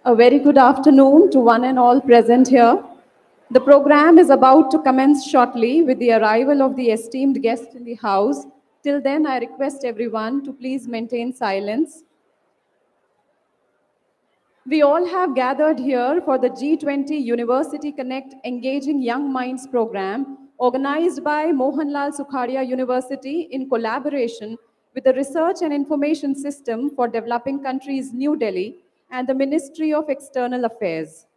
A very good afternoon to one and all present here. The program is about to commence shortly with the arrival of the esteemed guest in the house. Till then, I request everyone to please maintain silence. We all have gathered here for the G20 University Connect Engaging Young Minds program, organized by Mohanlal Sukhadia University in collaboration with the Research and Information System for Developing Countries, New Delhi, and the Ministry of External Affairs.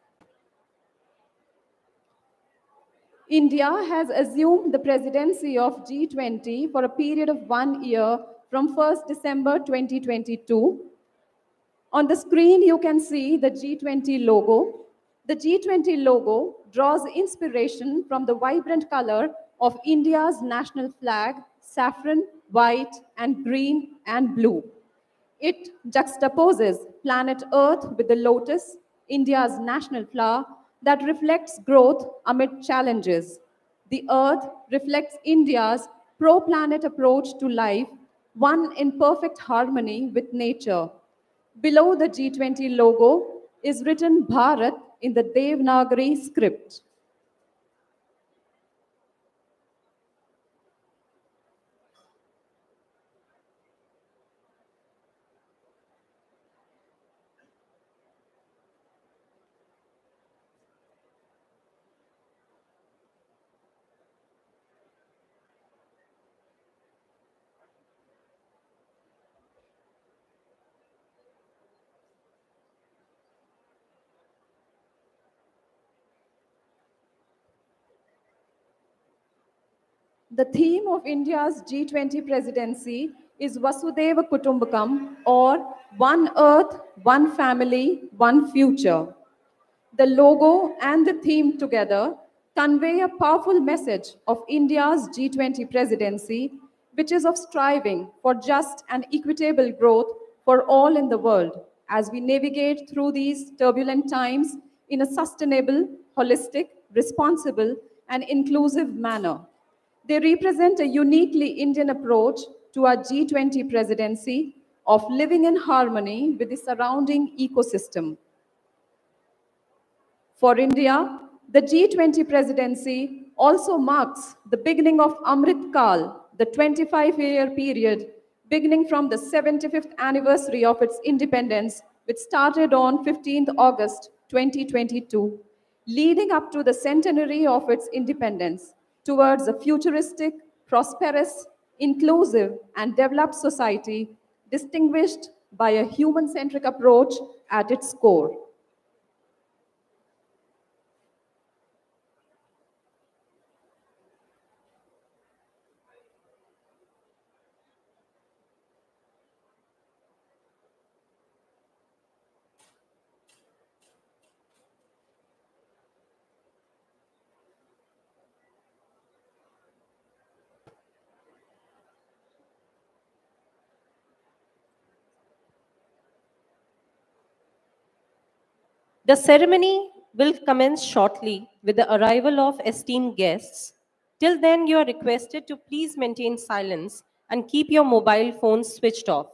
India has assumed the presidency of G20 for a period of 1 year from 1st December 2022. On the screen, you can see the G20 logo. The G20 logo draws inspiration from the vibrant color of India's national flag, saffron, white, and green and blue. It juxtaposes planet Earth with the lotus, India's national flower, that reflects growth amid challenges. The Earth reflects India's pro planet approach to life, one in perfect harmony with nature. Below the G20 logo is written Bharat in the Devanagari script. The theme of India's G20 presidency is Vasudhaiva Kutumbakam, or One Earth, One Family, One Future. The logo and the theme together convey a powerful message of India's G20 presidency, which is of striving for just and equitable growth for all in the world as we navigate through these turbulent times in a sustainable, holistic, responsible, and inclusive manner. They represent a uniquely Indian approach to our G20 presidency of living in harmony with the surrounding ecosystem. For India, the G20 presidency also marks the beginning of Amrit Kal, the 25-year period beginning from the 75th anniversary of its independence, which started on 15th August 2022, leading up to the centenary of its independence towards a futuristic, prosperous, inclusive, and developed society distinguished by a human-centric approach at its core. The ceremony will commence shortly with the arrival of esteemed guests. Till then, you are requested to please maintain silence and keep your mobile phones switched off.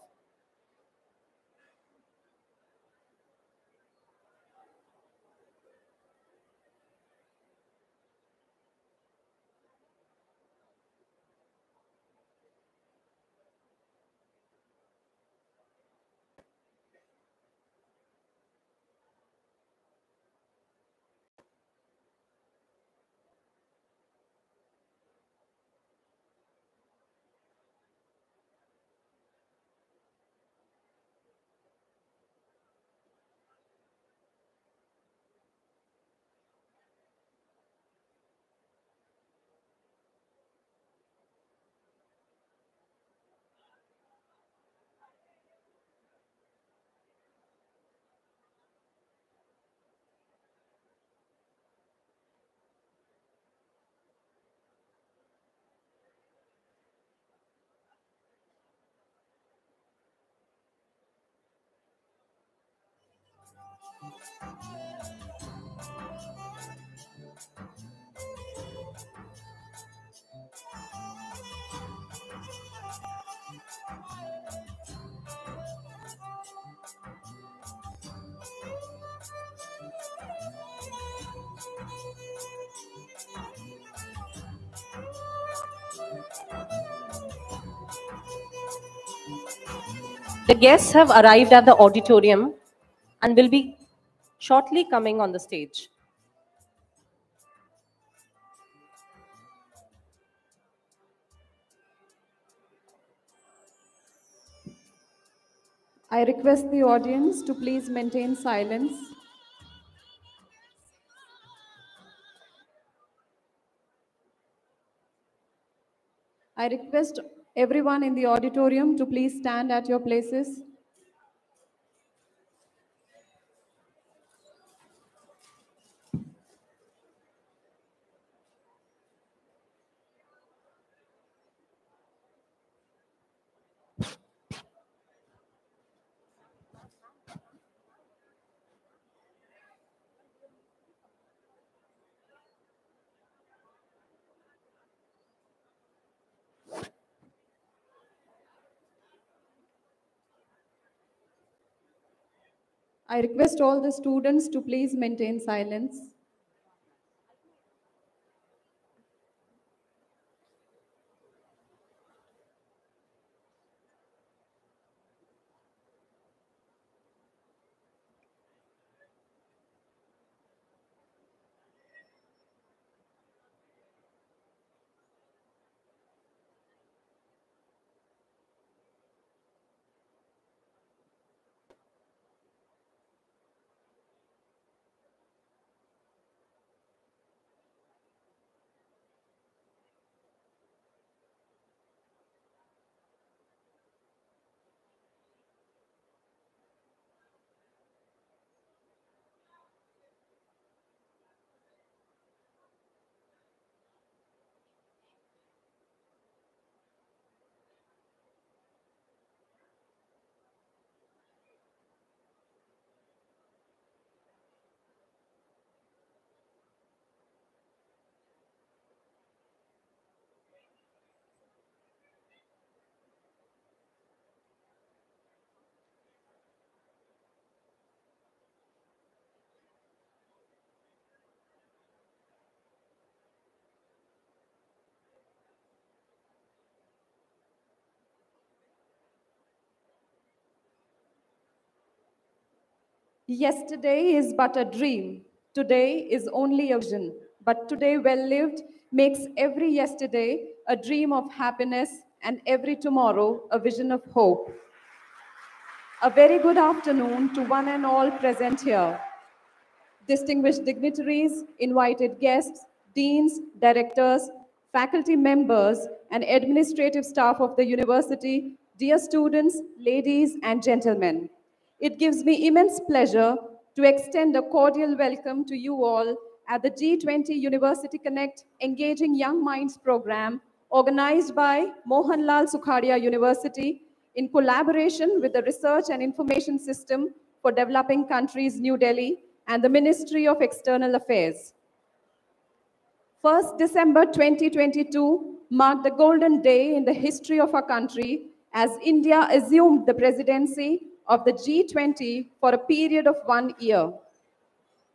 The guests have arrived at the auditorium and will be shortly coming on the stage. I request the audience to please maintain silence. I request everyone in the auditorium to please stand at your places. I request all the students to please maintain silence. Yesterday is but a dream. Today is only a vision. But today, well lived, makes every yesterday a dream of happiness and every tomorrow a vision of hope. A very good afternoon to one and all present here. Distinguished dignitaries, invited guests, deans, directors, faculty members, and administrative staff of the university, dear students, ladies, and gentlemen. It gives me immense pleasure to extend a cordial welcome to you all at the G20 University Connect Engaging Young Minds program organized by Mohanlal Sukhadia University in collaboration with the Research and Information System for Developing Countries, New Delhi, and the Ministry of External Affairs. 1st December 2022 marked the golden day in the history of our country as India assumed the presidency of the G20 for a period of 1 year.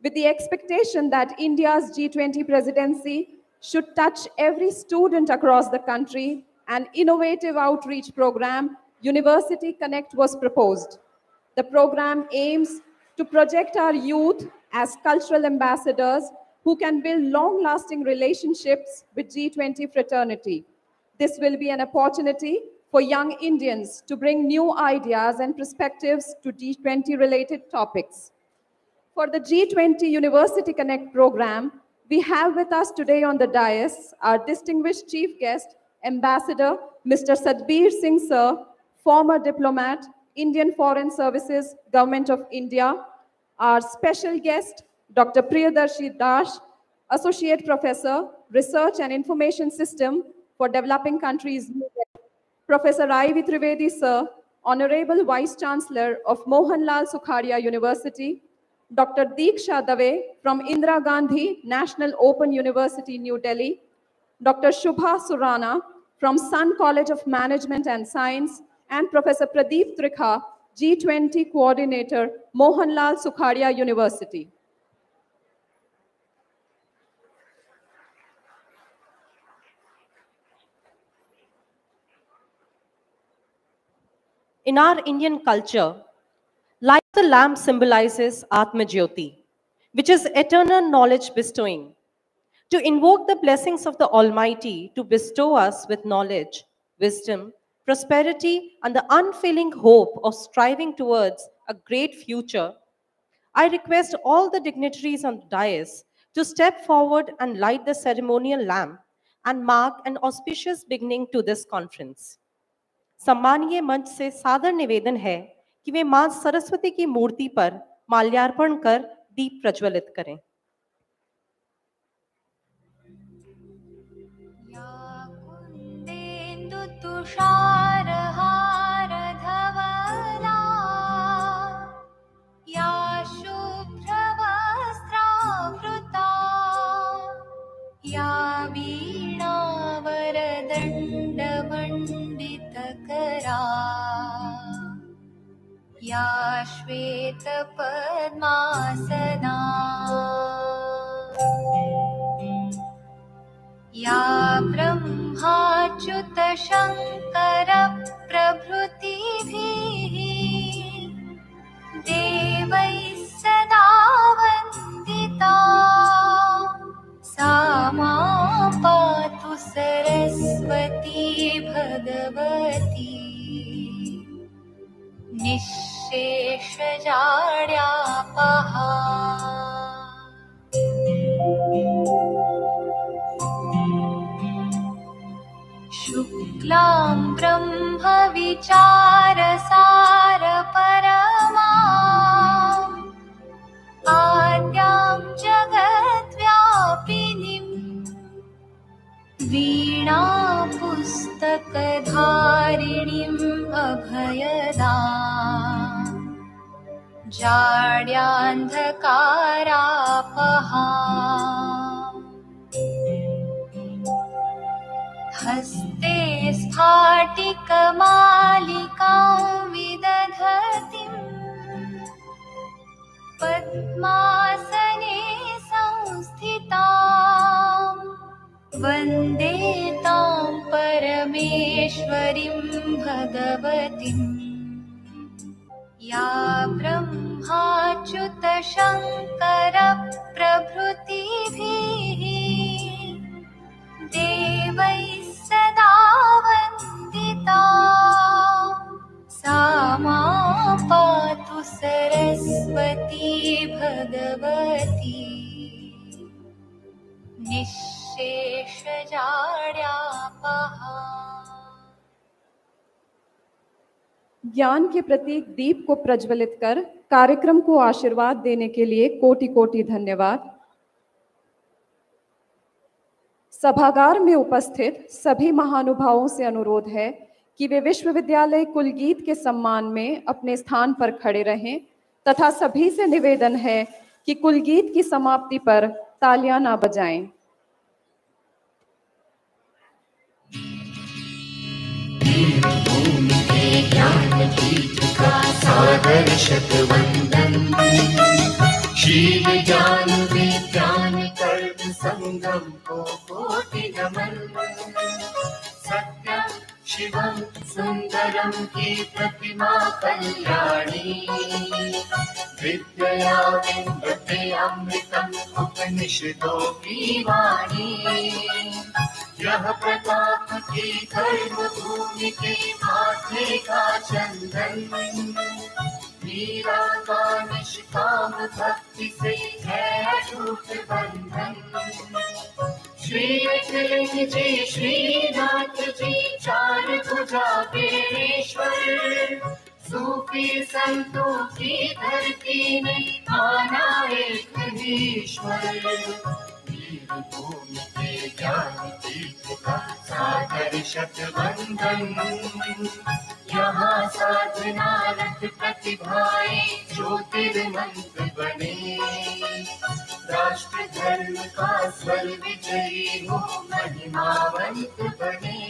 With the expectation that India's G20 presidency should touch every student across the country, an innovative outreach program, University Connect, was proposed. The program aims to project our youth as cultural ambassadors who can build long-lasting relationships with G20 fraternity. This will be an opportunity for young Indians to bring new ideas and perspectives to G20-related topics. For the G20 University Connect program, we have with us today on the dais our distinguished chief guest, Ambassador Mr. Sadbir Singh Sir, former diplomat, Indian Foreign Services, Government of India, our special guest, Dr. Priyadarshi Das, Associate Professor, Research and Information System for Developing Countries, Professor I.V. Trivedi Sir, Honorable Vice Chancellor of Mohanlal Sukhadia University, Dr. Deeksha Dave from Indira Gandhi National Open University, New Delhi, Dr. Shubha Surana from Sun College of Management and Science, and Professor Pradeep Trikha, G20 Coordinator, Mohanlal Sukhadia University. In our Indian culture, like the lamp symbolizes Atma Jyoti, which is eternal knowledge bestowing. To invoke the blessings of the Almighty to bestow us with knowledge, wisdom, prosperity, and the unfailing hope of striving towards a great future, I request all the dignitaries on the dais to step forward and light the ceremonial lamp and mark an auspicious beginning to this conference. सम्मानीय मंच से सादर निवेदन है कि वे मां सरस्वती की मूर्ति पर माल्यार्पण कर दीप प्रज्वलित करें। तुषारहारधवला या शुभ्रवस्त्रावृता या वीणावरदण्डमण्डितकरा या श्वेतपद्मासना या ब्रह्माच्युतशङ्करप्रभृतिभिः देवैः सदा वन्दिता सा मां पातु सरस्वती भगवती निःशेषजाड्यापहा। शुक्लां ब्रह्मविचारसारपरमाम् आद्यां जगद्व्यापिनीम् वीणापुस्तकधारिणीम् अभयदाम् जाड्यान्धकारापहाम् हस्ते स्फाटिकमालिकां विदधतीं पद्मासने संस्थितां वन्दे तां परमेश्वरीं भगवतीं या ब्रह्माच्युतशङ्करप्रभृतिभिः देवैः सदा वन्दिता सा मां पातु सरस्वती भगवती निःशेषजाड्यापहा। ज्ञान के प्रतीक दीप को प्रज्वलित कर कार्यक्रम को आशीर्वाद देने के लिए कोटि कोटि धन्यवाद। सभागार में उपस्थित सभी महानुभावों से अनुरोध है कि वे विश्वविद्यालय कुलगीत के सम्मान में अपने स्थान पर खड़े रहें तथा सभी से निवेदन है कि कुलगीत की समाप्ति पर तालियां ना बजाएं। सादर शतवंदन शील ज्ञान विज्ञान कर्म संगम को कोटि नमन। सत्यम शिवम सुंदरम की प्रतिमा कल्याणी विद्या विन्दते अमृतम उपनिषदों की वाणी। यह प्रताप की धर्म भूमि के माथे का चंदन मीरा का निष्काम भक्ति से है अटूट बंधन। श्री अखिलेश जी श्रीनाथ जी चार भुजा बेणेश्वर सूफी संतों की धरती में आना एक ईश्वर। भूमि के ज्ञान दीप का सागर शतवंदन यहाँ साधना रथ प्रतिभाएं ज्योतिर्मंत्र बने। राष्ट्र धर्म का स्वर विजयी हो महिमावंत बने।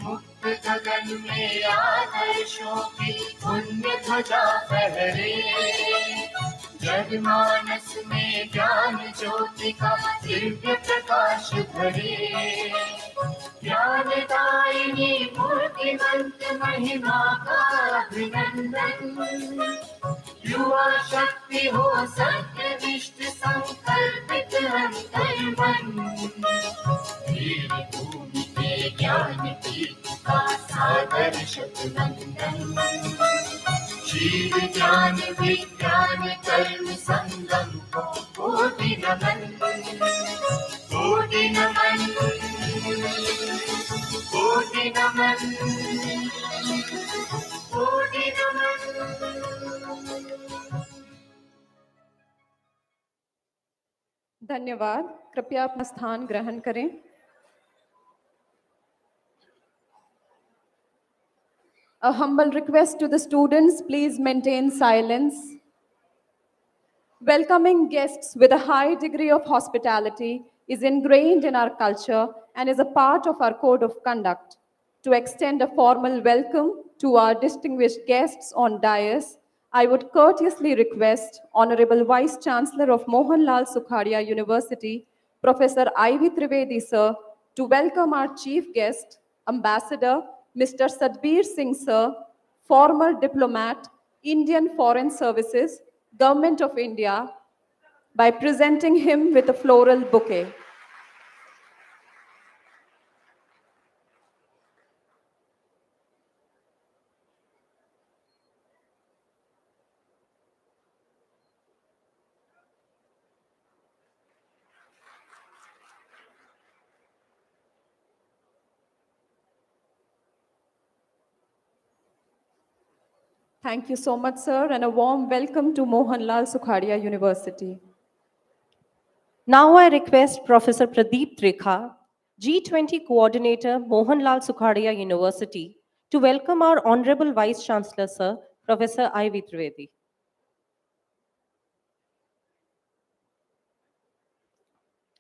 मुक्त गगन में आदर्शों की पुण्य ध्वजा फहरे। जनमानस में ज्ञान ज्योति का दिव्य प्रकाश भरे। ज्ञानदायिनी मूर्ति कोटिमंत महिमा का अभिनंदन। युवा शक्ति हो सत्यनिष्ठ संकल्पित अंतर्मन। वीर भूमि के ज्ञान पीठ का सादर शतवंदन। शील ज्ञान विज्ञान कर्म संगम को कोटि नमन। कोटि नमन। कोटि नमन। कोटि नमन। धन्यवाद। कृपया अपना स्थान ग्रहण करें। A humble request to the students, please maintain silence. Welcoming guests with a high degree of hospitality is ingrained in our culture and is a part of our code of conduct. To extend a formal welcome to our distinguished guests on dais, I would courteously request Honorable Vice Chancellor of Mohanlal Sukhadia University, Professor Ivy Trivedi, sir, to welcome our chief guest, Ambassador Mr. Sadbir Singh, sir, former diplomat, Indian Foreign Services, Government of India, by presenting him with a floral bouquet. Thank you so much, sir, and a warm welcome to Mohanlal Sukhadia University. Now I request Professor Pradeep Trikha, G20 Coordinator, Mohanlal Sukhadia University, to welcome our Honorable Vice Chancellor, Sir, Professor Ivy Trivedi.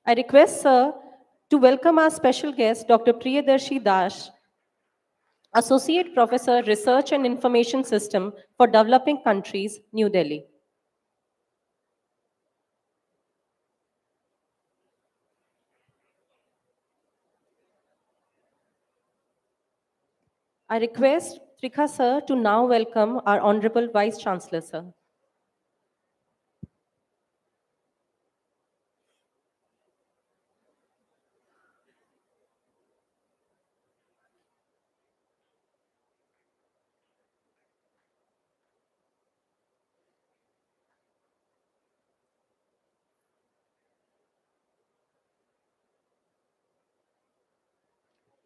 I request, Sir, to welcome our special guest, Dr. Priyadarshi Das, Associate Professor, Research and Information System for Developing Countries, New Delhi. I request Trikha, Sir, to now welcome our Honorable Vice Chancellor, Sir.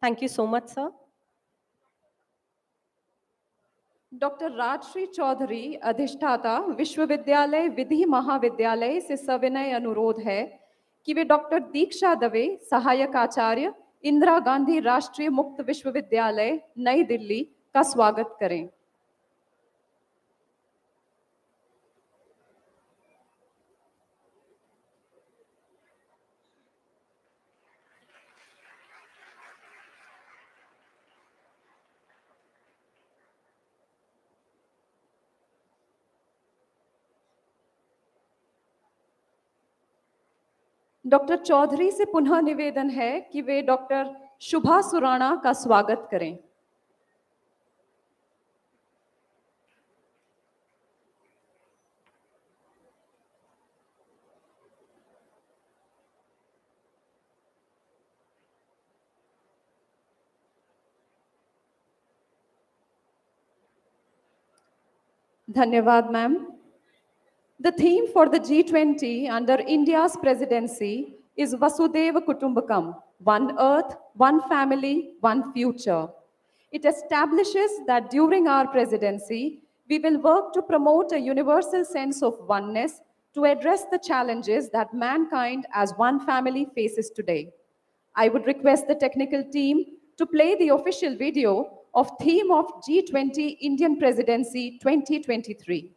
Thank you so much, sir. Doctor Rajshree Chaudhary, अधिष्ठाता विश्वविद्यालय विधि महाविद्यालय से सविनय अनुरोध है कि वे doctor दीक्षा दवे, सहायक आचार्य, इंदिरा गांधी राष्ट्रीय मुक्त विश्वविद्यालय, नई दिल्ली का स्वागत करें। डॉक्टर चौधरी से पुनः निवेदन है कि वे डॉक्टर शुभा सुराणा का स्वागत करें। धन्यवाद ma'am. The theme for the G20 under India's presidency is Vasudeva Kutumbakam, one earth, one family, one future. It establishes that during our presidency, we will work to promote a universal sense of oneness to address the challenges that mankind as one family faces today. I would request the technical team to play the official video of theme of G20 Indian Presidency 2023.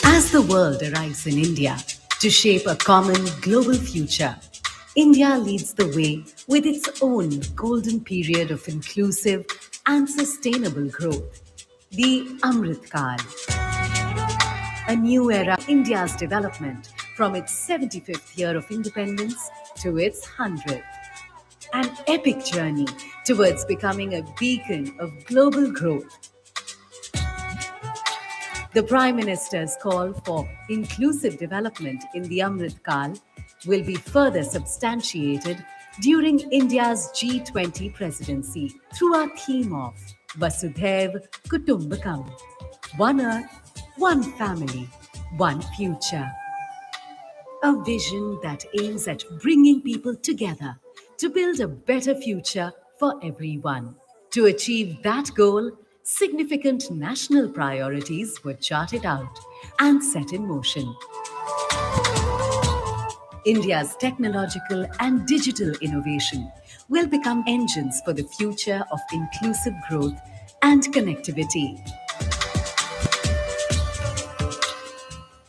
As the world arrives in India to shape a common global future, India leads the way with its own golden period of inclusive and sustainable growth, the Amrit Kaal. a new era in India's development from its 75th year of independence to its 100th. An epic journey towards becoming a beacon of global growth. The Prime Minister's call for inclusive development in the Amrit Kal will be further substantiated during India's G20 presidency through our theme of Vasudhaiv Kutumbakam, one earth, one family, one future. A vision that aims at bringing people together to build a better future for everyone. To achieve that goal, significant national priorities were charted out and set in motion. India's technological and digital innovation will become engines for the future of inclusive growth and connectivity.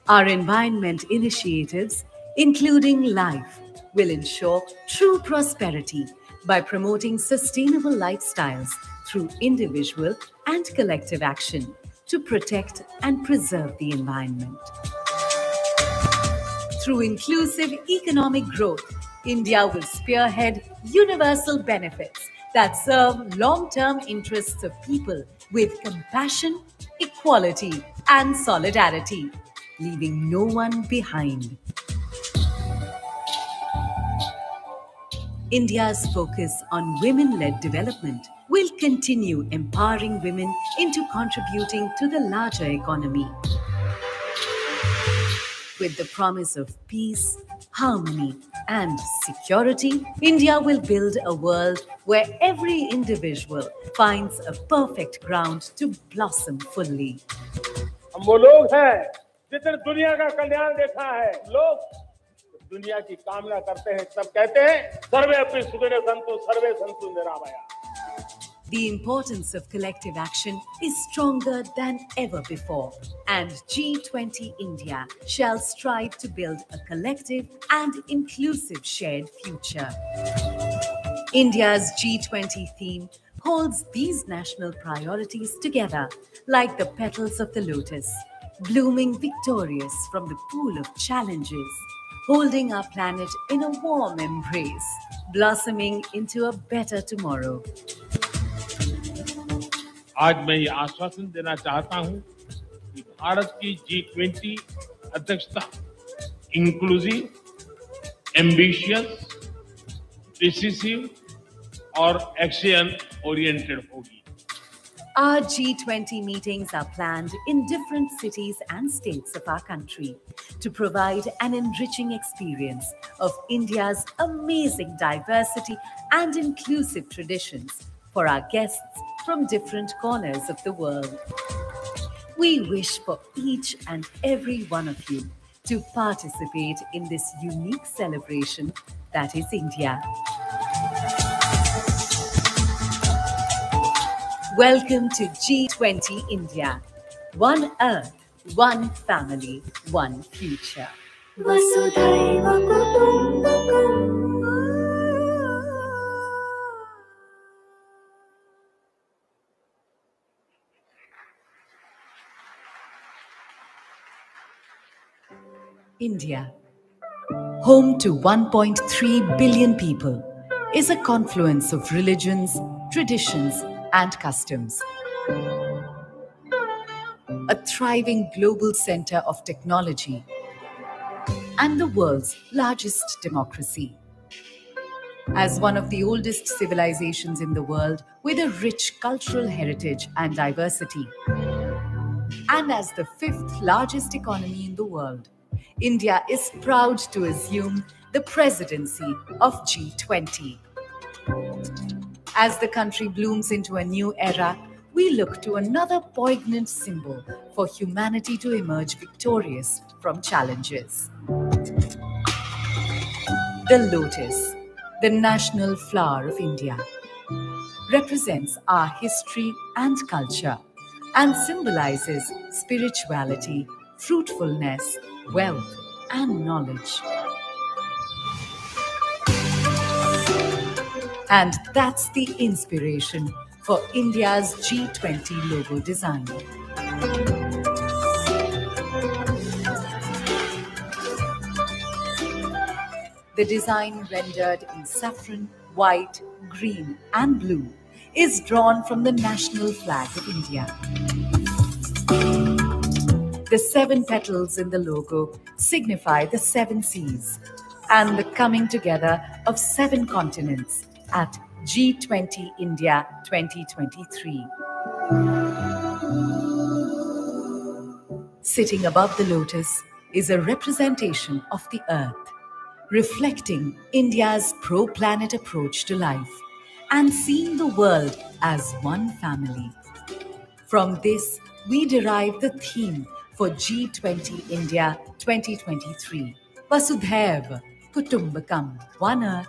Our environment initiatives, including LIFE, will ensure true prosperity by promoting sustainable lifestyles through individual and collective action to protect and preserve the environment. Through inclusive economic growth, India will spearhead universal benefits that serve long-term interests of people with compassion, equality, and solidarity, leaving no one behind. India's focus on women-led development will continue empowering women into contributing to the larger economy. With the promise of peace, harmony, and security, India will build a world where every individual finds a perfect ground to blossom fully. हम वो लोग हैं जिसने दुनिया का कल्याण देखा है। लोग दुनिया की कामना करते हैं, सब कहते हैं सर्वे अपि सुखिनः सन्तु सर्वे सन्तु निरामया। The importance of collective action is stronger than ever before, and G20 India shall strive to build a collective and inclusive shared future. India's G20 theme holds these national priorities together like the petals of the lotus, blooming victorious from the pool of challenges, holding our planet in a warm embrace, blossoming into a better tomorrow. आज मैं ये आश्वासन देना चाहता हूं कि भारत की G20 अध्यक्षता इंक्लूसिव, एम्बिशियस, डिसिसिव और एक्शन ओरिएंटेड होगी। Our G20 meetings are planned in different cities and states of our country to provide an enriching experience of India's amazing diversity and inclusive traditions for our guests from different corners of the world. We wish for each and every one of you to participate in this unique celebration that is India. Welcome to G20 India. One Earth, one family, one future. Vasudhaiva Kutumbakam. India, home to 1.3 billion people, is a confluence of religions, traditions, and customs. A thriving global center of technology and the world's largest democracy. As one of the oldest civilizations in the world with a rich cultural heritage and diversity, and as the fifth largest economy in the world, India is proud to assume the presidency of G20. As the country blooms into a new era, we look to another poignant symbol for humanity to emerge victorious from challenges. The lotus, the national flower of India, represents our history and culture and symbolizes spirituality, fruitfulness, wealth, and knowledge. And that's the inspiration for India's G20 logo design. The design, rendered in saffron, white, green, and blue, is drawn from the national flag of India. The 7 petals in the logo signify the 7 seas and the coming together of 7 continents at G20 India 2023. Sitting above the lotus is a representation of the earth, reflecting India's pro-planet approach to life and seeing the world as one family. From this, we derive the theme for G20 India 2023. Vasudhaiva Kutumbakam, one earth,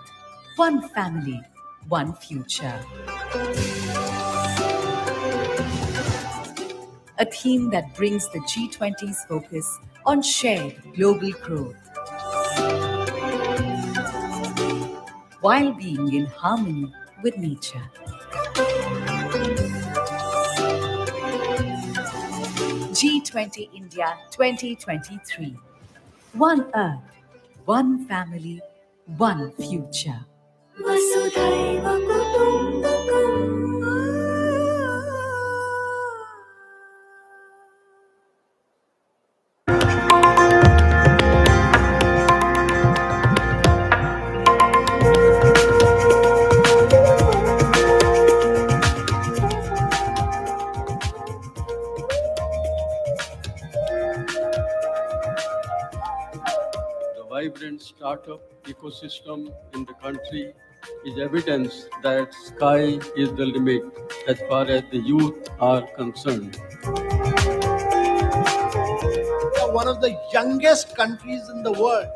one family, one future. A theme that brings the G20's focus on shared global growth, while being in harmony with nature. G20 India 2023. One earth, one family, one future. Vasudhaiva Kutumbakam. Vibrant startup ecosystem in the country is evidence that sky is the limit as far as the youth are concerned. We are one of the youngest countries in the world.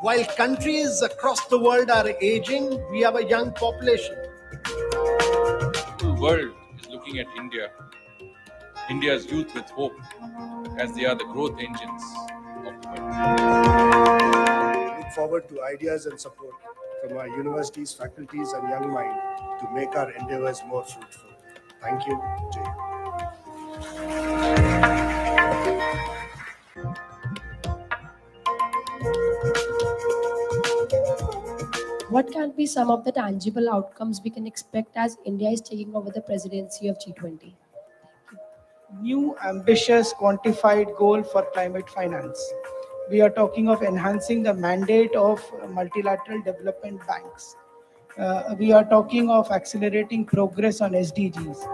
While countries across the world are aging, we have a young population. The world is looking at India, India's youth with hope, as they are the growth engines of the world. Look forward to ideas and support from our universities, faculties and young mind to make our endeavors more fruitful. Thank you, Jay. What can be some of the tangible outcomes we can expect as India is taking over the presidency of G20? New ambitious quantified goal for climate finance. We are talking of enhancing the mandate of multilateral development banks. We are talking of accelerating progress on SDGs.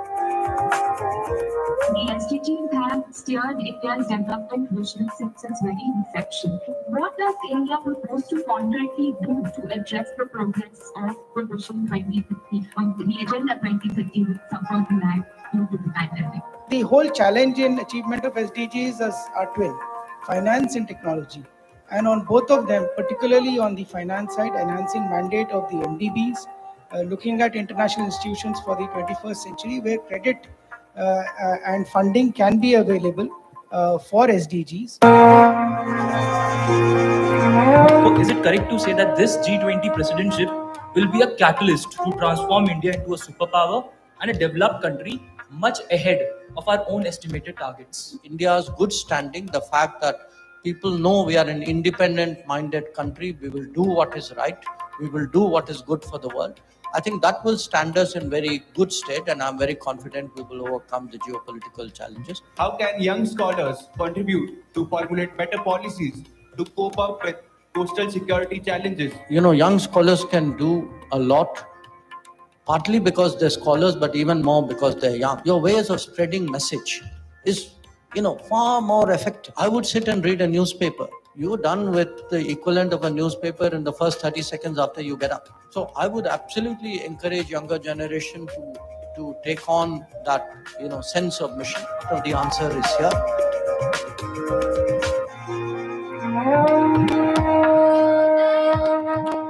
The SDGs have steered India's development vision since its very inception. What does India propose to concretely do to address the progress of the Vision 2050 on the Agenda 2030 with somewhat lag due to the pandemic? The whole challenge in achievement of SDGs are twin, finance and technology. And on both of them, particularly on the finance side, enhancing mandate of the MDBs, looking at international institutions for the 21st century where credit and funding can be available for SDGs. So is it correct to say that this G20 presidency will be a catalyst to transform India into a superpower and a developed country much ahead of our own estimated targets? India's good standing, the fact that people know we are an independent-minded country, we will do what is right, we will do what is good for the world. I think that will stand us in very good state, and I'm very confident we will overcome the geopolitical challenges. How can young scholars contribute to formulate better policies to cope up with coastal security challenges? You know, young scholars can do a lot, partly because they're scholars, but even more because they're young. Your ways of spreading message is, far more effective. I would sit and read a newspaper. You're done with the equivalent of a newspaper in the first 30 seconds after you get up. So I would absolutely encourage younger generation to take on that, sense of mission. So the answer is here.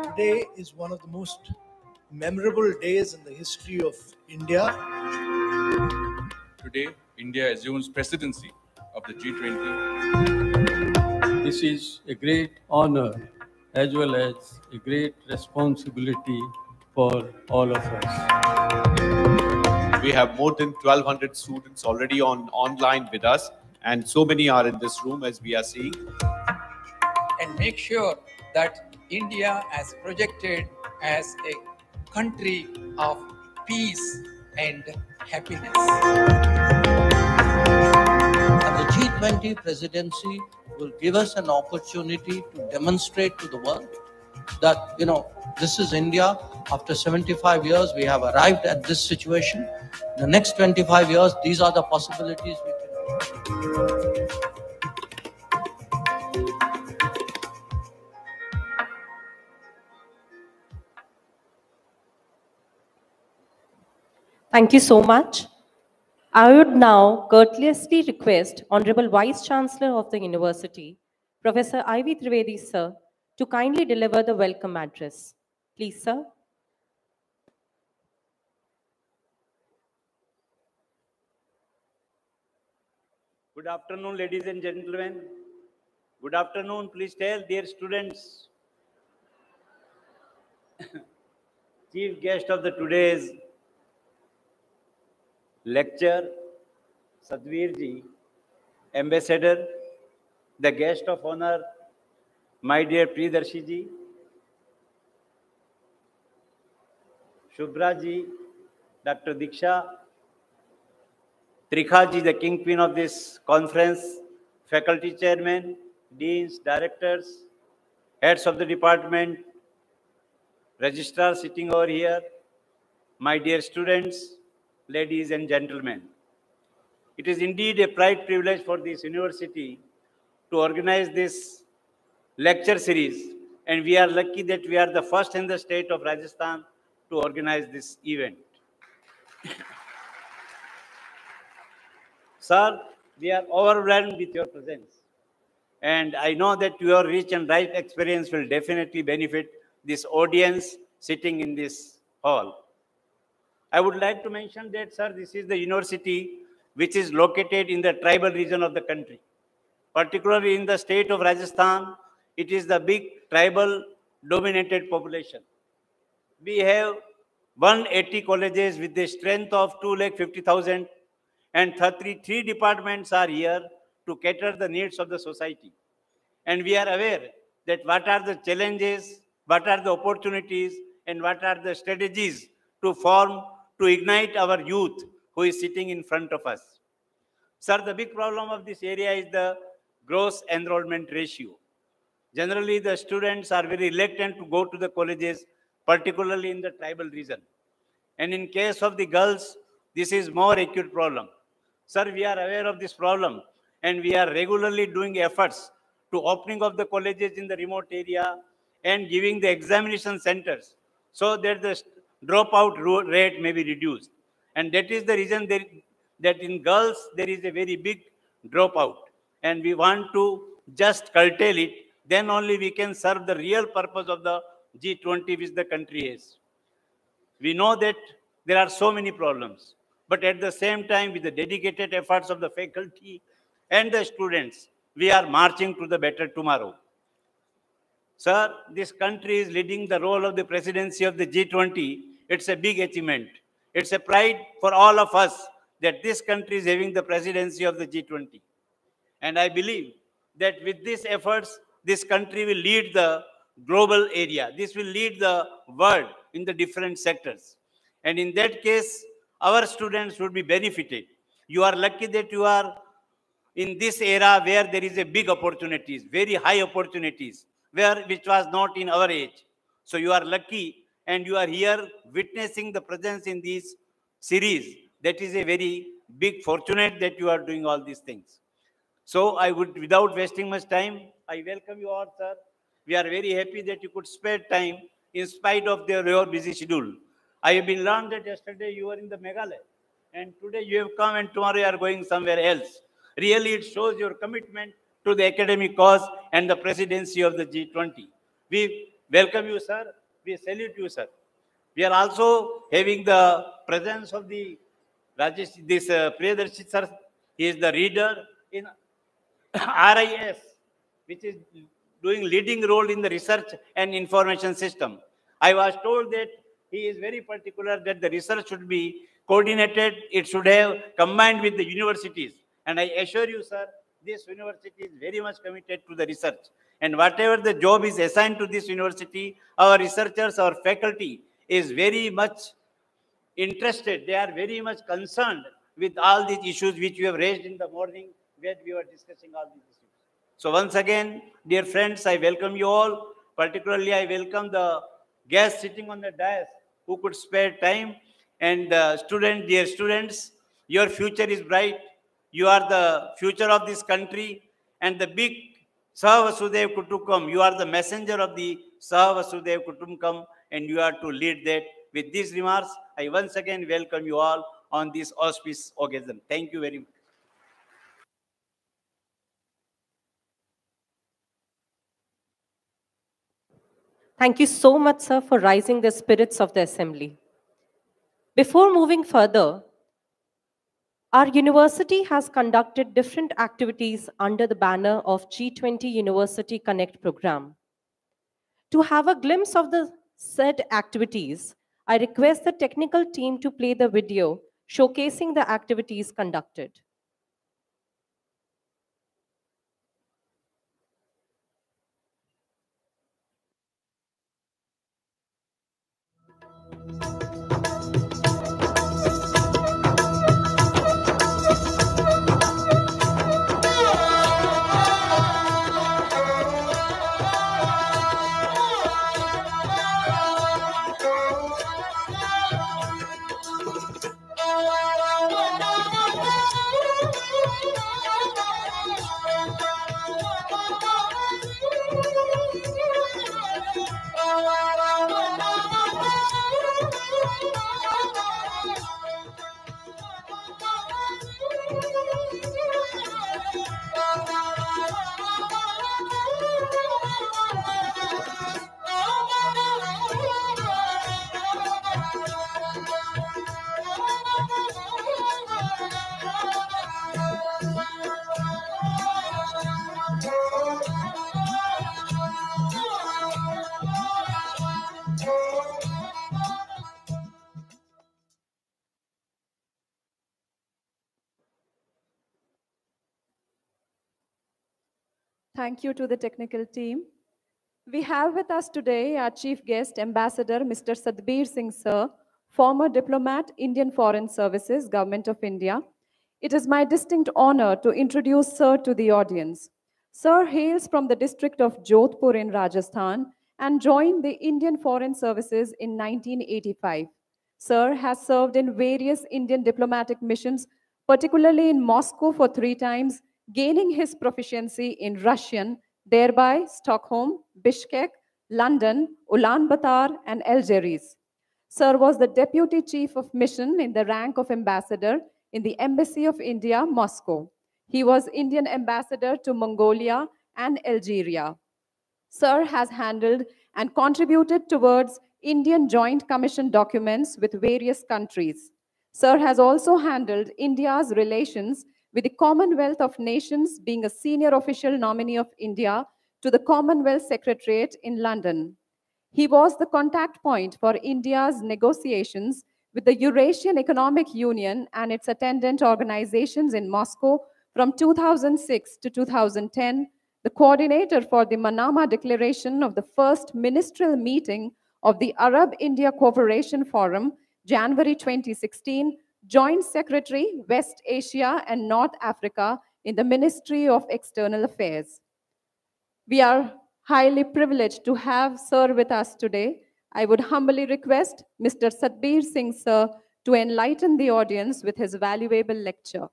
Today is one of the most memorable days in the history of India. Today, India assumes presidency of the G20. This is a great honor as well as a great responsibility for all of us. We have more than 1,200 students already online with us, and so many are in this room as we are seeing. And make sure that India as projected as a country of peace and happiness. And the G20 presidency will give us an opportunity to demonstrate to the world that, this is India. After 75 years, we have arrived at this situation. In the next 25 years, these are the possibilities we can. Thank you so much. I would now courteously request Honorable Vice Chancellor of the University, Professor Ivy Trivedi, sir, to kindly deliver the welcome address. Please, sir. Good afternoon, ladies and gentlemen. Good afternoon. Please tell, dear students. Chief guest of the today's lecture, Sadhvir ji, Ambassador, the guest of honor, my dear Priyadarshi ji, Shubhra ji, Dr. Diksha, Trikha ji, the kingpin of this conference, faculty chairmen, deans, directors, heads of the department, registrars sitting over here, my dear students, ladies and gentlemen. It is indeed a pride privilege for this university to organize this lecture series, and we are lucky that we are the first in the state of Rajasthan to organize this event. Sir, we are overwhelmed with your presence, and I know that your rich and ripe experience will definitely benefit this audience sitting in this hall. I would like to mention that, sir, this is the university which is located in the tribal region of the country. Particularly in the state of Rajasthan, it is the big tribal dominated population. We have 180 colleges with the strength of 250,000, and 33 departments are here to cater the needs of the society. And we are aware that what are the challenges, what are the opportunities, and what are the strategies to ignite our youth who is sitting in front of us. Sir, the big problem of this area is the gross enrollment ratio. Generally, the students are very reluctant to go to the colleges, particularly in the tribal region. And in case of the girls, this is more acute problem. Sir, we are aware of this problem, and we are regularly doing efforts to opening of the colleges in the remote area and giving the examination centers so that the dropout rate may be reduced. And that is the reason that in girls, there is a very big dropout. And we want to just curtail it, then only we can serve the real purpose of the G20 which the country has. We know that there are so many problems, but at the same time, with the dedicated efforts of the faculty and the students, we are marching to the better tomorrow. Sir, this country is leading the role of the presidency of the G20. It's a big achievement. It's a pride for all of us that this country is having the presidency of the G20. And I believe that with these efforts, this country will lead the global area. This will lead the world in the different sectors. And in that case, our students would be benefited. You are lucky that you are in this era where there is a big opportunities, very high opportunities, which was not in our age. So you are lucky, and you are here witnessing the presence in this series. That is a very big fortunate that you are doing all these things. So I would, without wasting much time, I welcome you all, sir. We are very happy that you could spare time in spite of your busy schedule. I have been learned that yesterday you were in the Meghalaya, and today you have come, and tomorrow you are going somewhere else. Really, it shows your commitment to the academic cause and the presidency of the G20. We welcome you, sir. We salute you, sir. We are also having the presence of the Rajesh, this Priyadarshi, sir. He is the reader in RIS, which is doing leading role in the research and information system. I was told that he is very particular that the research should be coordinated. It should have combined with the universities. And I assure you, sir, this university is very much committed to the research. And whatever the job is assigned to this university, our researchers, our faculty is very much interested. They are very much concerned with all these issues which we have raised in the morning when we were discussing all these issues. So once again, dear friends, I welcome you all. Particularly, I welcome the guests sitting on the dais who could spare time. And students, dear students, your future is bright. You are the future of this country. And the big Saha Vasudev Kutumbakam, you are the messenger of the Saha Vasudev Kutumbakam, and you are to lead that. With these remarks, I once again welcome you all on this auspicious occasion. Thank you very much. Thank you so much, sir, for rising the spirits of the assembly. Before moving further, our university has conducted different activities under the banner of G20 University Connect program. To have a glimpse of the said activities, I request the technical team to play the video showcasing the activities conducted. Thank you to the technical team. We have with us today our chief guest, Ambassador Mr. Sadbir Singh Sir, former diplomat, Indian Foreign Services, Government of India. It is my distinct honor to introduce Sir to the audience. Sir hails from the district of Jodhpur in Rajasthan and joined the Indian Foreign Services in 1985. Sir has served in various Indian diplomatic missions, particularly in Moscow for 3 times, gaining his proficiency in Russian, thereby Stockholm, Bishkek, London, Ulaanbaatar, and Algiers. Sir was the Deputy Chief of Mission in the rank of Ambassador in the Embassy of India, Moscow. He was Indian Ambassador to Mongolia and Algeria. Sir has handled and contributed towards Indian Joint Commission documents with various countries. Sir has also handled India's relations with the Commonwealth of Nations, being a senior official nominee of India to the Commonwealth Secretariat in London. He was the contact point for India's negotiations with the Eurasian Economic Union and its attendant organizations in Moscow from 2006 to 2010, the coordinator for the Manama Declaration of the first ministerial meeting of the Arab-India Cooperation Forum, January 2016, Joint Secretary, West Asia and North Africa in the Ministry of External Affairs. We are highly privileged to have Sir with us today. I would humbly request Mr. Sadbir Singh Sir to enlighten the audience with his valuable lecture.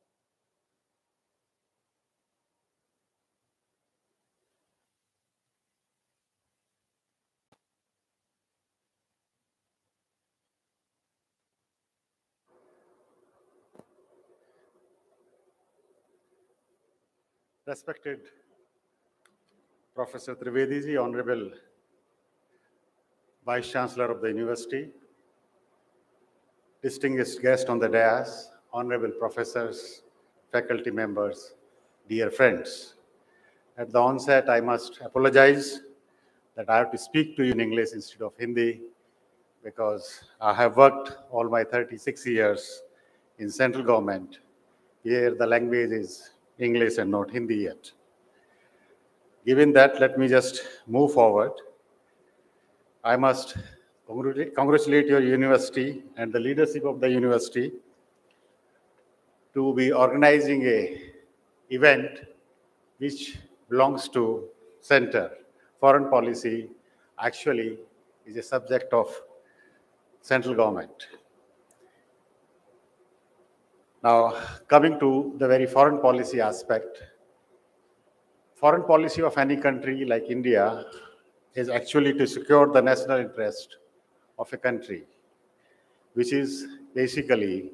Respected Professor Trivedi ji, Honorable Vice Chancellor of the University, distinguished guests on the dais, Honorable Professors, faculty members, dear friends. At the onset, I must apologize that I have to speak to you in English instead of Hindi because I have worked all my 36 years in central government. Here, the language is English and not Hindi yet. Given that, let me just move forward. I must congratulate your university and the leadership of the university to be organizing a event which belongs to center. Foreign policy actually is a subject of central government. Now, coming to the very foreign policy aspect, foreign policy of any country like India is actually to secure the national interest of a country, which is basically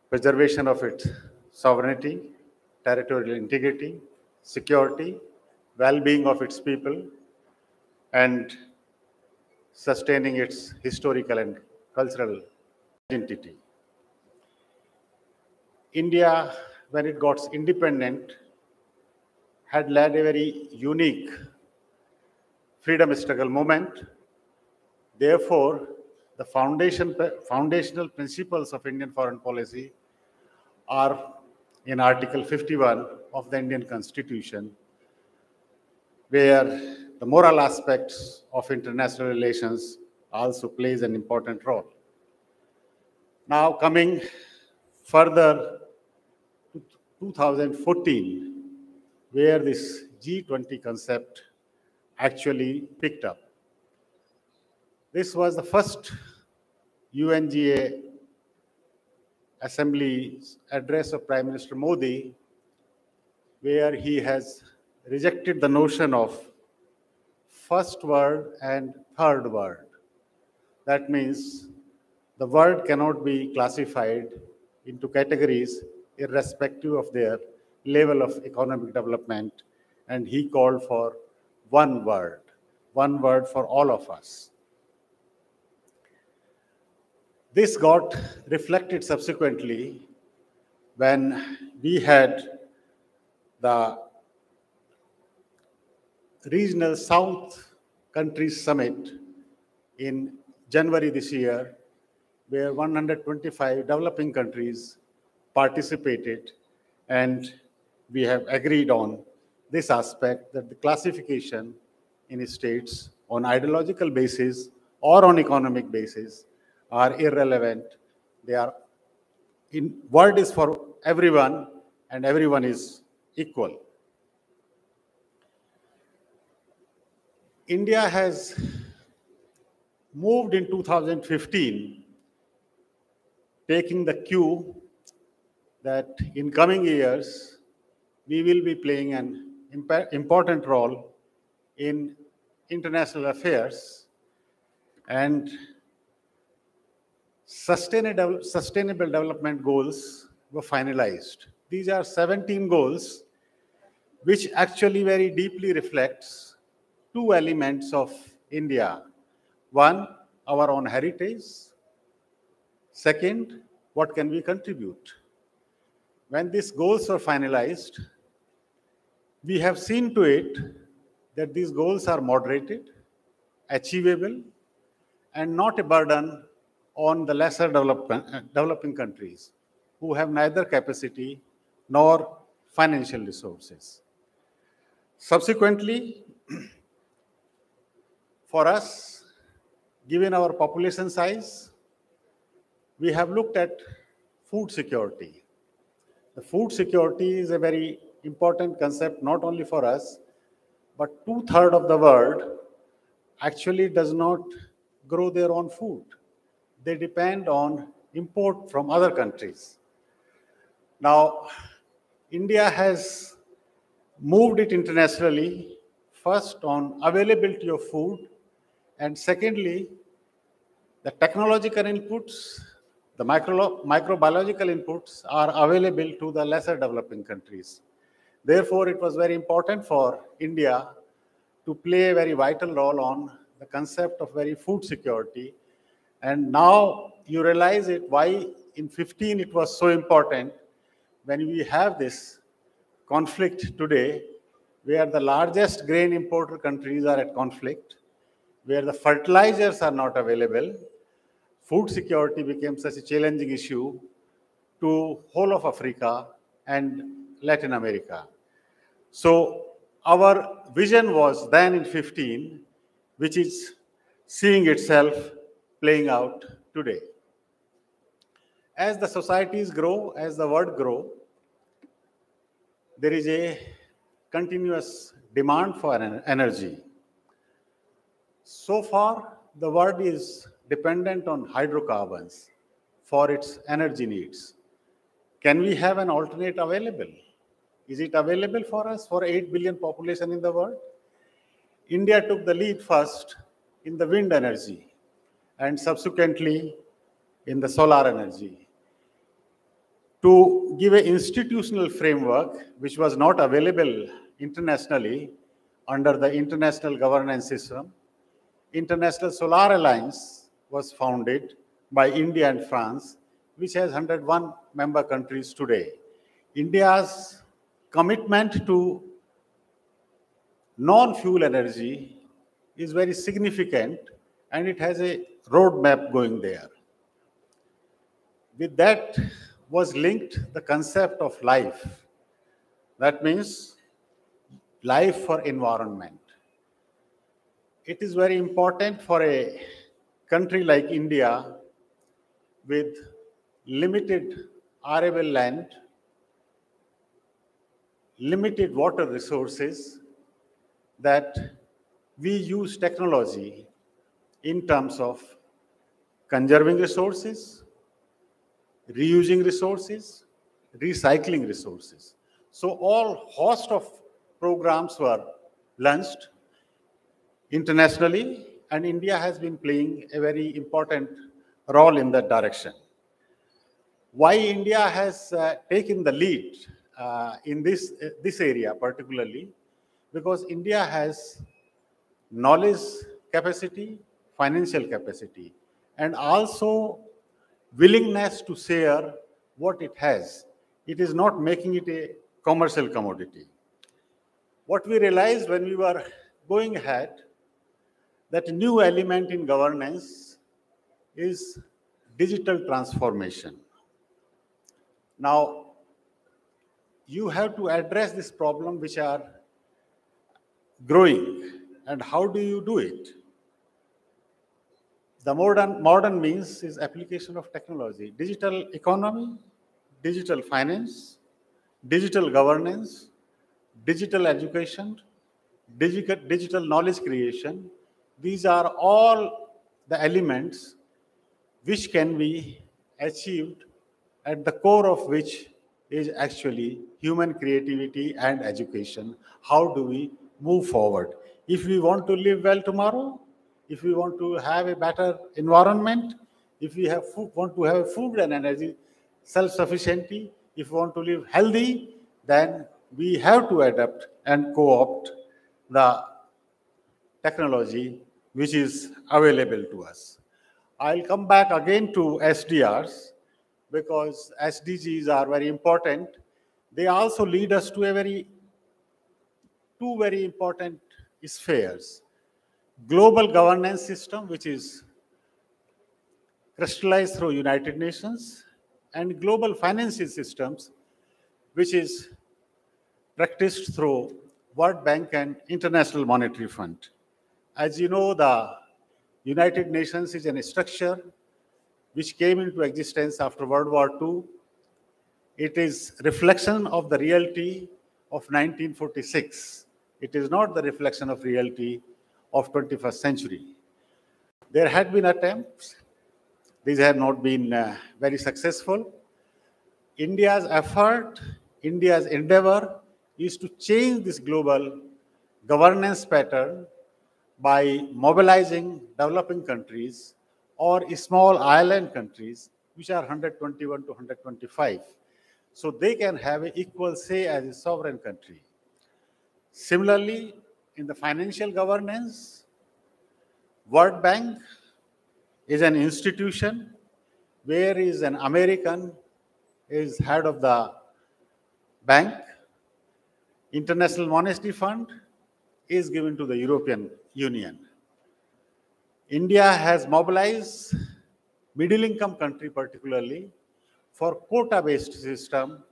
preservation of its sovereignty, territorial integrity, security, well-being of its people, and sustaining its historical and cultural identity. India, when it got independent, had led a very unique freedom struggle movement. Therefore, the foundational principles of Indian foreign policy are in Article 51 of the Indian Constitution, where the moral aspects of international relations also plays an important role. Now, coming further to 2014, where this G20 concept actually picked up. This was the first UNGA Assembly address of Prime Minister Modi, where he has rejected the notion of first world and third world. That means the world cannot be classified into categories irrespective of their level of economic development, and he called for one word for all of us. This got reflected subsequently when we had the Regional South Countries Summit in January this year, where 125 developing countries participated, and we have agreed on this aspect that the classification in states on ideological basis or on economic basis are irrelevant. They are world is for everyone, and everyone is equal. India has moved in 2015, taking the cue that in coming years, we will be playing an important role in international affairs, and sustainable development goals were finalized. These are 17 goals, which actually very deeply reflects two elements of India. One, our own heritage. Second, what can we contribute? When these goals are finalized, we have seen to it that these goals are moderated, achievable, and not a burden on the lesser developing countries who have neither capacity nor financial resources. Subsequently, for us, given our population size, we have looked at food security. The food security is a very important concept not only for us, but 2/3 of the world actually does not grow their own food. They depend on import from other countries. Now, India has moved it internationally, first on availability of food, and secondly, the technological inputs, the microbiological inputs are available to the lesser developing countries. Therefore, it was very important for India to play a very vital role on the concept of very food security. And now you realize it why in 15 it was so important when we have this conflict today, where the largest grain importer countries are at conflict, where the fertilizers are not available. Food security became such a challenging issue to whole of Africa, and Latin America. So our vision was then in 15, which is seeing itself playing out today. As the societies grow, as the world grow, there is a continuous demand for energy. So far, the world is dependent on hydrocarbons for its energy needs. Can we have an alternate available? Is it available for us for 8 billion population in the world? India took the lead first in the wind energy and subsequently in the solar energy. To give an institutional framework which was not available internationally under the international governance system, International Solar Alliance was founded by India and France, which has 101 member countries today. India's commitment to non-fuel energy is very significant, and it has a roadmap going there. With that was linked the concept of life. That means life for environment. It is very important for a country like India with limited arable land, limited water resources, that we use technology in terms of conserving resources, reusing resources, recycling resources. So all host of programs were launched internationally, and India has been playing a very important role in that direction. Why India has taken the lead in this area particularly? Because India has knowledge capacity, financial capacity, and also willingness to share what it has. It is not making it a commercial commodity. What we realized when we were going ahead, that new element in governance is digital transformation. Now, you have to address this problem which are growing, and how do you do it? The modern means is application of technology, digital economy, digital finance, digital governance, digital education, digital knowledge creation. These are all the elements which can be achieved, at the core of which is actually human creativity and education. How do we move forward? If we want to live well tomorrow, if we want to have a better environment, if we want to have food and energy self-sufficiency, if we want to live healthy, then we have to adapt and co-opt the technology which is available to us. I'll come back again to SDRs, because SDGs are very important. They also lead us to two very important spheres. Global governance system, which is crystallized through United Nations, and global financial systems, which is practiced through World Bank and International Monetary Fund. As you know, the United Nations is a structure which came into existence after World War II. It is reflection of the reality of 1946. It is not the reflection of reality of 21st century. There had been attempts. These have not been very successful. India's effort, India's endeavor is to change this global governance pattern by mobilizing developing countries or small island countries, which are 121 to 125. So they can have an equal say as a sovereign country. Similarly, in the financial governance, World Bank is an institution where is an American is head of the bank. International Monetary Fund is given to the European Union. India has mobilized middle income country particularly for quota-based system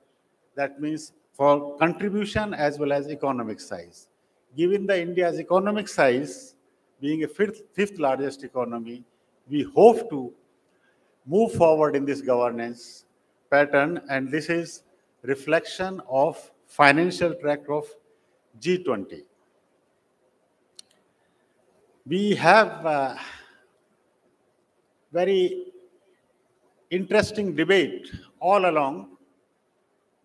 That means for contribution as well as economic size. Given the India's economic size, being a fifth largest economy, we hope to move forward in this governance pattern, and this is reflection of financial track of G20. We have a very interesting debate all along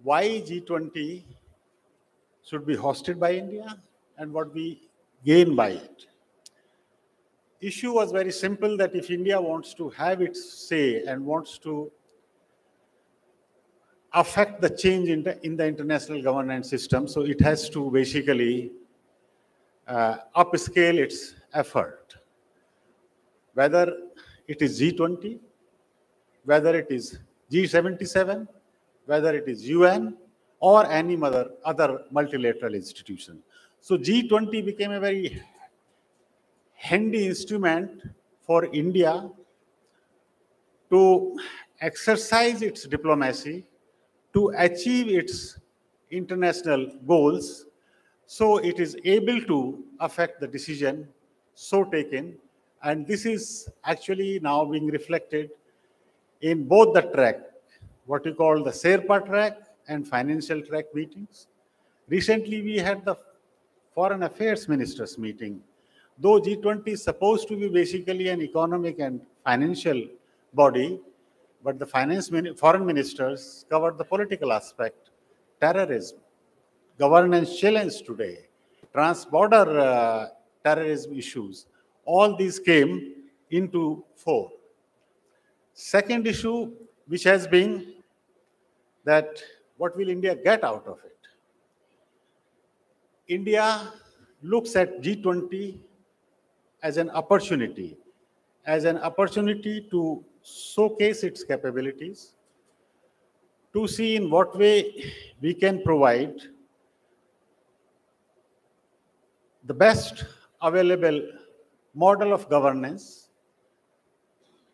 why G20 should be hosted by India and what we gain by it. Issue was very simple, that if India wants to have its say and wants to affect the change in the international governance system, so it has to basically upscale its effort. Whether it is G20, whether it is G77, whether it is UN, or any other multilateral institution. So G20 became a very handy instrument for India to exercise its diplomacy, to achieve its international goals, so it is able to affect the decision so taken. And this is actually now being reflected in both the track, what you call the Sherpa track and financial track meetings. Recently, we had the Foreign Affairs Ministers meeting. Though G20 is supposed to be basically an economic and financial body, but the foreign ministers covered the political aspect, terrorism, governance challenge today, trans-border terrorism issues. All these came into fore. Second issue, which has been that what will India get out of it? India looks at G20 as an opportunity to showcase its capabilities, to see in what way we can provide the best available model of governance,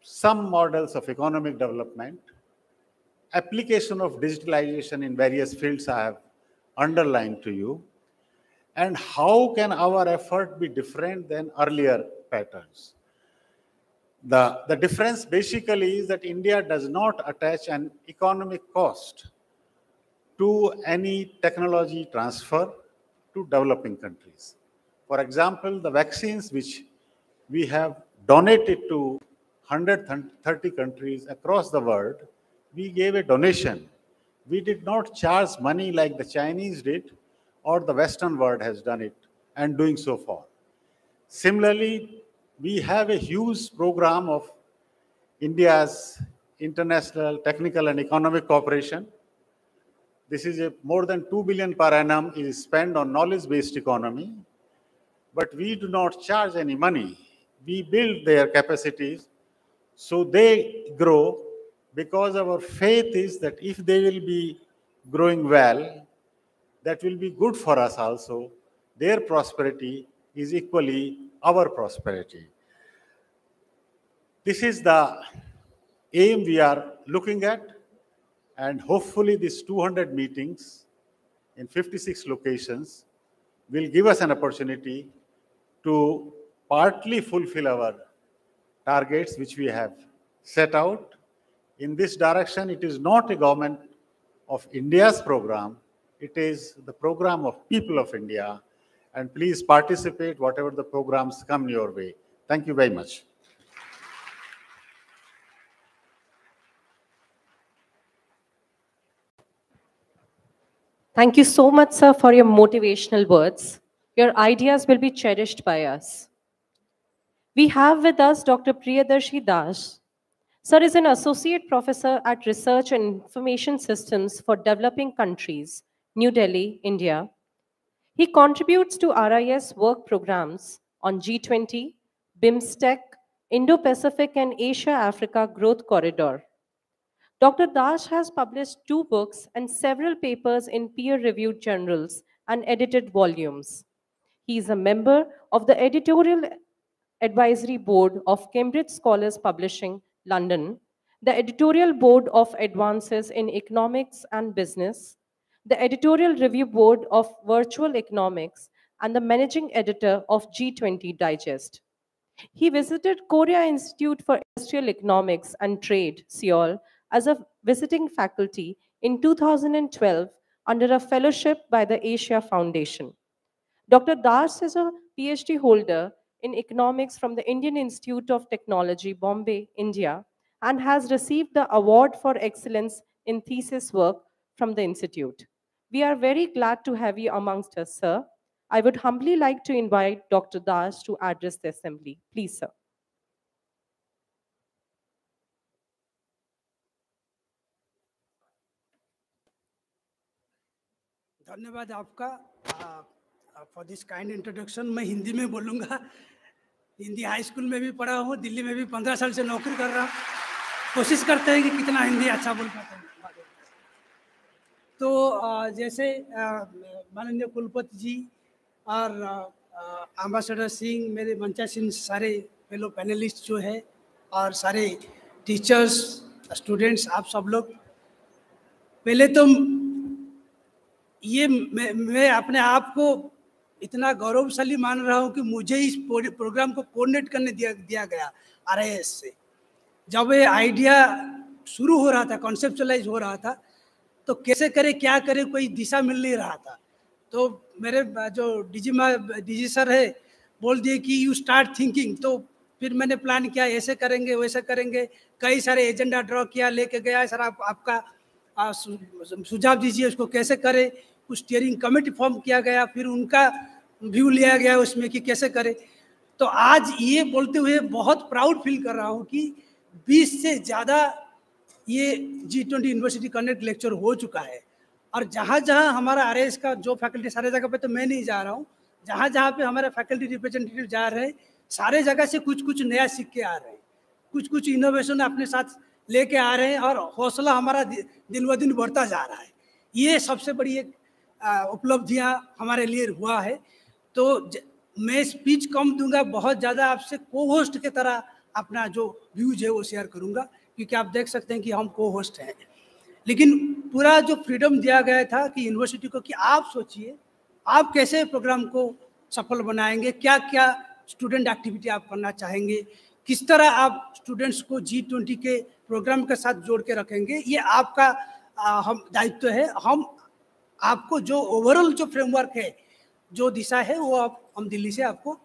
some models of economic development, application of digitalization in various fields I have underlined to you, and how can our effort be different than earlier patterns. The difference basically is that India does not attach an economic cost to any technology transfer to developing countries. For example, the vaccines which we have donated to 130 countries across the world, we gave a donation. We did not charge money like the Chinese did or the Western world has done it and doing so far. Similarly, we have a huge program of India's international technical and economic cooperation. This is more than 2 billion per annum is spent on knowledge-based economy, but we do not charge any money. We build their capacities so they grow, because our faith is that if they will be growing well, that will be good for us also. Their prosperity is equally our prosperity. This is the aim we are looking at, and hopefully these 200 meetings in 56 locations will give us an opportunity to partly fulfill our targets which we have set out. In this direction, it is not a government of India's program, it is the program of people of India, and please participate whatever the programs come your way. Thank you very much. Thank you so much, sir, for your motivational words. Your ideas will be cherished by us. We have with us Dr. Priyadarshi Das. Sir is an associate professor at Research and Information Systems for Developing Countries, New Delhi, India. He contributes to RIS work programs on G20, BIMSTEC, Indo-Pacific and Asia-Africa Growth Corridor. Dr. Das has published 2 books and several papers in peer-reviewed journals and edited volumes. He is a member of the editorial advisory board of Cambridge Scholars Publishing, London, the editorial board of Advances in Economics and Business, the editorial review board of Virtual Economics, and the managing editor of G20 Digest. He visited Korea Institute for Industrial Economics and Trade, Seoul, as a visiting faculty in 2012 under a fellowship by the Asia Foundation. Dr. Das is a PhD holder in economics from the Indian Institute of Technology, Bombay, India, and has received the Award for Excellence in Thesis Work from the Institute. We are very glad to have you amongst us, sir. I would humbly like to invite Dr. Das to address the assembly. Please, sir. धन्यवाद आपका for this kind introduction. मैं हिंदी में बोलूँगा। Hindi high school में भी पढ़ा हूँ, दिल्ली में भी 15 साल से नौकरी कर रहा हूँ। कोशिश करते हैं कि कितना हिंदी अच्छा बोल पाते हैं। तो जैसे माननीय कुलपति जी और एम्बेसडर सिंह, मेरे मंचा सिंह, सारे फेलो पैनलिस्ट जो है और सारे टीचर्स, स्टूडेंट्स, आप सब लोग, पहले तो ये मैं अपने आप को इतना गौरवशाली मान रहा हूँ कि मुझे इस प्रोग्राम को कोऑर्डिनेट करने दिया गया RIS से। जब ये आइडिया शुरू हो रहा था, कॉन्सेप्चुअलाइज हो रहा था, तो कैसे करें, क्या करें, कोई दिशा मिल नहीं रहा था। तो मेरे जो डीजी सर है बोल दिए कि यू स्टार्ट थिंकिंग। तो फिर मैंने प्लान किया, ऐसे करेंगे, वैसे करेंगे, कई सारे एजेंडा ड्रॉ किया, लेके गया। सर आपका सुझाव दीजिए, उसको कैसे करें। कुछ स्टीयरिंग कमेटी फॉर्म किया गया, फिर उनका व्यू लिया गया उसमें कि कैसे करें। तो आज ये बोलते हुए बहुत प्राउड फील कर रहा हूँ कि 20 से ज़्यादा ये G20 यूनिवर्सिटी कनेक्ट लेक्चर हो चुका है। और जहाँ जहाँ हमारा RIS का जो फैकल्टी, सारे जगह पे तो मैं नहीं जा रहा हूँ, जहाँ जहाँ पे हमारा फैकल्टी रिप्रेजेंटेटिव जा रहे हैं, सारे जगह से कुछ कुछ नया सीख के आ रहे हैं, कुछ कुछ इनोवेशन अपने साथ लेके आ रहे हैं और हौसला हमारा दिन ब दिन बढ़ता जा रहा है। ये सबसे बड़ी एक उपलब्धियाँ हमारे लिए हुआ है। तो मैं स्पीच कम दूंगा, बहुत ज़्यादा आपसे को होस्ट के तरह अपना जो व्यूज है वो शेयर करूंगा, क्योंकि आप देख सकते हैं कि हम को होस्ट हैं। लेकिन पूरा जो फ्रीडम दिया गया था कि यूनिवर्सिटी को, कि आप सोचिए आप कैसे प्रोग्राम को सफल बनाएंगे, क्या क्या स्टूडेंट एक्टिविटी आप करना चाहेंगे, किस तरह आप स्टूडेंट्स को G20 के प्रोग्राम के साथ जोड़ के रखेंगे, ये आपका हम दायित्व है। हम आपको जो ओवरऑल जो फ्रेमवर्क है, जो दिशा है, वो हम दिल्ली से आपको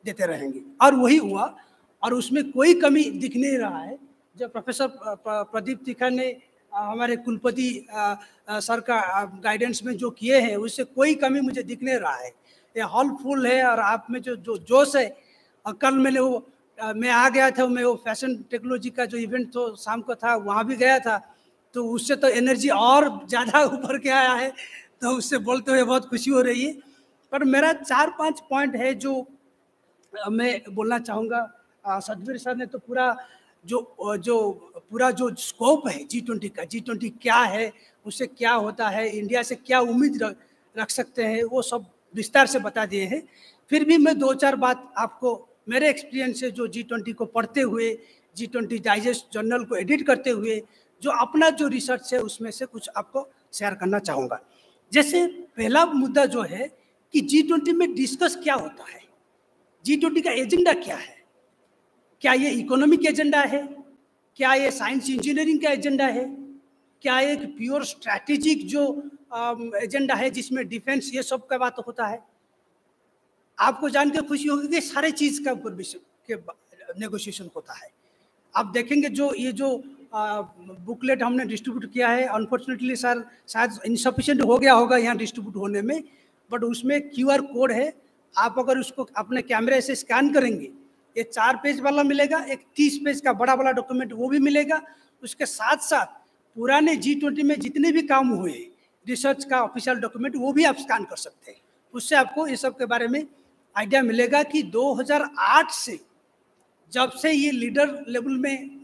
देते रहेंगे। और वही हुआ, और उसमें कोई कमी दिख नहीं रहा है। जो प्रोफेसर प्रदीप तिखा ने हमारे कुलपति सर का गाइडेंस में जो किए हैं, उससे कोई कमी मुझे दिख नहीं रहा है। ये हॉल फुल है और आप में जो जोश है। और कल मैंने मैं आ गया था, मैं वो फैशन टेक्नोलॉजी का जो इवेंट तो शाम को था, वहाँ भी गया था, तो उससे तो एनर्जी और ज़्यादा ऊपर के आया है। तो उससे बोलते हुए बहुत खुशी हो रही है। पर मेरा 4-5 पॉइंट है जो मैं बोलना चाहूँगा। सतबीर सर ने तो पूरा जो स्कोप है G20 का, G20 क्या है, उससे क्या होता है, इंडिया से क्या उम्मीद रख सकते हैं, वो सब विस्तार से बता दिए हैं। फिर भी मैं 2-4 बात आपको मेरे एक्सपीरियंस से, जो G20 को पढ़ते हुए, G20 डाइजेस्ट जर्नल को एडिट करते हुए, जो अपना जो रिसर्च है, उसमें से कुछ आपको शेयर करना चाहूँगा। जैसे पहला मुद्दा जो है कि G20 में डिस्कस क्या होता है, G20 का एजेंडा क्या है, क्या ये इकोनॉमिक एजेंडा है, क्या ये साइंस इंजीनियरिंग का एजेंडा है, क्या एक प्योर स्ट्रैटेजिक जो एजेंडा है जिसमें डिफेंस ये सब का बात होता है। आपको जान के खुशी होगी कि सारे चीज़ का ऊपर नेगोशिएशन होता है। आप देखेंगे जो ये जो बुकलेट हमने डिस्ट्रीब्यूट किया है, अनफॉर्चुनेटली सर शायद इनसफिशिएंट हो गया होगा यहाँ डिस्ट्रीब्यूट होने में, बट उसमें QR कोड है। आप अगर उसको अपने कैमरे से स्कैन करेंगे, ये 4 पेज वाला मिलेगा, एक 30 पेज का बड़ा वाला डॉक्यूमेंट वो भी मिलेगा। उसके साथ साथ पुराने G20 में जितने भी काम हुए रिसर्च का ऑफिशियल डॉक्यूमेंट, वो भी आप स्कैन कर सकते हैं। उससे आपको ये सब के बारे में आइडिया मिलेगा कि 2008 से जब से ये लीडर लेवल में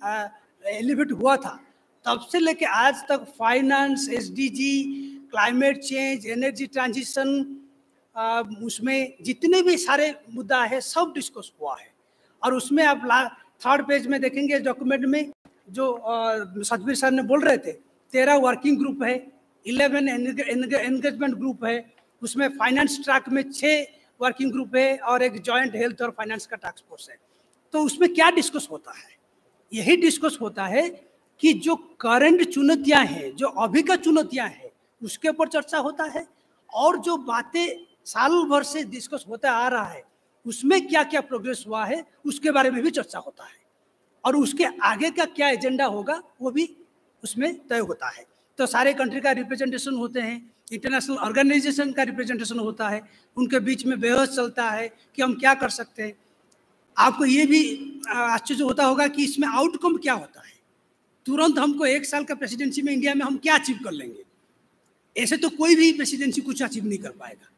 एलिवेट हुआ था, तब से लेके आज तक finance, SDG, climate change, energy transition, उसमें जितने भी सारे मुद्दा है सब डिस्कस हुआ है। और उसमें आप 3rd पेज में देखेंगे डॉक्यूमेंट में जो सतबीर सर ने बोल रहे थे, 13 वर्किंग ग्रुप है, 11 एंगेजमेंट ग्रुप है, उसमें फाइनेंस ट्रैक में 6 वर्किंग ग्रुप है और एक जॉइंट हेल्थ और फाइनेंस का टास्क फोर्स है। तो उसमें क्या डिस्कस होता है? यही डिस्कस होता है कि जो करंट चुनौतियां हैं, जो अभी का चुनौतियां हैं, उसके ऊपर चर्चा होता है, और जो बातें साल भर से डिस्कस होता आ रहा है उसमें क्या क्या प्रोग्रेस हुआ है उसके बारे में भी चर्चा होता है, और उसके आगे का क्या एजेंडा होगा वो भी उसमें तय होता है। तो सारे कंट्री का रिप्रेजेंटेशन होते हैं, इंटरनेशनल ऑर्गेनाइजेशन का रिप्रेजेंटेशन होता है, उनके बीच में बहस चलता है कि हम क्या कर सकते हैं। आपको ये भी आश्चर्य होता होगा कि इसमें आउटकम क्या होता है। तुरंत हमको 1 साल का प्रेसिडेंसी में इंडिया में हम क्या अचीव कर लेंगे? ऐसे तो कोई भी प्रेसिडेंसी कुछ अचीव नहीं कर पाएगा,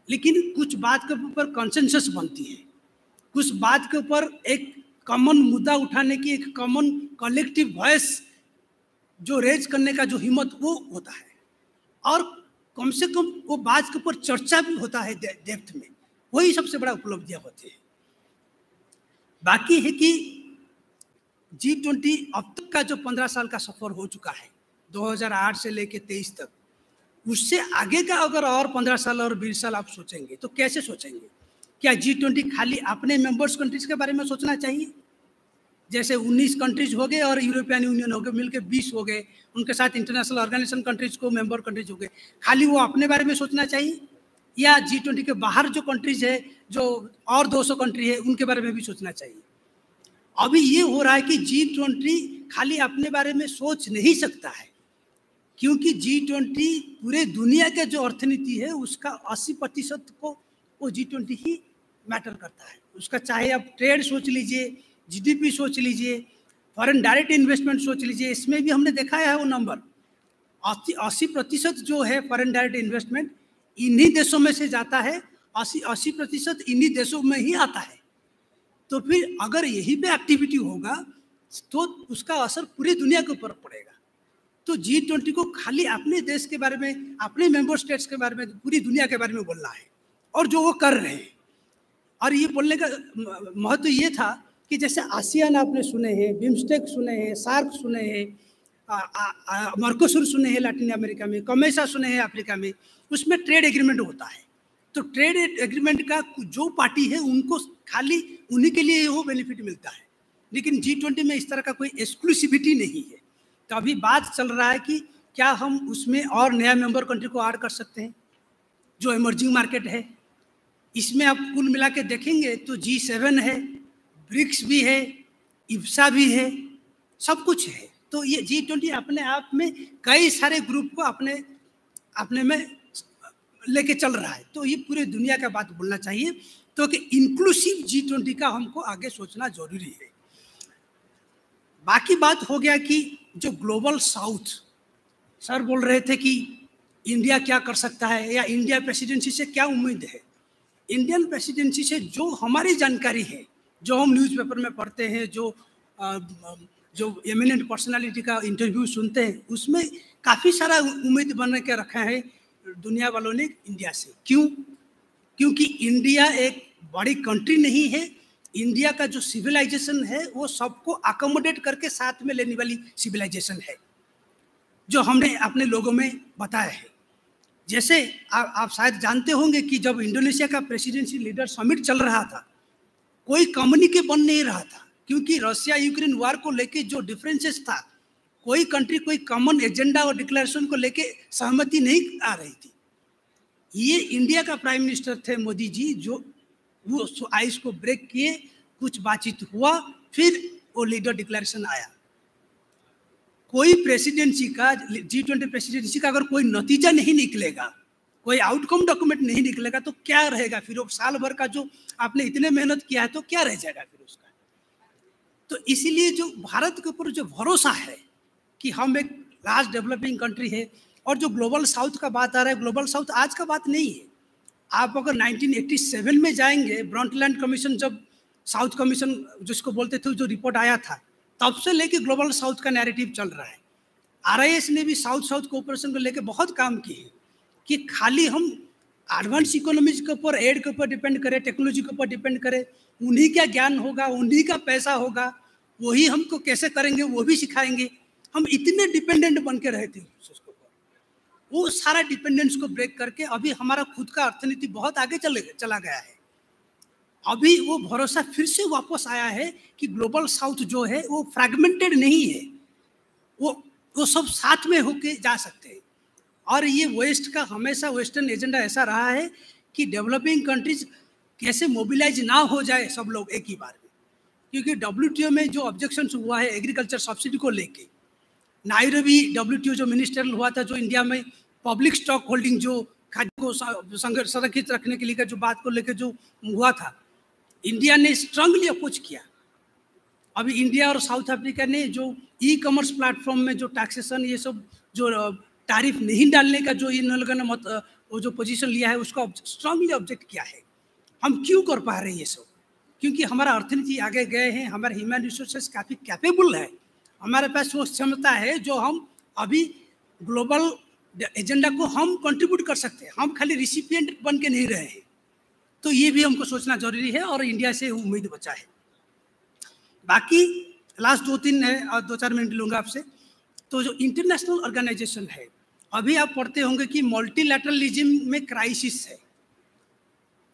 लेकिन कुछ बात के ऊपर कंसेंसस बनती है, कुछ बात के ऊपर एक कॉमन मुद्दा उठाने की, एक कॉमन कलेक्टिव वॉइस जो रेज करने का जो हिम्मत वो होता है, और कम से कम वो बात के ऊपर चर्चा भी होता है डेप्थ में। वही सबसे बड़ा उपलब्धियां होती है। बाकी है कि G20 अब तक का जो 15 साल का सफर हो चुका है, 2008 से लेके 23 तक, उससे आगे का अगर और 15 साल और 20 साल आप सोचेंगे तो कैसे सोचेंगे? क्या G20 खाली अपने मेंबर्स कंट्रीज के बारे में सोचना चाहिए? जैसे 19 कंट्रीज हो गए और यूरोपियन यूनियन हो गए, मिलकर 20 हो गए, उनके साथ इंटरनेशनल ऑर्गेनाइजेशन कंट्रीज को मेंबर कंट्रीज हो गए, खाली वो अपने बारे में सोचना चाहिए? या G20 के बाहर जो कंट्रीज है, जो और 200 कंट्री है, उनके बारे में भी सोचना चाहिए? अभी ये हो रहा है कि G20 खाली अपने बारे में सोच नहीं सकता है, क्योंकि G20 पूरे दुनिया के जो अर्थनीति है उसका 80% को वो G20 ही मैटर करता है। उसका चाहे आप ट्रेड सोच लीजिए, GDP सोच लीजिए, फॉरेन डायरेक्ट इन्वेस्टमेंट सोच लीजिए, इसमें भी हमने देखा है वो नंबर 80% जो है फॉरेन डायरेक्ट इन्वेस्टमेंट इन्हीं देशों में से जाता है, 80% इन्हीं देशों में ही आता है। तो फिर अगर यही पे एक्टिविटी होगा तो उसका असर पूरी दुनिया के ऊपर पड़ेगा। तो G20 को खाली अपने देश के बारे में, अपने मेंबर स्टेट्स के बारे में, पूरी दुनिया के बारे में बोलना है, और जो वो कर रहे हैं। और ये बोलने का महत्व ये था कि जैसे आसियान आपने सुने हैं, बिम्स्टेक सुने हैं, सार्क सुने हैं, मर्कोसुर सुने हैं लैटिन अमेरिका में, कमेसा सुने हैं अफ्रीका में, उसमें ट्रेड एग्रीमेंट होता है। तो ट्रेड एग्रीमेंट का जो पार्टी है उनको खाली उन्हीं के लिए वो बेनिफिट मिलता है, लेकिन G20 में इस तरह का कोई एक्सक्लूसिविटी नहीं है। तो अभी बात चल रहा है कि क्या हम उसमें और नया मेंबर कंट्री को ऐड कर सकते हैं, जो इमर्जिंग मार्केट है। इसमें आप कुल मिला के देखेंगे तो G7 है, ब्रिक्स भी है, इब्सा भी है, सब कुछ है। तो ये G20 अपने आप में कई सारे ग्रुप को अपने में लेके चल रहा है। तो ये पूरे दुनिया का बात बोलना चाहिए, तो कि इंक्लूसिव G20 का हमको आगे सोचना जरूरी है। बाकी बात हो गया कि जो ग्लोबल साउथ, सर बोल रहे थे कि इंडिया क्या कर सकता है या इंडिया प्रेसिडेंसी से क्या उम्मीद है। इंडियन प्रेसिडेंसी से जो हमारी जानकारी है, जो हम न्यूज़पेपर में पढ़ते हैं, जो एमिनेंट पर्सनालिटी का इंटरव्यू सुनते हैं, उसमें काफ़ी सारा उम्मीद बना के रखा है दुनिया वालों ने इंडिया से। क्यों? क्योंकि इंडिया एक बड़ी कंट्री नहीं है। इंडिया का जो सिविलाइजेशन है वो सबको अकोमोडेट करके साथ में लेने वाली सिविलाइजेशन है, जो हमने अपने लोगों में बताया है। जैसे आप शायद जानते होंगे कि जब इंडोनेशिया का प्रेसिडेंसी लीडर समिट चल रहा था, कोई कम्युनिके बन नहीं रहा था, क्योंकि रशिया यूक्रेन वार को लेके जो डिफरेंसेस था, कोई कंट्री कोई कॉमन एजेंडा और डिक्लेरेशन को लेके सहमति नहीं आ रही थी। ये इंडिया का प्राइम मिनिस्टर थे मोदी जी, जो वो आइस को ब्रेक किए, कुछ बातचीत हुआ, फिर वो लीडर डिक्लेरेशन आया। कोई प्रेसिडेंसी का, G20 प्रेसिडेंसी का अगर कोई नतीजा नहीं निकलेगा, कोई आउटकम डॉक्यूमेंट नहीं निकलेगा, तो क्या रहेगा फिर? वो साल भर का जो आपने इतने मेहनत किया है तो क्या रह जाएगा फिर उसका? तो इसीलिए जो भारत के ऊपर जो भरोसा है कि हम एक लार्ज डेवलपिंग कंट्री है, और जो ग्लोबल साउथ का बात आ रहा है, ग्लोबल साउथ आज का बात नहीं है। आप अगर 1987 में जाएंगे, ब्रॉन्टलैंड कमीशन, जब साउथ कमीशन जिसको बोलते थे, जो रिपोर्ट आया था, तब से लेके ग्लोबल साउथ का नैरेटिव चल रहा है। RIS ने भी साउथ साउथ कोऑपरेशन को लेके बहुत काम किए हैं कि खाली हम एडवांस इकोनॉमीज के ऊपर, एड के ऊपर डिपेंड करें, टेक्नोलॉजी के ऊपर डिपेंड करें, उन्हीं का ज्ञान होगा, उन्हीं का पैसा होगा, वही हमको कैसे करेंगे वो भी सिखाएंगे। हम इतने डिपेंडेंट बन के रहे थे उसके ऊपर। वो सारा डिपेंडेंस को ब्रेक करके अभी हमारा खुद का अर्थनीति बहुत आगे चला गया है। अभी वो भरोसा फिर से वापस आया है कि ग्लोबल साउथ जो है वो फ्रैगमेंटेड नहीं है, वो सब साथ में होके जा सकते हैं। और ये वेस्ट का हमेशा वेस्टर्न एजेंडा ऐसा रहा है कि डेवलपिंग कंट्रीज कैसे मोबिलाइज ना हो जाए सब लोग एक ही बार में, क्योंकि WTO में जो ऑब्जेक्शंस हुआ है एग्रीकल्चर सब्सिडी को लेके, नायरोबी WTO जो मिनिस्ट्रियल हुआ था, जो इंडिया में पब्लिक स्टॉक होल्डिंग जो खाद्य को संरक्षित रखने के लिए का जो बात को लेकर जो हुआ था, इंडिया ने स्ट्रांगली अपोज किया। अभी इंडिया और साउथ अफ्रीका ने जो ई-कॉमर्स प्लेटफॉर्म में जो टैक्सेशन ये सब जो टैरिफ नहीं डालने का जो इन लोगों ने वो जो पोजीशन लिया है उसको स्ट्रांगली ऑब्जेक्ट किया है। हम क्यों कर पा रहे हैं ये सब? क्योंकि हमारा अर्थनीति आगे गए हैं, हमारे ह्यूमन रिसोर्सेज काफ़ी कैपेबल है, हमारे पास वो क्षमता है जो हम अभी ग्लोबल एजेंडा को हम कंट्रीब्यूट कर सकते हैं। हम खाली रिसिपिएंट बन के नहीं रहे हैं, तो ये भी हमको सोचना जरूरी है और इंडिया से उम्मीद बचा है। बाकी लास्ट 2-3 है और 2-4 मिनट लूँगा आपसे। तो जो इंटरनेशनल ऑर्गेनाइजेशन है, अभी आप पढ़ते होंगे कि मल्टीलैटरलिज्म में क्राइसिस है।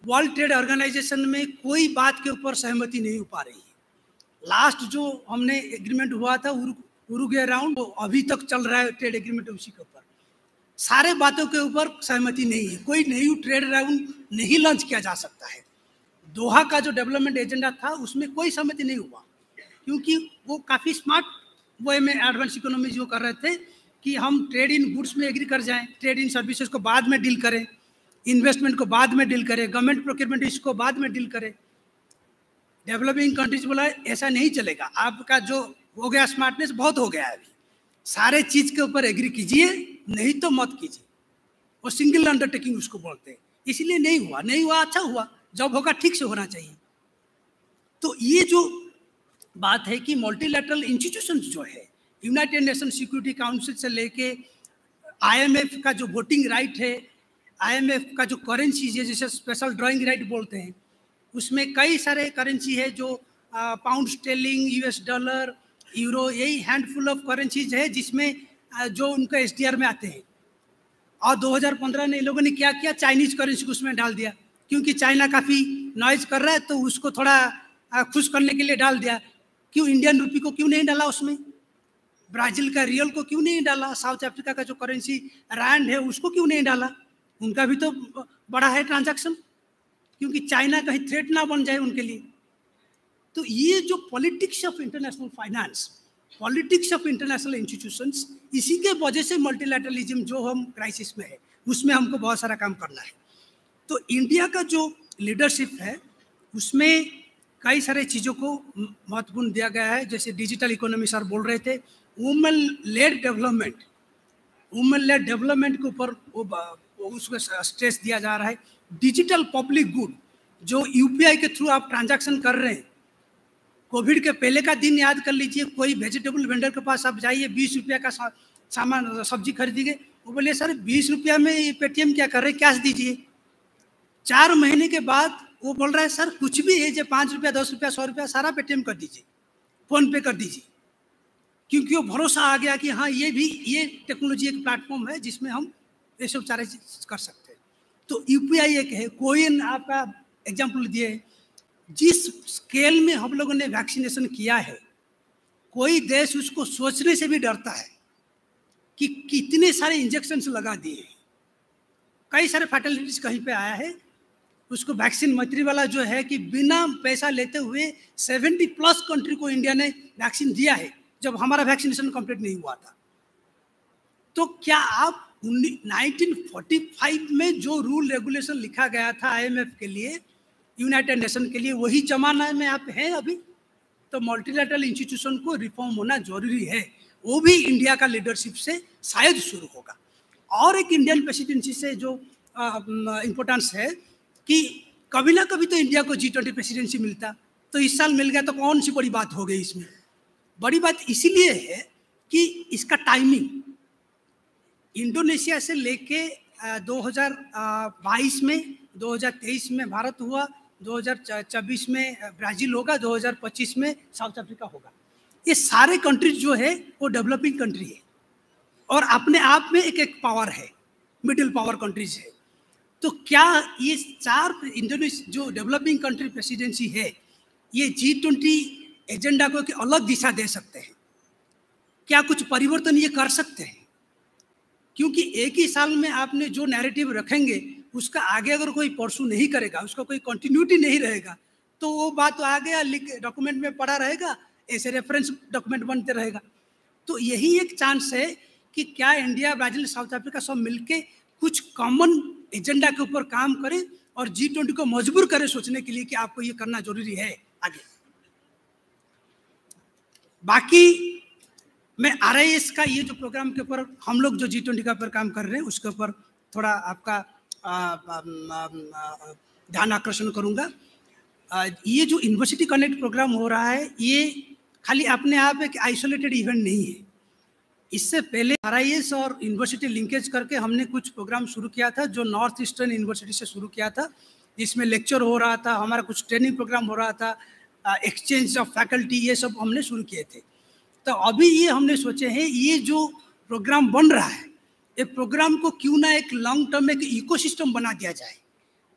वर्ल्ड ट्रेड ऑर्गेनाइजेशन में कोई बात के ऊपर सहमति नहीं हो पा रही है। लास्ट जो हमने एग्रीमेंट हुआ था उरुग्वे राउंड, वो अभी तक चल रहा है ट्रेड एग्रीमेंट, उसी के ऊपर सारे बातों के ऊपर सहमति नहीं है। कोई न्यू ट्रेड राउंड नहीं लॉन्च किया जा सकता है। दोहा का जो डेवलपमेंट एजेंडा था उसमें कोई सहमति नहीं हुआ, क्योंकि वो काफ़ी स्मार्ट वे में एडवांस इकोनॉमी जो कर रहे थे कि हम ट्रेड इन गुड्स में एग्री कर जाएं, ट्रेड इन सर्विसेज को बाद में डील करें, इन्वेस्टमेंट को बाद में डील करें, गवर्नमेंट प्रोक्योरमेंट इसको बाद में डील करें। डेवलपिंग कंट्रीज बोला ऐसा नहीं चलेगा, आपका जो हो गया स्मार्टनेस बहुत हो गया है, अभी सारे चीज़ के ऊपर एग्री कीजिए, नहीं तो मत कीजिए। वो सिंगल अंडरटेकिंग उसको बोलते हैं। इसलिए नहीं हुआ अच्छा हुआ, जब होगा ठीक से होना चाहिए। तो ये जो बात है कि मल्टीलैटरल इंस्टीट्यूशंस जो है, यूनाइटेड नेशन सिक्योरिटी काउंसिल से लेके IMF का जो वोटिंग राइट है, IMF का जो करेंसी है जिसे स्पेशल ड्राइंग राइट बोलते हैं, उसमें कई सारे करेंसी है जो pound sterling, US dollar, euro, यही हैंडफुल ऑफ करेंसीज है जिसमें जो उनका SDR में आते हैं। और 2015 में इन लोगों ने क्या किया, चाइनीज करेंसी को उसमें डाल दिया, क्योंकि चाइना काफ़ी नॉइज कर रहा है तो उसको थोड़ा खुश करने के लिए डाल दिया। क्यों इंडियन रुपी को क्यों नहीं डाला उसमें? ब्राज़ील का रियल को क्यों नहीं डाला? साउथ अफ्रीका का जो करेंसी रैंड है उसको क्यों नहीं डाला? उनका भी तो बड़ा है ट्रांजैक्शन, क्योंकि चाइना कहीं थ्रेट ना बन जाए उनके लिए। तो ये जो politics of international finance, politics of international institutions, इसी के वजह से मल्टीलैटरलिज्म जो हम क्राइसिस में है उसमें हमको बहुत सारा काम करना है। तो इंडिया का जो लीडरशिप है उसमें कई सारे चीज़ों को महत्वपूर्ण दिया गया है। जैसे डिजिटल इकोनॉमी सर बोल रहे थे, वुमेन लेड डेवलपमेंट के ऊपर उसको स्ट्रेस दिया जा रहा है। डिजिटल पब्लिक गुड, जो UPI के थ्रू आप ट्रांजैक्शन कर रहे हैं, कोविड के पहले का दिन याद कर लीजिए, कोई वेजिटेबल वेंडर के पास आप जाइए, 20 रुपया का सामान सब्जी खरीदिए, वो बोले सर 20 रुपया में ये पेटीएम क्या कर रहे, कैश दीजिए। 4 महीने के बाद वो बोल रहा है सर कुछ भी है, जो 5 रुपया, 10 रुपया, 100 रुपया सारा पेटीएम कर दीजिए, फोन पे कर दीजिए, क्योंकि वो भरोसा आ गया कि हाँ ये टेक्नोलॉजी एक प्लेटफॉर्म है जिसमें हम ये सब सारे चीज कर सकते हैं। तो UPI एक है, कोइन आपका एग्जाम्पल दिए, जिस स्केल में हम लोगों ने वैक्सीनेशन किया है, कोई देश उसको सोचने से भी डरता है कि कितने सारे इंजेक्शंस लगा दिए, कई सारे फैटलिटीज कहीं पे आया है। उसको वैक्सीन मैत्री वाला जो है कि बिना पैसा लेते हुए 70+ कंट्री को इंडिया ने वैक्सीन दिया है, जब हमारा वैक्सीनेशन कंप्लीट नहीं हुआ था। तो क्या आप 1945 में जो रूल रेगुलेशन लिखा गया था IMF के लिए, यूनाइटेड नेशन के लिए, वही जमाना में आप हैं अभी? तो मल्टीलैटरल इंस्टीट्यूशन को रिफॉर्म होना जरूरी है, वो भी इंडिया का लीडरशिप से शायद शुरू होगा। और एक इंडियन प्रेसिडेंसी से जो इम्पोर्टेंस है कि कभी ना कभी तो इंडिया को G20 प्रेसिडेंसी मिलता, तो इस साल मिल गया तो कौन सी बड़ी बात हो गई इसमें? बड़ी बात इसीलिए है कि इसका टाइमिंग इंडोनेशिया से लेके 2022 में, 2023 में भारत हुआ, 2024 में ब्राज़ील होगा, 2025 में साउथ अफ्रीका होगा। ये सारे कंट्रीज जो है वो डेवलपिंग कंट्री है और अपने आप में एक पावर है। मिडिल पावर कंट्रीज है। तो क्या ये 4 इंडोनेशिया जो डेवलपिंग कंट्री प्रेसिडेंसी है, ये G20 एजेंडा को एक अलग दिशा दे सकते हैं? क्या कुछ परिवर्तन ये कर सकते हैं? क्योंकि एक ही साल में आपने जो नैरेटिव रखेंगे उसका आगे अगर कोई परसू नहीं करेगा, उसका कोई कंटिन्यूटी नहीं रहेगा, तो वो बात तो आगे लिख डॉक्यूमेंट में पड़ा रहेगा, ऐसे रेफरेंस डॉक्यूमेंट बनते रहेगा। तो यही एक चांस है कि क्या इंडिया, ब्राजील, साउथ अफ्रीका सब मिलके कुछ कॉमन एजेंडा के ऊपर काम करें और G20 को मजबूर करें सोचने के लिए कि आपको ये करना जरूरी है आगे। बाकी मैं RIS का ये जो प्रोग्राम के ऊपर हम लोग जो G20 का ऊपर काम कर रहे हैं उसके ऊपर थोड़ा आपका ध्यान आकर्षण करूंगा। ये जो यूनिवर्सिटी कनेक्ट प्रोग्राम हो रहा है, ये खाली अपने आप एक आइसोलेटेड इवेंट नहीं है। इससे पहले RIS और यूनिवर्सिटी लिंकेज करके हमने कुछ प्रोग्राम शुरू किया था, जो नॉर्थ ईस्टर्न यूनिवर्सिटी से शुरू किया था, जिसमें लेक्चर हो रहा था, हमारा कुछ ट्रेनिंग प्रोग्राम हो रहा था, एक्सचेंज ऑफ फैकल्टी, ये सब हमने शुरू किए थे। तो अभी ये हमने सोचे हैं, ये जो प्रोग्राम बन रहा है, ये प्रोग्राम को क्यों ना एक लॉन्ग टर्म एक इकोसिस्टम बना दिया जाए,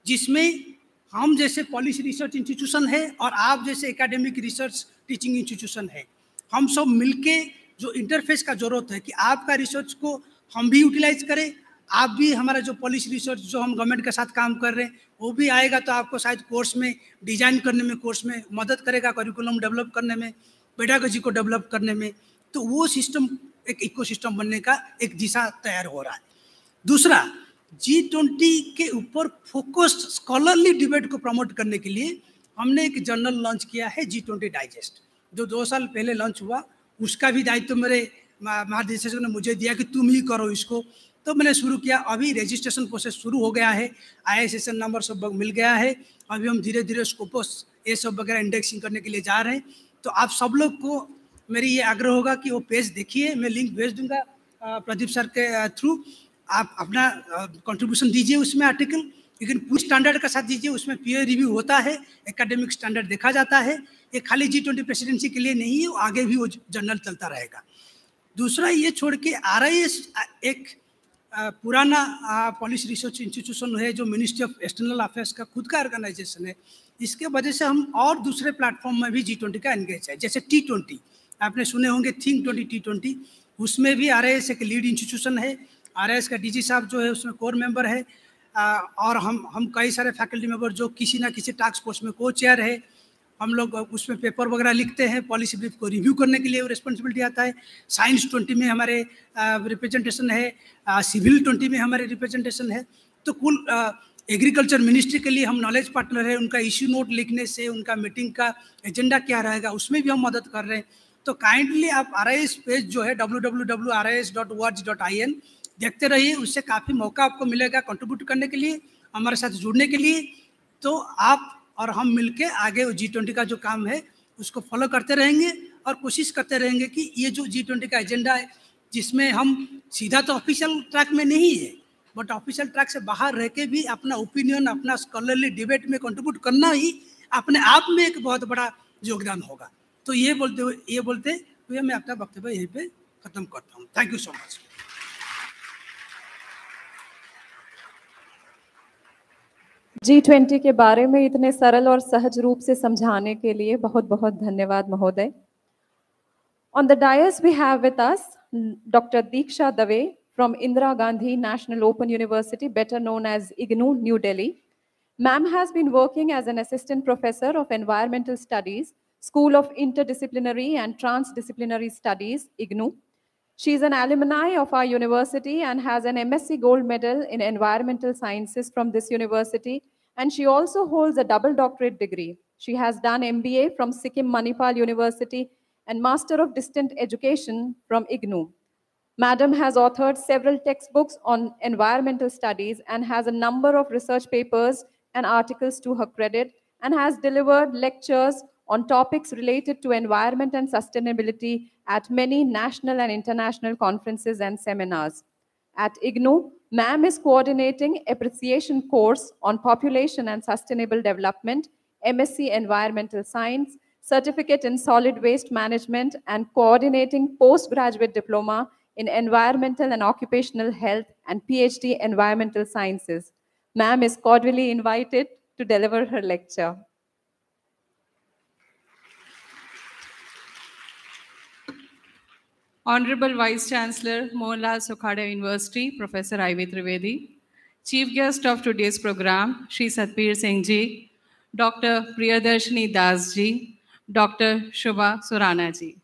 जिसमें हम जैसे पॉलिसी रिसर्च इंस्टीट्यूशन है और आप जैसे एकेडमिक रिसर्च टीचिंग इंस्टीट्यूशन है, हम सब मिलके जो इंटरफेस का जरूरत है कि आपका रिसर्च को हम भी यूटिलाइज करें, आप भी हमारा जो पॉलिसी रिसर्च जो हम गवर्नमेंट के साथ काम कर रहे हैं वो भी आएगा, तो आपको शायद कोर्स में डिजाइन करने में, कोर्स में मदद करेगा, करिकुलम डेवलप करने में, पेडागोजी को डेवलप करने में। तो वो सिस्टम एक इकोसिस्टम बनने का एक दिशा तैयार हो रहा है। दूसरा, G20 के ऊपर फोकस्ड स्कॉलरली डिबेट को प्रमोट करने के लिए हमने एक जर्नल लॉन्च किया है, G20 डाइजेस्ट, जो 2 साल पहले लॉन्च हुआ। उसका भी दायित्व मेरे महानिदेशक ने मुझे दिया कि तुम ही करो इसको, तो मैंने शुरू किया। अभी रजिस्ट्रेशन प्रोसेस शुरू हो गया है, ISSN नंबर सब मिल गया है। अभी हम धीरे धीरे स्कोपस ये सब वगैरह इंडेक्सिंग करने के लिए जा रहे हैं। तो आप सब लोग को मेरी ये आग्रह होगा कि वो पेज देखिए, मैं लिंक भेज दूंगा प्रदीप सर के थ्रू। आप अपना कंट्रीब्यूशन दीजिए उसमें आर्टिकल, लेकिन पूरी स्टैंडर्ड का साथ दीजिए। उसमें पीयर रिव्यू होता है, एकेडमिक स्टैंडर्ड देखा जाता है। ये खाली G20 प्रेसिडेंसी के लिए नहीं है, वो आगे भी वो जर्नल चलता रहेगा। दूसरा, ये छोड़ के RIS एक पुराना पॉलिसी रिसर्च इंस्टीट्यूशन है, जो मिनिस्ट्री ऑफ एक्सटर्नल अफेयर्स का खुद का ऑर्गेनाइजेशन है। इसके वजह से हम और दूसरे प्लेटफॉर्म में भी G20 का एंगेज है, जैसे T20 आपने सुने होंगे, थिंक 20 T20, उसमें भी RIS एक लीड इंस्टीट्यूशन है। RIS का DG साहब जो है उसमें कोर मेंबर है, और हम कई सारे फैकल्टी मेंबर जो किसी ना किसी टास्क फोर्स में को चेयर है। हम लोग उसमें पेपर वगैरह लिखते हैं, पॉलिसी ब्रीफ को रिव्यू करने के लिए रिस्पॉन्सिबिलिटी आता है। साइंस 20 में हमारे रिप्रेजेंटेशन है, सिविल 20 में हमारे रिप्रेजेंटेशन है। तो कुल एग्रीकल्चर मिनिस्ट्री के लिए हम नॉलेज पार्टनर है, उनका इश्यू नोट लिखने से, उनका मीटिंग का एजेंडा क्या रहेगा, उसमें भी हम मदद कर रहे हैं। तो काइंडली आप RIS पेज जो है www.ris.org.in देखते रहिए, उससे काफ़ी मौका आपको मिलेगा कंट्रीब्यूट करने के लिए, हमारे साथ जुड़ने के लिए। तो आप और हम मिलके आगे G20 का जो काम है उसको फॉलो करते रहेंगे और कोशिश करते रहेंगे कि ये जो G20 का एजेंडा है, जिसमें हम सीधा तो ऑफिशियल ट्रैक में नहीं है, बट ऑफिशियल ट्रैक से बाहर रह के भी अपना ओपिनियन, अपना स्कॉलरली डिबेट में कंट्रीब्यूट करना ही अपने आप में एक बहुत बड़ा योगदान होगा। तो ये बोलते हुए मैं अपना वक्तव्य यहीं पे खत्म करता हूँ। Thank you so much. G20 के बारे में इतने सरल और सहज रूप से समझाने के लिए बहुत बहुत धन्यवाद महोदय। On the dais we have with us Dr. Diksha Dave from Indira Gandhi National Open University, better known as IGNOU, New Delhi. Ma'am has been working as an assistant professor of environmental studies, School of Interdisciplinary and Transdisciplinary Studies, IGNOU. She is an alumni of our university and has an MSc Gold Medal in Environmental Sciences from this university, and she also holds a double doctorate degree. She has done MBA from Sikkim Manipal University and Master of Distant Education from IGNOU. Madam has authored several textbooks on environmental studies and has a number of research papers and articles to her credit, and has delivered lectures on topics related to environment and sustainability at many national and international conferences and seminars. At IGNOU, Ma'am is coordinating appreciation course on population and sustainable development, MSc Environmental Science, Certificate in Solid Waste Management, and coordinating postgraduate diploma in Environmental and Occupational Health and PhD Environmental Sciences. Ma'am is cordially invited to deliver her lecture. Honorable Vice Chancellor, Mohanlal Sukhade University, Professor Ivy Trivedi, Chief Guest of today's program, Shri Satbir Singh Ji, Dr. Priyadarshini Das Ji, Dr. Shubha Surana Ji,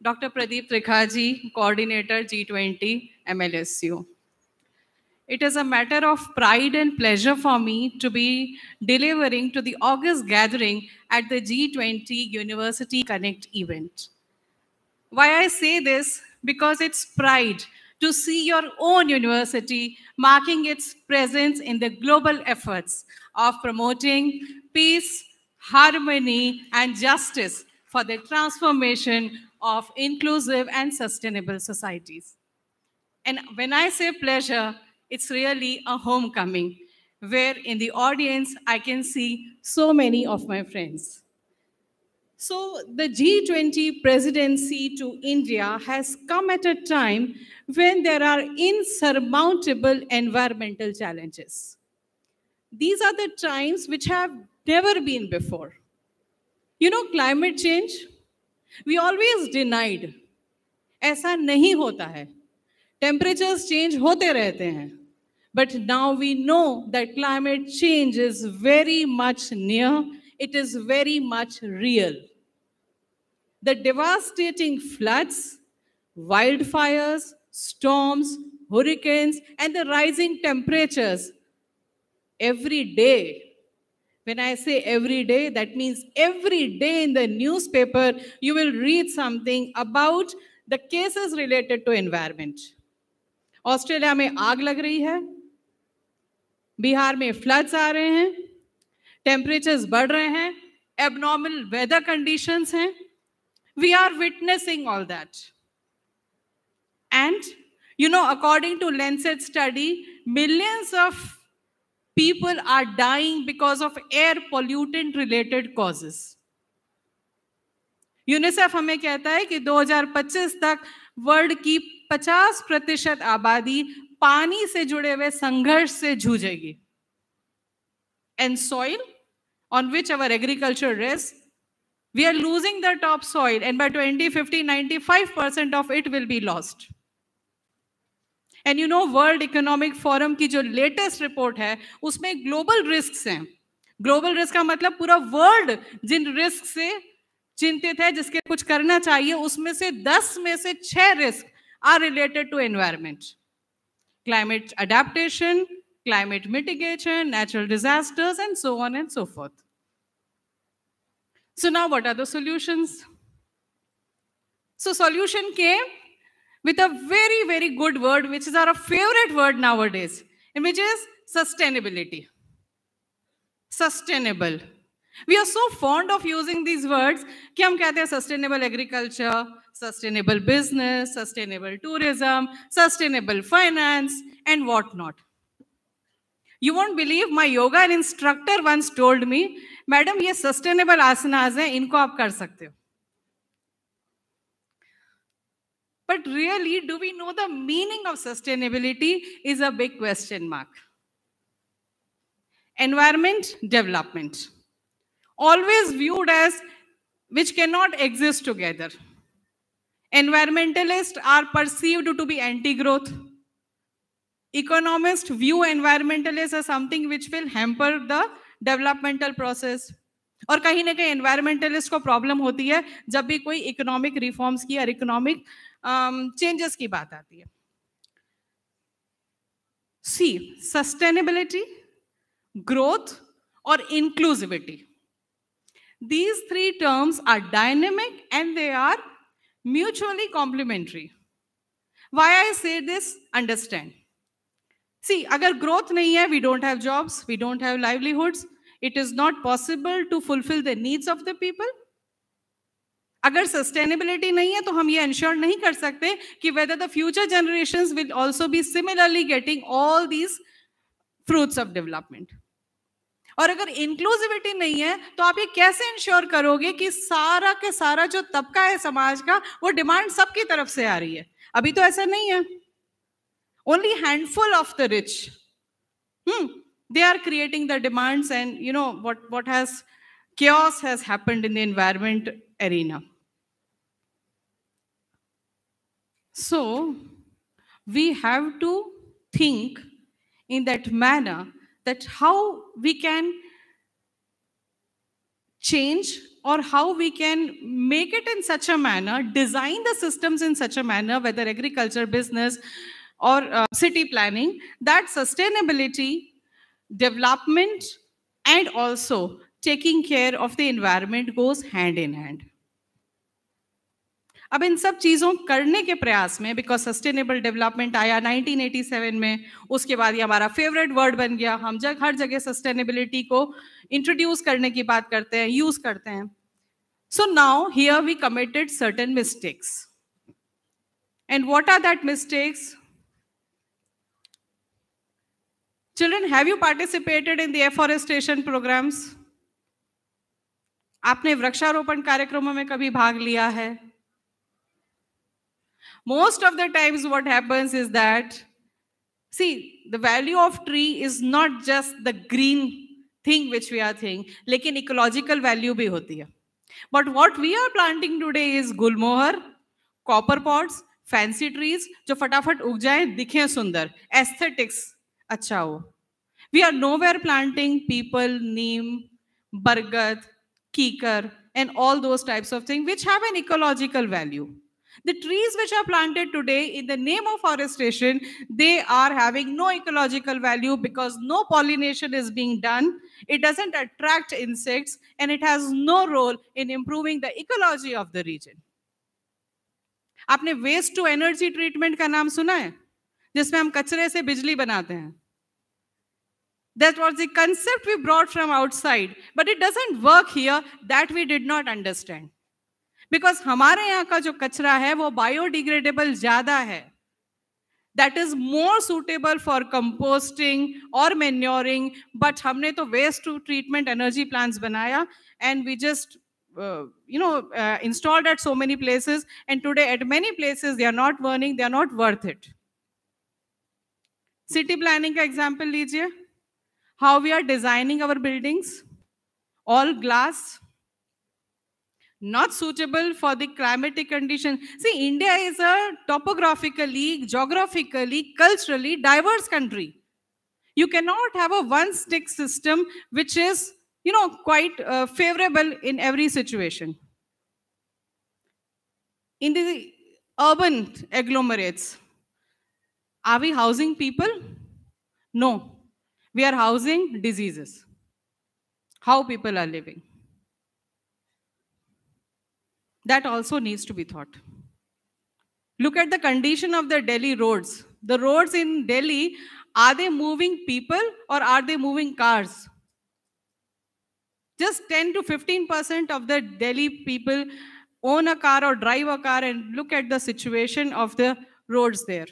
Dr. Pradeep Trikha Ji, Coordinator G20 MLSU. It is a matter of pride and pleasure for me to be delivering to the August gathering at the G20 University Connect event. Why I say this? Because it's pride to see your own university marking its presence in the global efforts of promoting peace, harmony, and justice for the transformation of inclusive and sustainable societies. And when I say pleasure, it's really a homecoming, where in the audience I can see so many of my friends. So the G20 presidency to India has come at a time when there are insurmountable environmental challenges. These are the times which have never been before. You know, climate change, we always denied. ऐसा नहीं होता है. Temperatures change होते रहते हैं. But now we know that climate change is very much near. It is very much real. The devastating floods, wildfires, storms, hurricanes, and the rising temperatures every day. When I say every day, that means every day in the newspaper, you will read something about the cases related to environment. Australia में आग लग रही है, बिहार में floods आ रहे हैं, temperatures बढ़ रहे हैं, एबनॉर्मल वेदर कंडीशंस हैं. We are witnessing all that. And, you know, according to Lancet study, millions of people are dying because of air pollutant related causes. UNICEF हमें कहता है कि 2025 तक वर्ल्ड की 50% आबादी पानी से जुड़े हुए संघर्ष से जूझेगी. And soil on which our agriculture rests, we are losing the topsoil, and by 2050, 95% of it will be lost. And you know, World Economic Forum की जो latest report है, उसमें global risks हैं. Global risk का मतलब पूरा world जिन risk से चिंतित है, जिसके कुछ करना चाहिए, उसमें से 10 में से 6 risk are related to environment. Climate adaptation, climate mitigation, natural disasters, and so on and so forth. So now what are the solutions? So solution came with a very, very good word, which is our favorite word nowadays, and which is sustainability. Sustainable. We are so fond of using these words कि हम कहते हैं sustainable agriculture, sustainable business, sustainable tourism, sustainable finance, and whatnot. You won't believe my yoga instructor once told me, Madam, ये sustainable asanas हैं, इनको आप कर सकते हो. But really, do we know the meaning of sustainability is a big question mark. Environment, development. Always viewed as which cannot exist together. Environmentalists are perceived to be anti-growth. Economists view environmentalists as something which will hamper the developmental process. और कहीं ना कहीं environmentalist को problem होती है जब भी कोई economic reforms की और economic changes की बात आती है. See, sustainability, growth, or inclusivity. These three terms are dynamic and they are mutually complementary. Why I say this? Understand. See, agar growth nahi hai, we don't have jobs, we don't have livelihoods. It is not possible to fulfill the needs of the people. अगर sustainability नहीं है तो हम ये ensure नहीं कर सकते कि whether the future generations will also be similarly getting all these fruits of development. और अगर inclusivity नहीं है तो आप ये कैसे ensure करोगे कि सारा के सारा जो तबका है समाज का वो demand सबकी तरफ से आ रही है. अभी तो ऐसा नहीं है. Only handful of the rich, they are creating the demands, and you know what has chaos has happened in the environment arena. So we have to think in that manner that how we can change or how we can make it in such a manner, design the systems in such a manner, whether agriculture, business, or city planning, that sustainability, development, and also taking care of the environment goes hand in hand. अब इन सब चीज़ों करने के प्रयास में, because sustainable development आया 1987 में, उसके बाद ये हमारा फेवरेट वर्ड बन गया, हम हर जगह सस्टेनेबिलिटी को इंट्रोड्यूस करने की बात करते हैं, यूज करते हैं. So now here we committed certain mistakes. And what are that mistakes? Children, have you participated in the afforestation programs? आपने वृक्षारोपण कार्यक्रमों में कभी भाग लिया है? Most of the times what happens is that, see, the value of tree is not just the green thing which we are saying, लेकिन ecological value भी होती है. But what we are planting today is gulmohar, copper pods, fancy trees, जो फटाफट उग जाएं, दिखें सुंदर, aesthetics अच्छा हो. We are nowhere planting people, neem, bargad, kikar, and all those types of things which have an ecological value. The trees which are planted today in the name of forestation, they are having no ecological value because no pollination is being done. It doesn't attract insects and it has no role in improving the ecology of the region. आपने waste to energy treatment का नाम सुना है, जिसमें हम कचरे से बिजली बनाते हैं? That was the concept we brought from outside, but it doesn't work here. That we did not understand. Because हमारे यहाँ का जो कचरा है वो बायोडिग्रेडेबल ज्यादा है. That is more suitable for composting or manuring, but हमने तो waste to treatment energy plants बनाया and we just installed at so many places, and today at many places they are not burning, they are not worth it. City planning का example लीजिए. How we are designing our buildings, all glass, not suitable for the climatic condition. See, India is a topographically, geographically, culturally diverse country. You cannot have a one-stick system which is, quite favorable in every situation. In the urban agglomerates, are we housing people? No. We are housing diseases. How people are living. That also needs to be thought. Look at the condition of the Delhi roads. The roads in Delhi, are they moving people or are they moving cars? Just 10 to 15% of the Delhi people own a car or drive a car, and look at the situation of the roads there.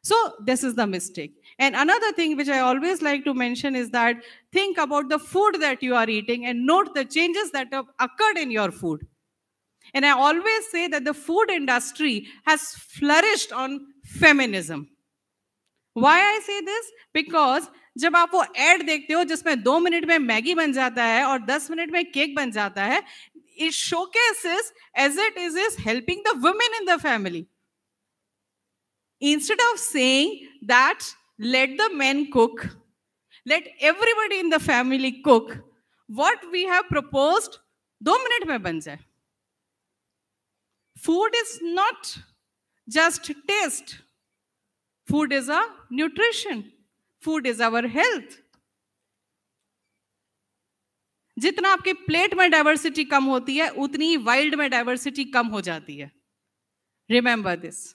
So this is the mistake. And another thing which I always like to mention is that think about the food that you are eating and note the changes that have occurred in your food. And I always say that the food industry has flourished on feminism. Why I say this? Because जब आप वो add देखते हो जिसमें 2 minute में Maggi बन जाता है और 10 मिनट में केक बन जाता है, it showcases as it is helping the women in the family. Instead of saying that let the men cook, let everybody in the family cook, what we have proposed 2 minute में बन जाए. Food is not just taste. Food is a nutrition. Food is our health. जितना आपके plate में diversity कम होती है, उतनी ही wild में डाइवर्सिटी कम हो जाती है. Remember this.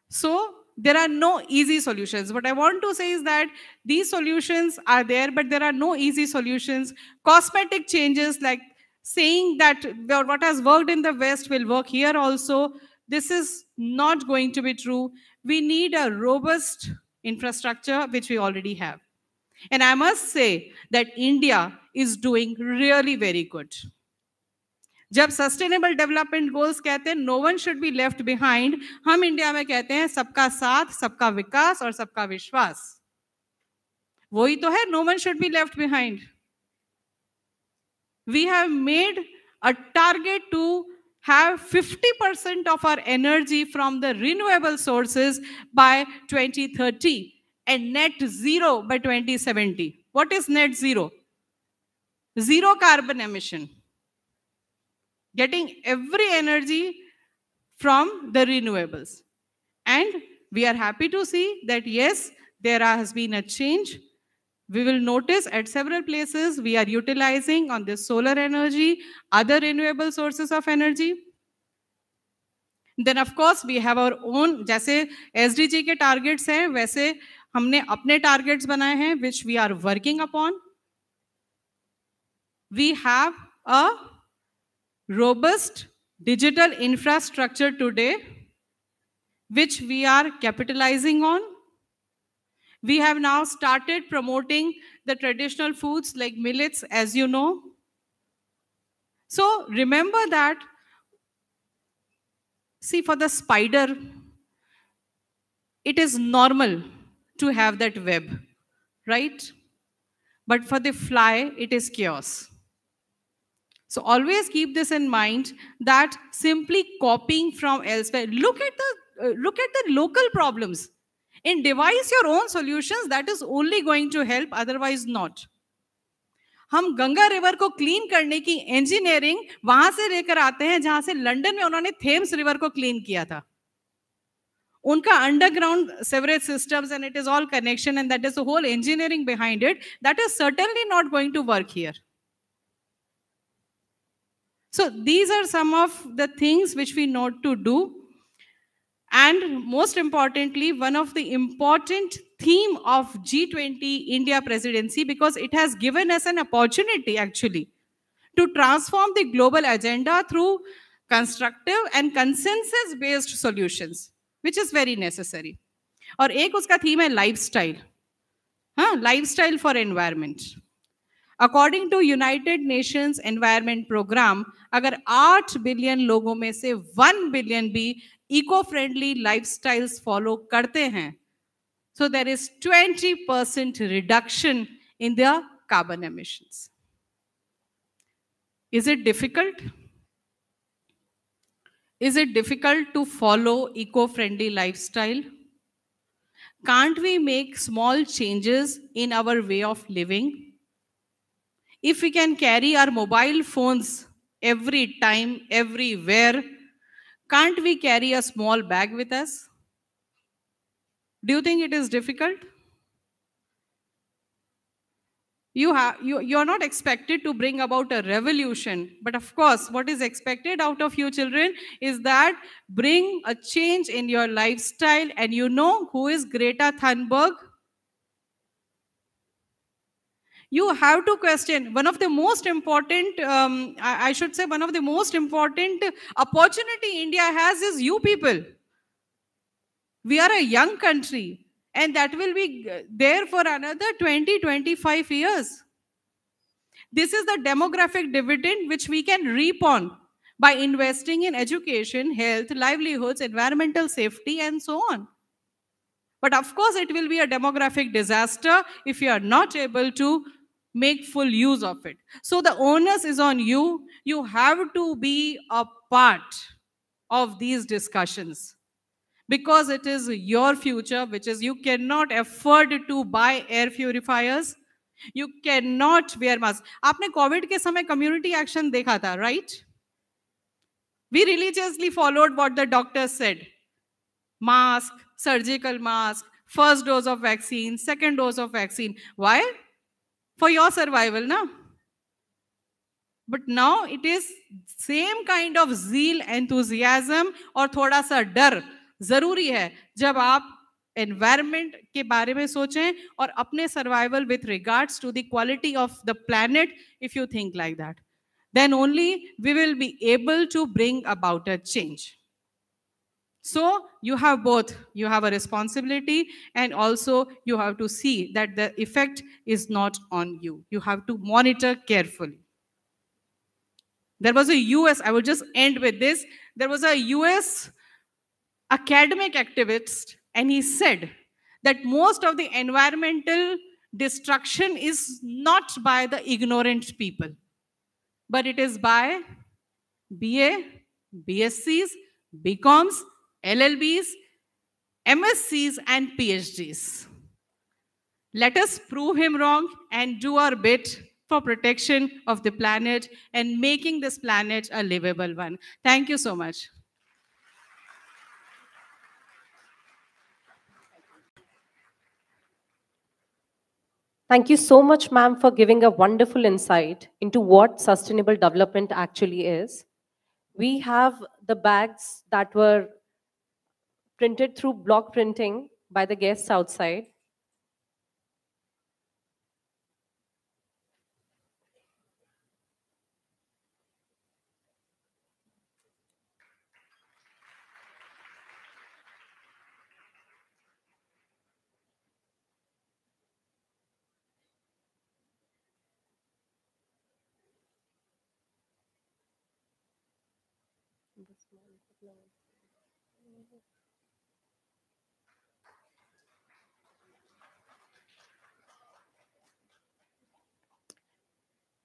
So there are no easy solutions. What I want to say is that these solutions are there, but there are no easy solutions. Cosmetic changes like saying that what has worked in the West will work here also, this is not going to be true. We need a robust infrastructure, which we already have. And I must say that India is doing really very good. जब sustainable development goals कहते हैं no one should be left behind, हम India में कहते हैं सबका साथ, सबका विकास और सबका विश्वास। वही तो है no one should be left behind. We have made a target to have 50% of our energy from the renewable sources by 2030 and net zero by 2070. What is net zero? Zero carbon emission. Getting every energy from the renewables. And we are happy to see that yes, there has been a change. We will notice at several places we are utilizing on this solar energy, other renewable sources of energy. Then of course we have our own, जैसे SDG के targets हैं, वैसे हमने अपने targets बनाए हैं, which we are working upon. We have a robust digital infrastructure today, which we are capitalizing on. We have now started promoting the traditional foods like millets, as you know. So remember that, see, for the spider, it is normal to have that web, right? But for the fly, it is chaos. So always keep this in mind that simply copying from elsewhere, look at the local problems. And devise your own solutions, that is only going to help, otherwise not. हम Ganga river को clean करने की engineering वहां से लेकर आते हैं जहां से लंदन में उन्होंने थेम्स रिवर को क्लीन किया था। उनका underground sewerage systems and it is all connection and that is the whole engineering behind it, that is certainly not going to work here. So these are some of the things which we need to do. And most importantly, one of the important theme of G20 India presidency, because it has given us an opportunity actually to transform the global agenda through constructive and consensus based solutions, which is very necessary. और एक उसका theme है lifestyle, lifestyle for environment. According to United Nations Environment Program, अगर 8 billion लोगों में से 1 billion भी eco friendly lifestyles follow करते हैं, so there is 20% reduction in their carbon emissions. Is it difficult? Is it difficult to follow eco-friendly lifestyle? Can't we make small changes in our way of living? If we can carry our mobile phones every time, everywhere, can't we carry a small bag with us? Do you think it is difficult? You're not expected to bring about a revolution, but of course, what is expected out of you children is that bring a change in your lifestyle. And you know who is Greta Thunberg? You have to question one of the most important, I should say, one of the most important opportunity India has is you people. We are a young country, and that will be there for another 20-25 years. This is the demographic dividend which we can reap on by investing in education, health, livelihoods, environmental safety, and so on. But of course, it will be a demographic disaster if you are not able to make full use of it. So the onus is on you. You have to be a part of these discussions because it is your future, which is you cannot afford to buy air purifiers. You cannot wear mask. आपने Covid के समय community action देखा था, right? We religiously followed what the doctor said. Mask, surgical mask, first dose of vaccine, second dose of vaccine. Why? For your survival, na? But now it is same kind of zeal, enthusiasm और थोड़ा सा डर जरूरी है जब आप environment के बारे में सोचें और अपने survival with regards to the quality of the planet. If you think like that, then only we will be able to bring about a change. So you have both. You have a responsibility and also you have to see that the effect is not on you. You have to monitor carefully. There was a US, I will just end with this. There was a US academic activist, and he said that most of the environmental destruction is not by the ignorant people, but it is by BA, BScs, BComs, LLBs, MScs, and PhDs. Let us prove him wrong and do our bit for protection of the planet and making this planet a livable one. Thank you so much. Thank you so much, ma'am, for giving a wonderful insight into what sustainable development actually is. We have the bags that were printed through block printing by the guests outside.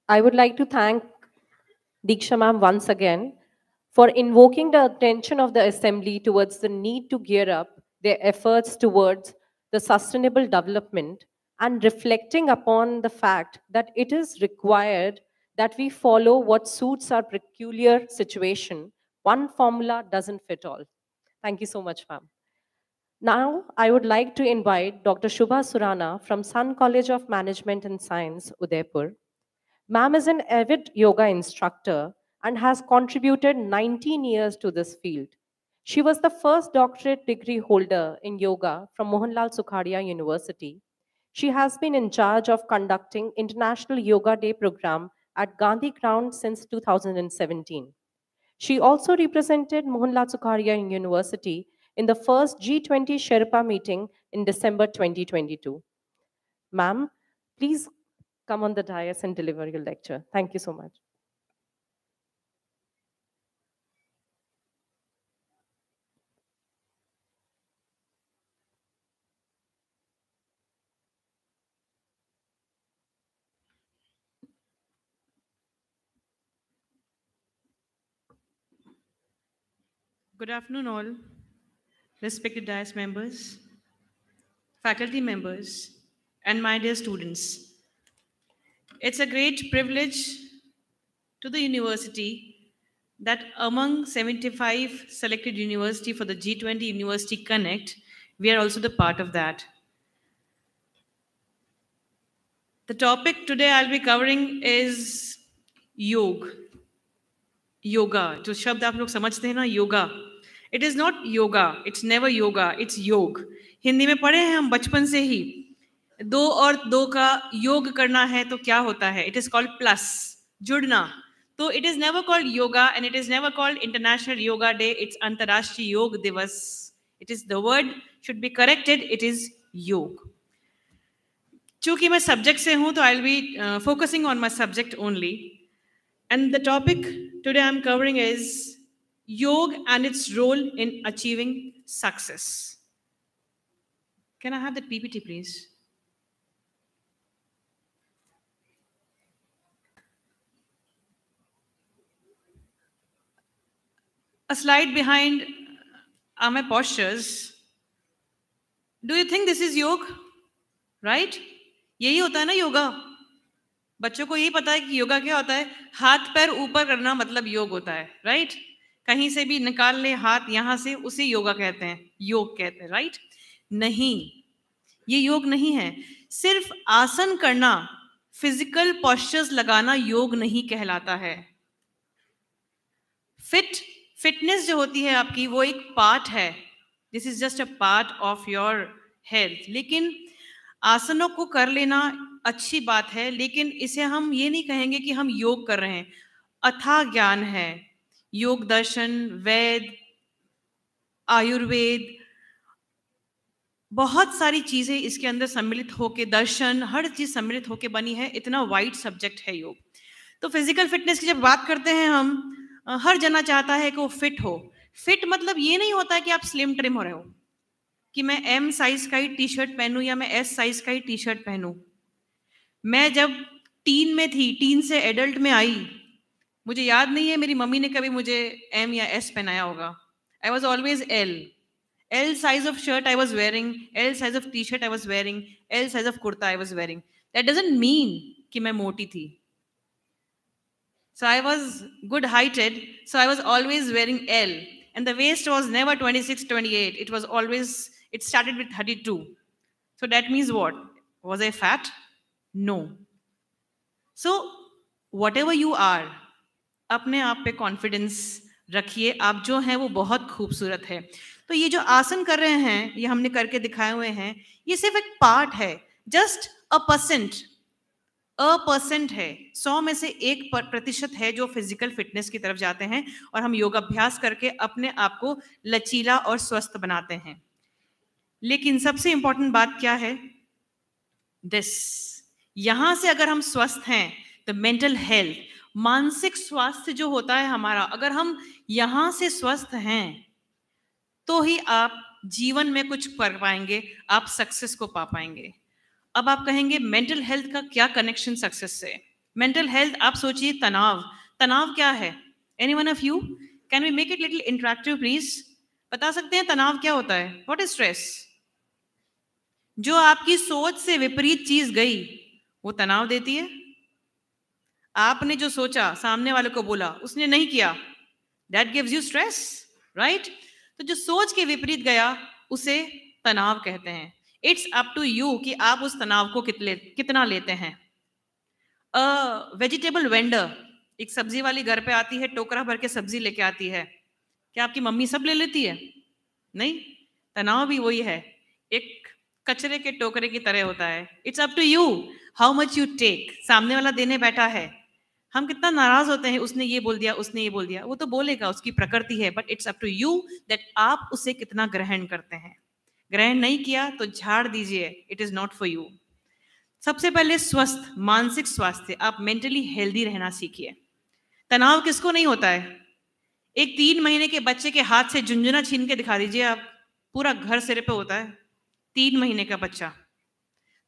I would like to thank Diksha ma'am once again for invoking the attention of the assembly towards the need to gear up their efforts towards the sustainable development and reflecting upon the fact that it is required that we follow what suits our peculiar situation. One formula doesn't fit all. Thank you so much, ma'am. Now, I would like to invite Dr. Shubha Surana from Sun College of Management and Science, Udaipur. Ma'am is an avid yoga instructor and has contributed 19 years to this field. She was the first doctorate degree holder in yoga from Mohanlal Sukhadia University. She has been in charge of conducting International Yoga Day program at Gandhi Ground since 2017. She also represented Mohanlal Sukhadia University in the first G20 Sherpa meeting in December 2022. Ma'am, please come on the dais and deliver your lecture. Thank you so much. Good afternoon, all. Respected dais members, faculty members, and my dear students. It's a great privilege to the university that among 75 selected university for the G20 University Connect, we are also the part of that. The topic today I'll be covering is yoga. Yoga. जो शब्द आप लोग समझते हैं ना yoga. It is not yoga. It's never yoga. It's योग. हिंदी में पढ़े हैं हम बचपन से ही. दो और दो का योग करना है तो क्या होता है? It is called plus. जुड़ना. So it is never called yoga and it is never called International Yoga Day. It's Antarashtriya Yog Divas. It is the word should be corrected. It is योग. चूंकि मैं subject से हूं तो I'll be focusing on my subject only. And the topic today I'm covering is yoga and its role in achieving success. Can I have that PPT, please? A slide behind are my postures. Do you think this is yoga? Right? यही होता है ना योगा. बच्चों को यही पता है कि योगा क्या होता है. हाथ पैर ऊपर करना मतलब योग होता है. राइट? कहीं से भी निकाल ले हाथ यहां से, उसे योगा कहते हैं, योग कहते हैं. राइट? नहीं, ये योग नहीं है. सिर्फ आसन करना, फिजिकल पोस्चर्स लगाना योग नहीं कहलाता है. फिटनेस जो होती है आपकी वो एक पार्ट है. This is just a part of your health. लेकिन आसनों को कर लेना अच्छी बात है, लेकिन इसे हम ये नहीं कहेंगे कि हम योग कर रहे हैं. अथाह ज्ञान है. योग दर्शन, वेद, आयुर्वेद, बहुत सारी चीजें इसके अंदर सम्मिलित होके, दर्शन, हर चीज सम्मिलित होके बनी है. इतना वाइड सब्जेक्ट है योग. तो फिजिकल फिटनेस की जब बात करते हैं हम, हर जना चाहता है कि वो फिट हो। फिट मतलब ये नहीं होता कि आप स्लिम ट्रिम हो रहे हो, कि मैं एम साइज का ही टी शर्ट पहनूं या मैं एस साइज का ही टी शर्ट पहनूं। मैं जब टीन में थी, टीन से एडल्ट में आई, मुझे याद नहीं है मेरी मम्मी ने कभी मुझे एम या एस पहनाया होगा। I was always L size of shirt I was wearing, L size of T shirt I was wearing, L size of kurta I was wearing. That doesn't mean कि मैं मोटी थी। So I was good heighted, so I was always wearing L, and the waist was never 26, 28. It was always, it started with 32. So that means what? Was I fat? No. So whatever you are, अपने आप पे confidence रखिए, आप जो हैं वो बहुत खूबसूरत है। तो ये जो आसन कर रहे हैं, ये हमने करके दिखाए हुए हैं, ये सिर्फ एक पार्ट है, जस्ट % है। 100 में से 1% है जो फिजिकल फिटनेस की तरफ जाते हैं, और हम योग अभ्यास करके अपने आप को लचीला और स्वस्थ बनाते हैं। लेकिन सबसे इंपॉर्टेंट बात क्या है? दिस, यहां से अगर हम स्वस्थ हैं तो मेंटल हेल्थ, मानसिक स्वास्थ्य जो होता है हमारा, अगर हम यहां से स्वस्थ हैं तो ही आप जीवन में कुछ कर पाएंगे, आप सक्सेस को पा पाएंगे। अब आप कहेंगे मेंटल हेल्थ का क्या कनेक्शन सक्सेस से? मेंटल हेल्थ, आप सोचिए तनाव, तनाव क्या है? Anyone of you can we make it little interactive please? बता सकते हैं तनाव क्या होता है? What is stress? जो आपकी सोच से विपरीत चीज गई वो तनाव देती है। आपने जो सोचा, सामने वाले को बोला, उसने नहीं किया, that gives you stress, right? तो जो सोच के विपरीत गया उसे तनाव कहते हैं। इट्स अप टू यू कि आप उस तनाव को कितना लेते हैं। वेजिटेबल वेंडर, एक सब्जी वाली घर पे आती है, टोकरा भर के सब्जी लेके आती है, क्या आपकी मम्मी सब ले लेती है? नहीं। तनाव भी वही है, एक कचरे के टोकरे की तरह होता है। It's up to you how much you take. सामने वाला देने बैठा है, हम कितना नाराज होते हैं, उसने ये बोल दिया, उसने ये बोल दिया, वो तो बोलेगा, उसकी प्रकृति है, but it's up to you that आप उसे कितना ग्रहण करते हैं। ग्रहण नहीं किया तो झाड़ दीजिए, it is not for you. सबसे पहले स्वस्थ मानसिक स्वास्थ्य, आप मेंटली हेल्दी रहना सीखिए। तनाव किसको नहीं होता है? एक 3 महीने के बच्चे के हाथ से झुंझुना छीन के दिखा दीजिए आप, पूरा घर सिर पे होता है। 3 महीने का बच्चा,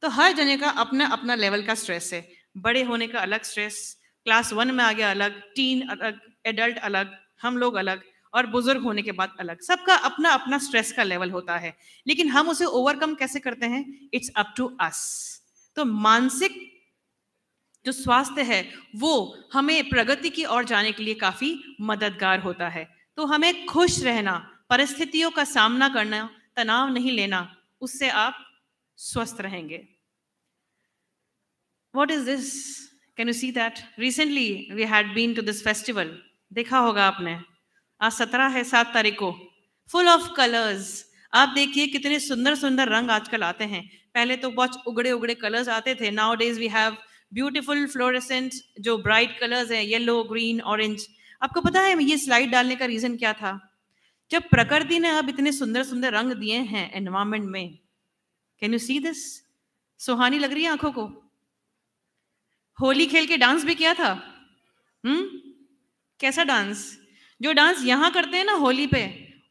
तो हर जने का अपना अपना लेवल का स्ट्रेस है। बड़े होने का अलग स्ट्रेस, क्लास 1 में आ गया अलग, टीन अलग, एडल्ट अलग, हम लोग अलग, और बुजुर्ग होने के बाद अलग। सबका अपना अपना स्ट्रेस का लेवल होता है, लेकिन हम उसे ओवरकम कैसे करते हैं? It's up to us. तो मानसिक जो स्वास्थ्य है वो हमें प्रगति की ओर जाने के लिए काफी मददगार होता है। तो हमें खुश रहना, परिस्थितियों का सामना करना, तनाव नहीं लेना, उससे आप स्वस्थ रहेंगे। What is this? Can you see that? Recently we had been to this festival. देखा होगा आपने। आज 17 है, 7 तारीख को, फुल ऑफ कलर्स। आप देखिए कितने सुंदर सुंदर रंग आजकल आते हैं। पहले तो बहुत उगड़े उगड़े कलर्स आते थे। Nowadays we have beautiful fluorescent जो ब्राइट कलर्स हैं, येलो, ग्रीन, ऑरेंज। आपको पता है ये स्लाइड डालने का रीजन क्या था? जब प्रकृति ने अब इतने सुंदर सुंदर रंग दिए हैं एनवायरमेंट में, कैन यू सी दिस? सुहानी लग रही है आंखों को। होली खेल के डांस भी किया था। कैसा डांस? जो डांस यहाँ करते हैं ना होली पे,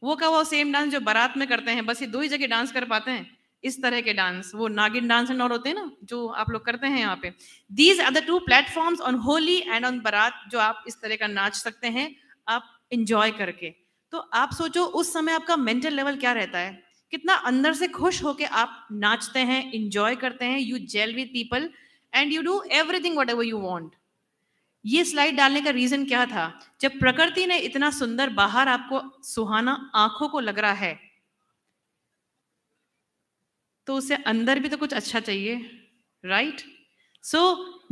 वो का वो सेम डांस जो बारात में करते हैं, बस ये 2 ही जगह डांस कर पाते हैं इस तरह के डांस। वो नागिन डांस एंड और होते हैं ना जो आप लोग करते हैं यहाँ पे। These are the 2 platforms on Holi and on baraat जो आप इस तरह का नाच सकते हैं, आप इंजॉय करके। तो आप सोचो उस समय आपका मेंटल लेवल क्या रहता है, कितना अंदर से खुश होके आप नाचते हैं, इंजॉय करते हैं, you gel with people and you do everything whatever you want. ये स्लाइड डालने का रीजन क्या था? जब प्रकृति ने इतना सुंदर बाहर आपको सुहाना आंखों को लग रहा है, तो उसे अंदर भी तो कुछ अच्छा चाहिए, right? So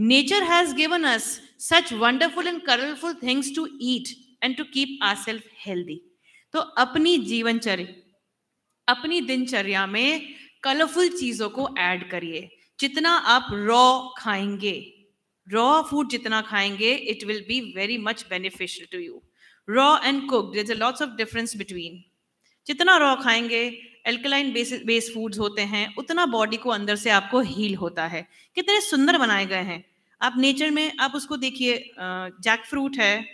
nature has given us such wonderful and colourful things to eat and to keep ourselves healthy. तो अपनी जीवनचर्या, अपनी दिनचर्या में कलरफुल चीजों को ऐड करिए। जितना आप रॉ खाएंगे, रॉ फूड जितना खाएंगे, it will be very much beneficial to you. Raw and cooked, there is a lots of difference between. जितना रॉ खाएंगे, एल्कलाइन बेस फूड्स होते हैं, उतना बॉडी को अंदर से आपको हील होता है। कितने सुंदर बनाए गए हैं। आप नेचर में आप उसको देखिए, जैक फ्रूट है,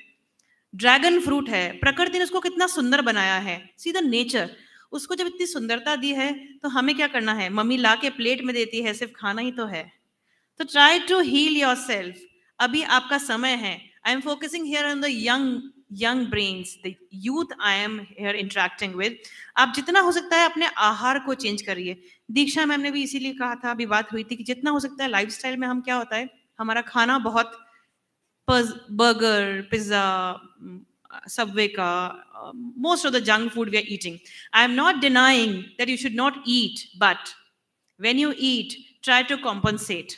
ड्रैगन फ्रूट है, प्रकृति ने उसको कितना सुंदर बनाया है। सी द नेचर, उसको जब इतनी सुंदरता दी है तो हमें क्या करना है? मम्मी ला के प्लेट में देती है, सिर्फ खाना ही तो है। तो try to heal your self. अभी आपका समय है। I am focusing here on the young brains, the youth I am here interacting with. आप जितना हो सकता है अपने आहार को चेंज करिए। दीक्षा मैम ने भी इसीलिए कहा था, अभी बात हुई थी कि जितना हो सकता है लाइफस्टाइल में हम क्या होता है, हमारा खाना बहुत बर्गर, पिज्जा, सबवे का, most of the junk food we are eating. I am not denying that you should not eat, but when you eat, try to compensate.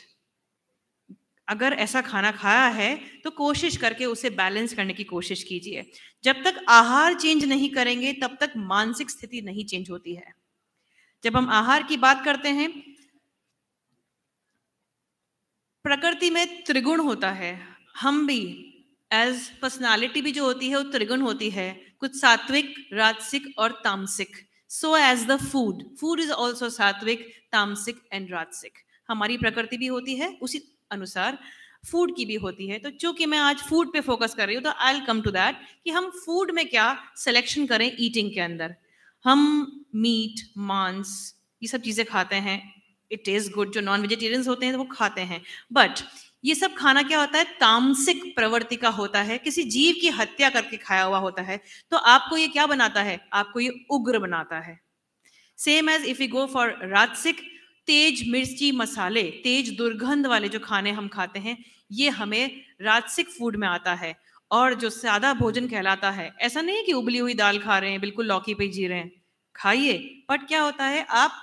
अगर ऐसा खाना खाया है तो कोशिश करके उसे बैलेंस करने की कोशिश कीजिए। जब तक आहार चेंज नहीं करेंगे तब तक मानसिक स्थिति नहीं चेंज होती है। जब हम आहार की बात करते हैं, प्रकृति में त्रिगुण होता है, हम भी एज पर्सनालिटी भी जो होती है वो त्रिगुण होती है, कुछ सात्विक, राजसिक और tamasic. So as the food is also sattvic, tamasic and राजसिक। हमारी प्रकृति भी होती है, उसी अनुसार फूड की भी होती है। तो चूंकि मैं आज फूड पे फोकस कर रही हूँ तो I will come to that कि हम फूड में क्या सिलेक्शन करें। ईटिंग के अंदर हम मीट, मांस, ये सब चीजें खाते हैं। इट इज गुड, जो नॉन वेजिटेरियंस होते हैं वो खाते हैं, बट ये सब खाना क्या होता है? तामसिक प्रवृत्ति का होता है, किसी जीव की हत्या करके खाया हुआ होता है। तो आपको ये क्या बनाता है? आपको ये उग्र बनाता है। Same as if you go for rajasic, तेज मिर्ची मसाले, तेज दुर्गंध वाले जो खाने हम खाते हैं, ये हमें राजसिक फूड में आता है। और जो सादा भोजन कहलाता है, ऐसा नहीं है कि उबली हुई दाल खा रहे हैं, बिल्कुल लौकी पे जी रहे हैं, खाइए, बट क्या होता है, आप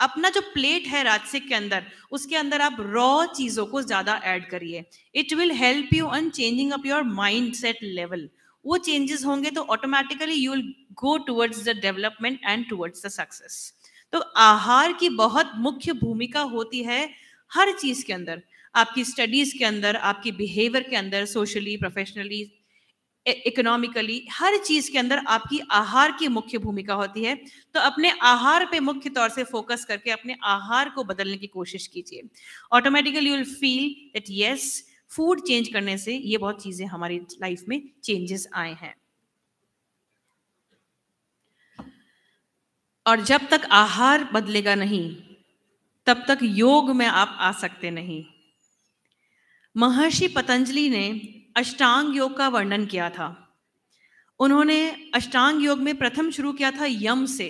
अपना जो प्लेट है राजसिक के अंदर, उसके अंदर आप रॉ चीजों को ज्यादा ऐड करिए। It will help you on changing up your mind set level. वो चेंजेस होंगे तो automatically you will go towards the development and towards the success. तो आहार की बहुत मुख्य भूमिका होती है हर चीज के अंदर, आपकी स्टडीज के अंदर, आपकी बिहेवियर के अंदर, सोशली, प्रोफेशनली, इकोनॉमिकली, हर चीज के अंदर आपकी आहार की मुख्य भूमिका होती है। तो अपने आहार पे मुख्य तौर से फोकस करके अपने आहार को बदलने की कोशिश कीजिए। Automatically you will feel that yes, food change करने से ये बहुत चीजें हमारी लाइफ में चेंजेस आए हैं। और जब तक आहार बदलेगा नहीं, तब तक योग में आप आ सकते नहीं। महर्षि पतंजलि ने अष्टांग योग का वर्णन किया था। उन्होंने अष्टांग योग में प्रथम शुरू किया था यम से,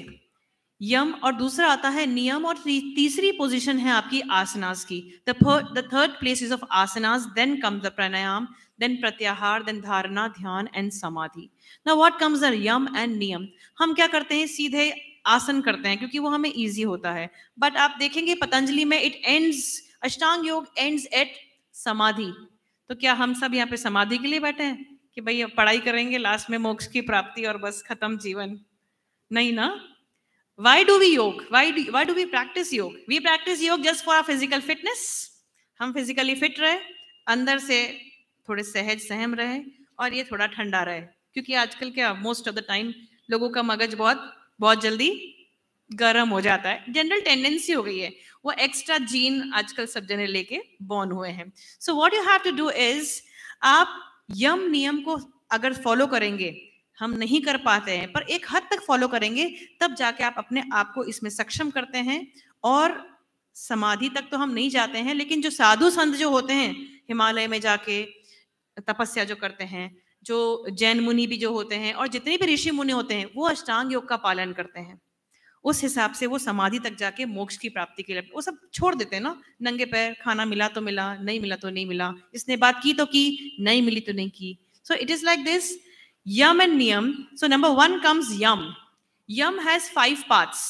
यम, और दूसरा आता है नियम, और तीसरी पोजीशन है आपकी आसनास की। The third place is of asanas, then comes the pranayama, then pratyahara, then dharana, dhyana and samadhi. Now what comes the yama and niyama? हम क्या करते हैं? सीधे आसन करते हैं क्योंकि वो हमें इजी होता है, बट आप देखेंगे पतंजलि में इट एंड्स, अष्टांग योग एंड्स एट समाधि। तो क्या हम सब यहाँ पे समाधि के लिए बैठे हैं कि भाई अब पढ़ाई करेंगे, लास्ट में मोक्ष की प्राप्ति और बस खत्म जीवन? नहीं ना। Why do we yoga? Why do we practice yoga? We practice yoga just for our physical fitness. हम फिजिकली फिट रहे, अंदर से थोड़े सहज सहम रहे और ये थोड़ा ठंडा रहे, क्योंकि आजकल क्या मोस्ट ऑफ द टाइम लोगों का मगज बहुत जल्दी गर्म हो जाता है। जनरल टेंडेंसी हो गई है, वो एक्स्ट्रा जीन आजकल सब जने लेके बॉर्न हुए हैं। So what you have to do is, आप यम नियम को अगर फॉलो करेंगे, हम नहीं कर पाते हैं पर एक हद तक फॉलो करेंगे, तब जाके आप अपने आप को इसमें सक्षम करते हैं। और समाधि तक तो हम नहीं जाते हैं, लेकिन जो साधु संत जो होते हैं, हिमालय में जाके तपस्या जो करते हैं, जो जैन मुनि भी जो होते हैं, और जितने भी ऋषि मुनि होते हैं, वो अष्टांग योग का पालन करते हैं। उस हिसाब से वो समाधि तक जाके मोक्ष की प्राप्ति के लिए वो सब छोड़ देते हैं ना। नंगे पैर, खाना मिला तो मिला, नहीं मिला तो नहीं मिला, इसने बात की तो की, नहीं मिली तो नहीं की। So it is like this, yama and niyama. So number 1 comes yama. Yama has 5 parts.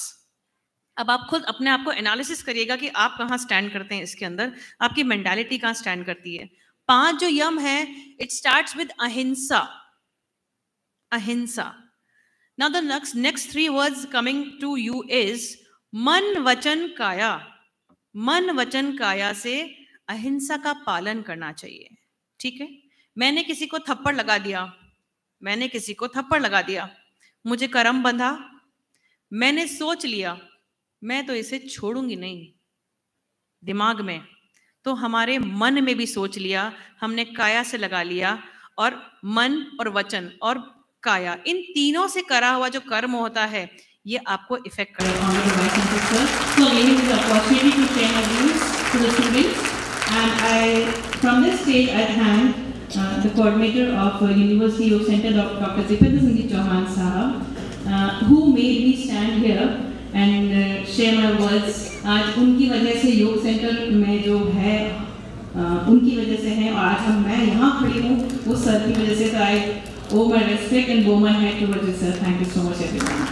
अब आप खुद अपने आप को एनालिसिस करिएगा कि आप कहाँ स्टैंड करते हैं इसके अंदर, आपकी मेंटालिटी कहाँ स्टैंड करती है। 5 जो यम है, इट स्टार्ट्स विद अहिंसा। अहिंसा। Now the next 3 words coming to you is मन वचन काया। मन वचन काया से अहिंसा का पालन करना चाहिए। ठीक है, मैंने किसी को थप्पड़ लगा दिया, मुझे करम बंधा, मैंने सोच लिया मैं तो इसे छोड़ूंगी नहीं दिमाग में, तो हमारे मन में भी सोच लिया, हमने काया से लगा लिया, और मन और वचन और काया, इन तीनों से करा हुआ जो कर्म होता है ये आपको इफेक्ट करेगा। For giving me the opportunity to share my views to the students, and I, from this stage, I thank the coordinator of University Youth Center, Dr. Dipendra Singh Chauhan Sahab, who made me stand here and share my words. आज उनकी वजह से योग centre में जो है उनकी वजह से है, और आज मैं यहाँ खड़ी हूँ वो सर की वजह से। तो आई owe my respect and bow my head towards you, sir. Thank you so much, everyone.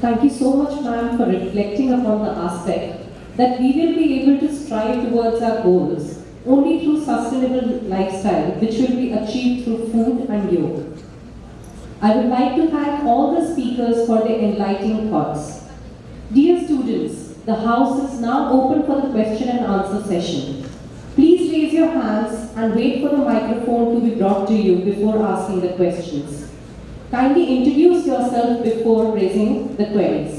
Thank you so much, ma'am, for reflecting upon the aspect that we will be able to strive towards our goals only through sustainable lifestyle, which will be achieved through food and yoga. I would like to thank all the speakers for their enlightening thoughts. Dear students, the house is now open for the question and answer session. Please raise your hands and wait for the microphone to be brought to you before asking the questions. Kindly introduce yourself before raising the queries.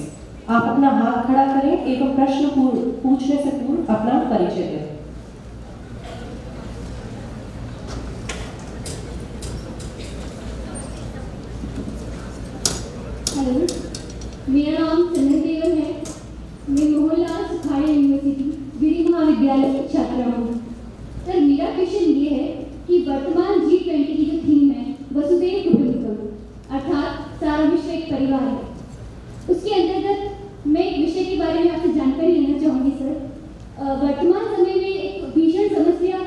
आप अपना हाथ खड़ा करें एवं प्रश्न पूछने से पूर्व अपना परिचय दें। हेलो, मेरा नाम चंदन देवन है। मैं मोहनलाल सुखाड़े यूनिवर्सिटी गिरी महाविद्यालय की छात्रा हूँ। सर, मेरा क्वेश्चन ये है कि वर्तमान G20 की जो थीम है वसुधैव कुटुंबकम, अर्थात सारा विश्व एक परिवार है, उसके अंतर्गत मैं एक विषय के बारे में आपसे जानकारी लेना चाहूँगी सर। वर्तमान समय में एक भीषण समस्या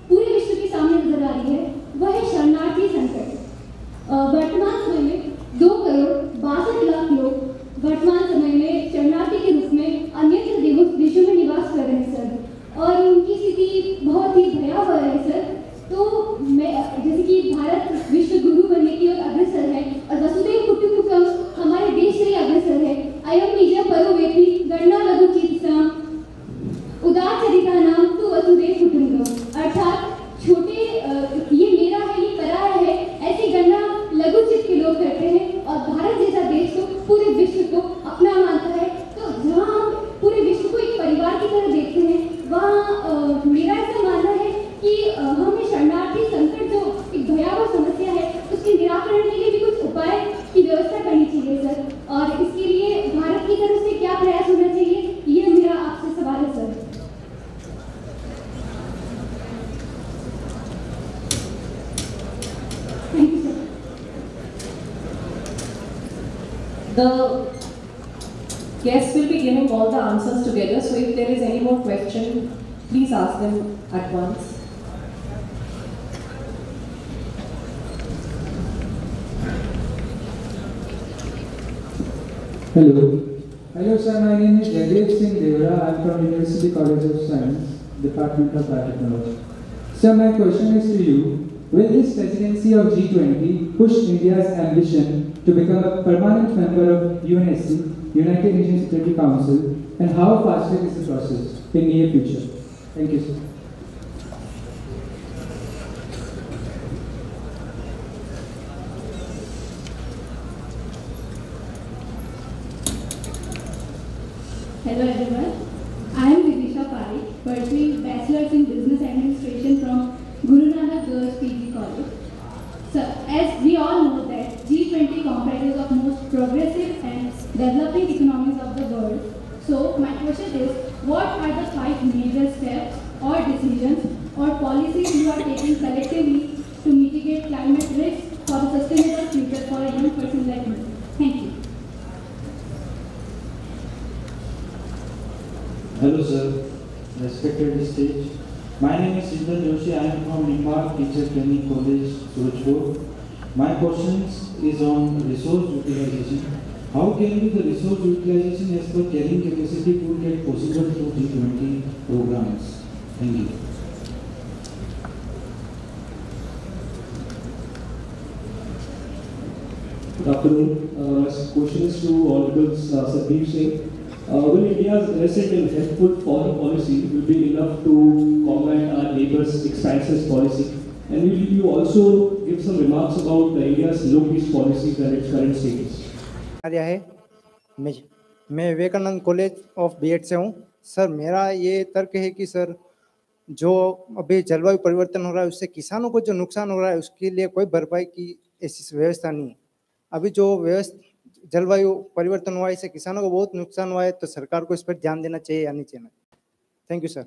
पूरे विश्व के सामने नजर आ रही है, वह है शरणार्थी संकट। वर्तमान समय में 2,62,00,000 लोग वर्तमान समय में शरणार्थी के रूप में अन्य देशों में निवास कर रहे हैं सर, और उनकी स्थिति बहुत ही भयावह है सर। तो मैं जैसे कि भारत विश्व गुरु बनने की ओर अग्रसर है और वसुधैव कुटुंबकम हमारे देश से ही अग्रसर है। अयम निज परोवेति गणना लघु चित्तम उदार चरितानाम तु वसुधैव कुटुंबकम, अर्थात छोटे ये मेरा है, ये पराया है, ऐसी गणना लघु चित्त के लोग करते हैं और भारत जैसा देश को पूरे विश्व को अपना मानता है। तो जहाँ हम पूरे विश्व को एक परिवार की तरह देखते हैं, वहाँ मेरा ऐसा मानना है कि हमें शरणार्थी संकट जो एक भयावह समस्या है उसके निराकरण के लिए भी कुछ उपाय की व्यवस्था करनी चाहिए सर, और इसके लिए भारत की तरफ से क्या प्रयास होना चाहिए, ये मेरा आपसे सवाल है sir. Thank you sir. The guests will be giving all the answers together, so if there is any more question, please ask them at once. Hello. Hello sir, my name is Jagdeep Singh Devra. I am from University College of Science, Department of Biotechnology. Sir, my question is to you. Will this presidency of G20 push India's ambition to become a permanent member of UNSC, United Nations Security Council, and how fast is the process in near future? Thank you, sir. Hello everyone, I am Vidisha Parekh, pursuing Bachelor's in Business Administration from Guru Nanak Girls PG College. So, as we all know that G20 comprises of most progressive and developing economies of the world. So, my question is, what are the 5 major steps or decisions or policies you are taking collectively to mitigate climate risks for a sustainable future for a young person like me? Thank you. Hello sir, respected stage. My name is Siddharth Joshi. I am from Nimbar Teacher Training College, Surajpur. My question is on resource utilization. How can be the resource utilization as per carrying capacity could get possible through G20 programs? Thank you. Good afternoon. My question is to Honorable Satbeer Singh. Will India's recent and helpful foreign policy will be enough to combat our neighbors' expansionist policy? And will you also give some remarks about India's low-peace policies and its current status? आया है मैं Vivekananda college of BEd से हूँ। Sir मेरा ये तर्क है कि सर जो अभी जलवायु परिवर्तन हो रहा है उससे किसानों को जो नुकसान हो रहा है उसके लिए कोई भरपाई की ऐसी व्यवस्था नहीं है। अभी जो व्यवस्था जलवायु परिवर्तन हुआ है इससे किसानों को बहुत नुकसान हुआ है, तो सरकार को इस पर ध्यान देना चाहिए या नहीं चाहिए? Thank you sir.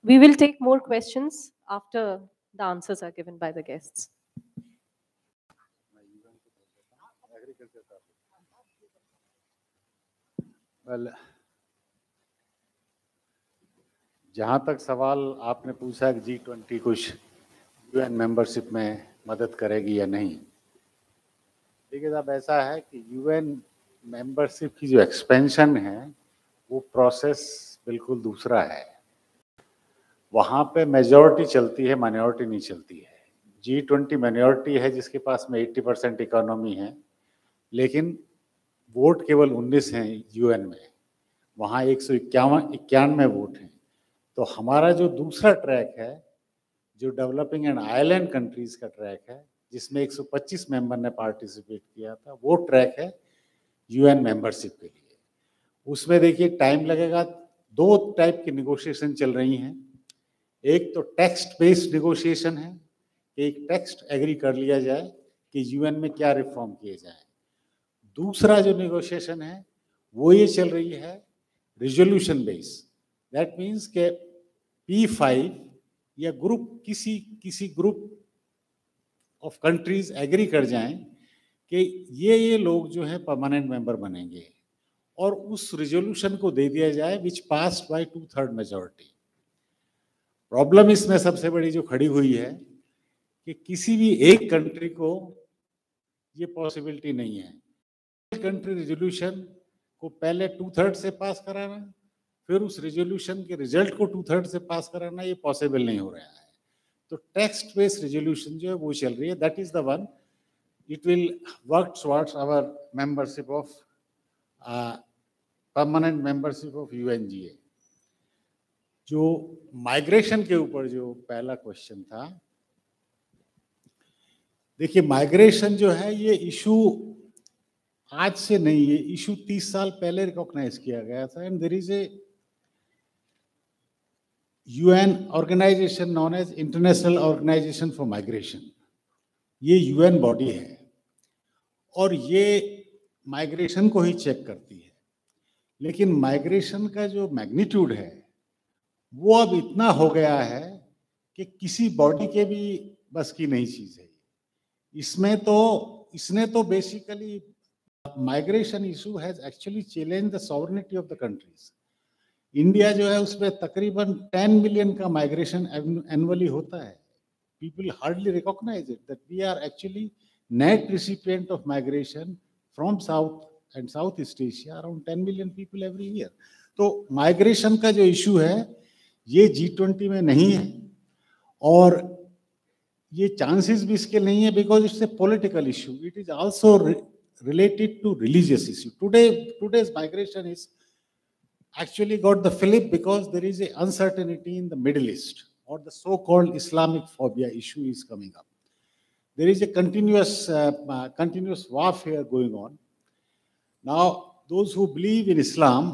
We will take more questions after the answers are given by the guests. Well, जहाँ तक सवाल आपने पूछा कि G20 कुछ यूएन मेंबरशिप में मदद करेगी या नहीं, देखिए साहब ऐसा है कि यूएन मेंबरशिप की जो एक्सपेंशन है वो प्रोसेस बिल्कुल दूसरा है। वहाँ पे मेजॉरिटी चलती है, माइनॉरिटी नहीं चलती है। G20 माइनॉरिटी है जिसके पास में 80% इकोनॉमी है, लेकिन वोट केवल 19 हैं यूएन में, वहाँ 191 वोट हैं। तो हमारा जो दूसरा ट्रैक है, जो डेवलपिंग एंड आइलैंड कंट्रीज का ट्रैक है, जिसमें 125 मेंबर ने पार्टिसिपेट किया था, वो ट्रैक है यूएन मेंबरशिप के लिए। उसमें देखिए टाइम लगेगा। 2 टाइप की नेगोशिएशन चल रही हैं। एक तो टेक्स्ट बेस्ड नेगोशिएशन है, एक टेक्स्ट एग्री कर लिया जाए कि यूएन में क्या रिफॉर्म किए जाए। दूसरा जो नेगोशिएशन है वो ये चल रही है रिजोल्यूशन बेस। दैट मीन्स के P5 या ग्रुप किसी ग्रुप ऑफ कंट्रीज एग्री कर जाएं कि ये लोग जो है परमानेंट मेंबर बनेंगे और उस रिजोल्यूशन को दे दिया जाए विच पास्ड बाय 2/3 मेजॉरिटी। प्रॉब्लम इसमें सबसे बड़ी जो खड़ी हुई है कि किसी भी एक कंट्री को ये पॉसिबिलिटी नहीं है। कंट्री रिजोल्यूशन को पहले 2/3 से पास कराना, फिर उस रिजोल्यूशन के रिजल्ट को 2/3 से पास कराना, ये पॉसिबल नहीं हो रहा है। तो टेक्स्ट बेस्ड रिजोल्यूशन जो है वो चल रही है। That is the one, it will work towards our membership of permanent membership of UNGA. जो माइग्रेशन के ऊपर जो पहला क्वेश्चन था, देखिए माइग्रेशन जो है ये इशू आज से नहीं, ये इशू 30 साल पहले रिकॉग्नाइज किया गया था। And there is a UN organisation known as international organisation for migration. ये यूएन बॉडी है और ये माइग्रेशन को ही चेक करती है। लेकिन माइग्रेशन का जो मैग्नीट्यूड है वो अब इतना हो गया है कि किसी बॉडी के भी बस की नहीं चीज है। इसने तो basically migration issue has actually challenge the sovereignty of the countries. India जो है उसमें तकरीबन 10 मिलियन का माइग्रेशन एनुअली होता है। People hardly recognise it that we are actually net recipient of migration from south and south east Asia, around 10 million people every year. तो migration का जो इशू है ये G20 में नहीं है और ये चांसेस भी इसके नहीं है, because it's a political issue. It is also related to religious issue. Today's migration is actually got the fillip because there is a uncertainty in the Middle East, or the so-called Islamic phobia issue is coming up. There is a continuous warfare going on. Now, those who believe in Islam,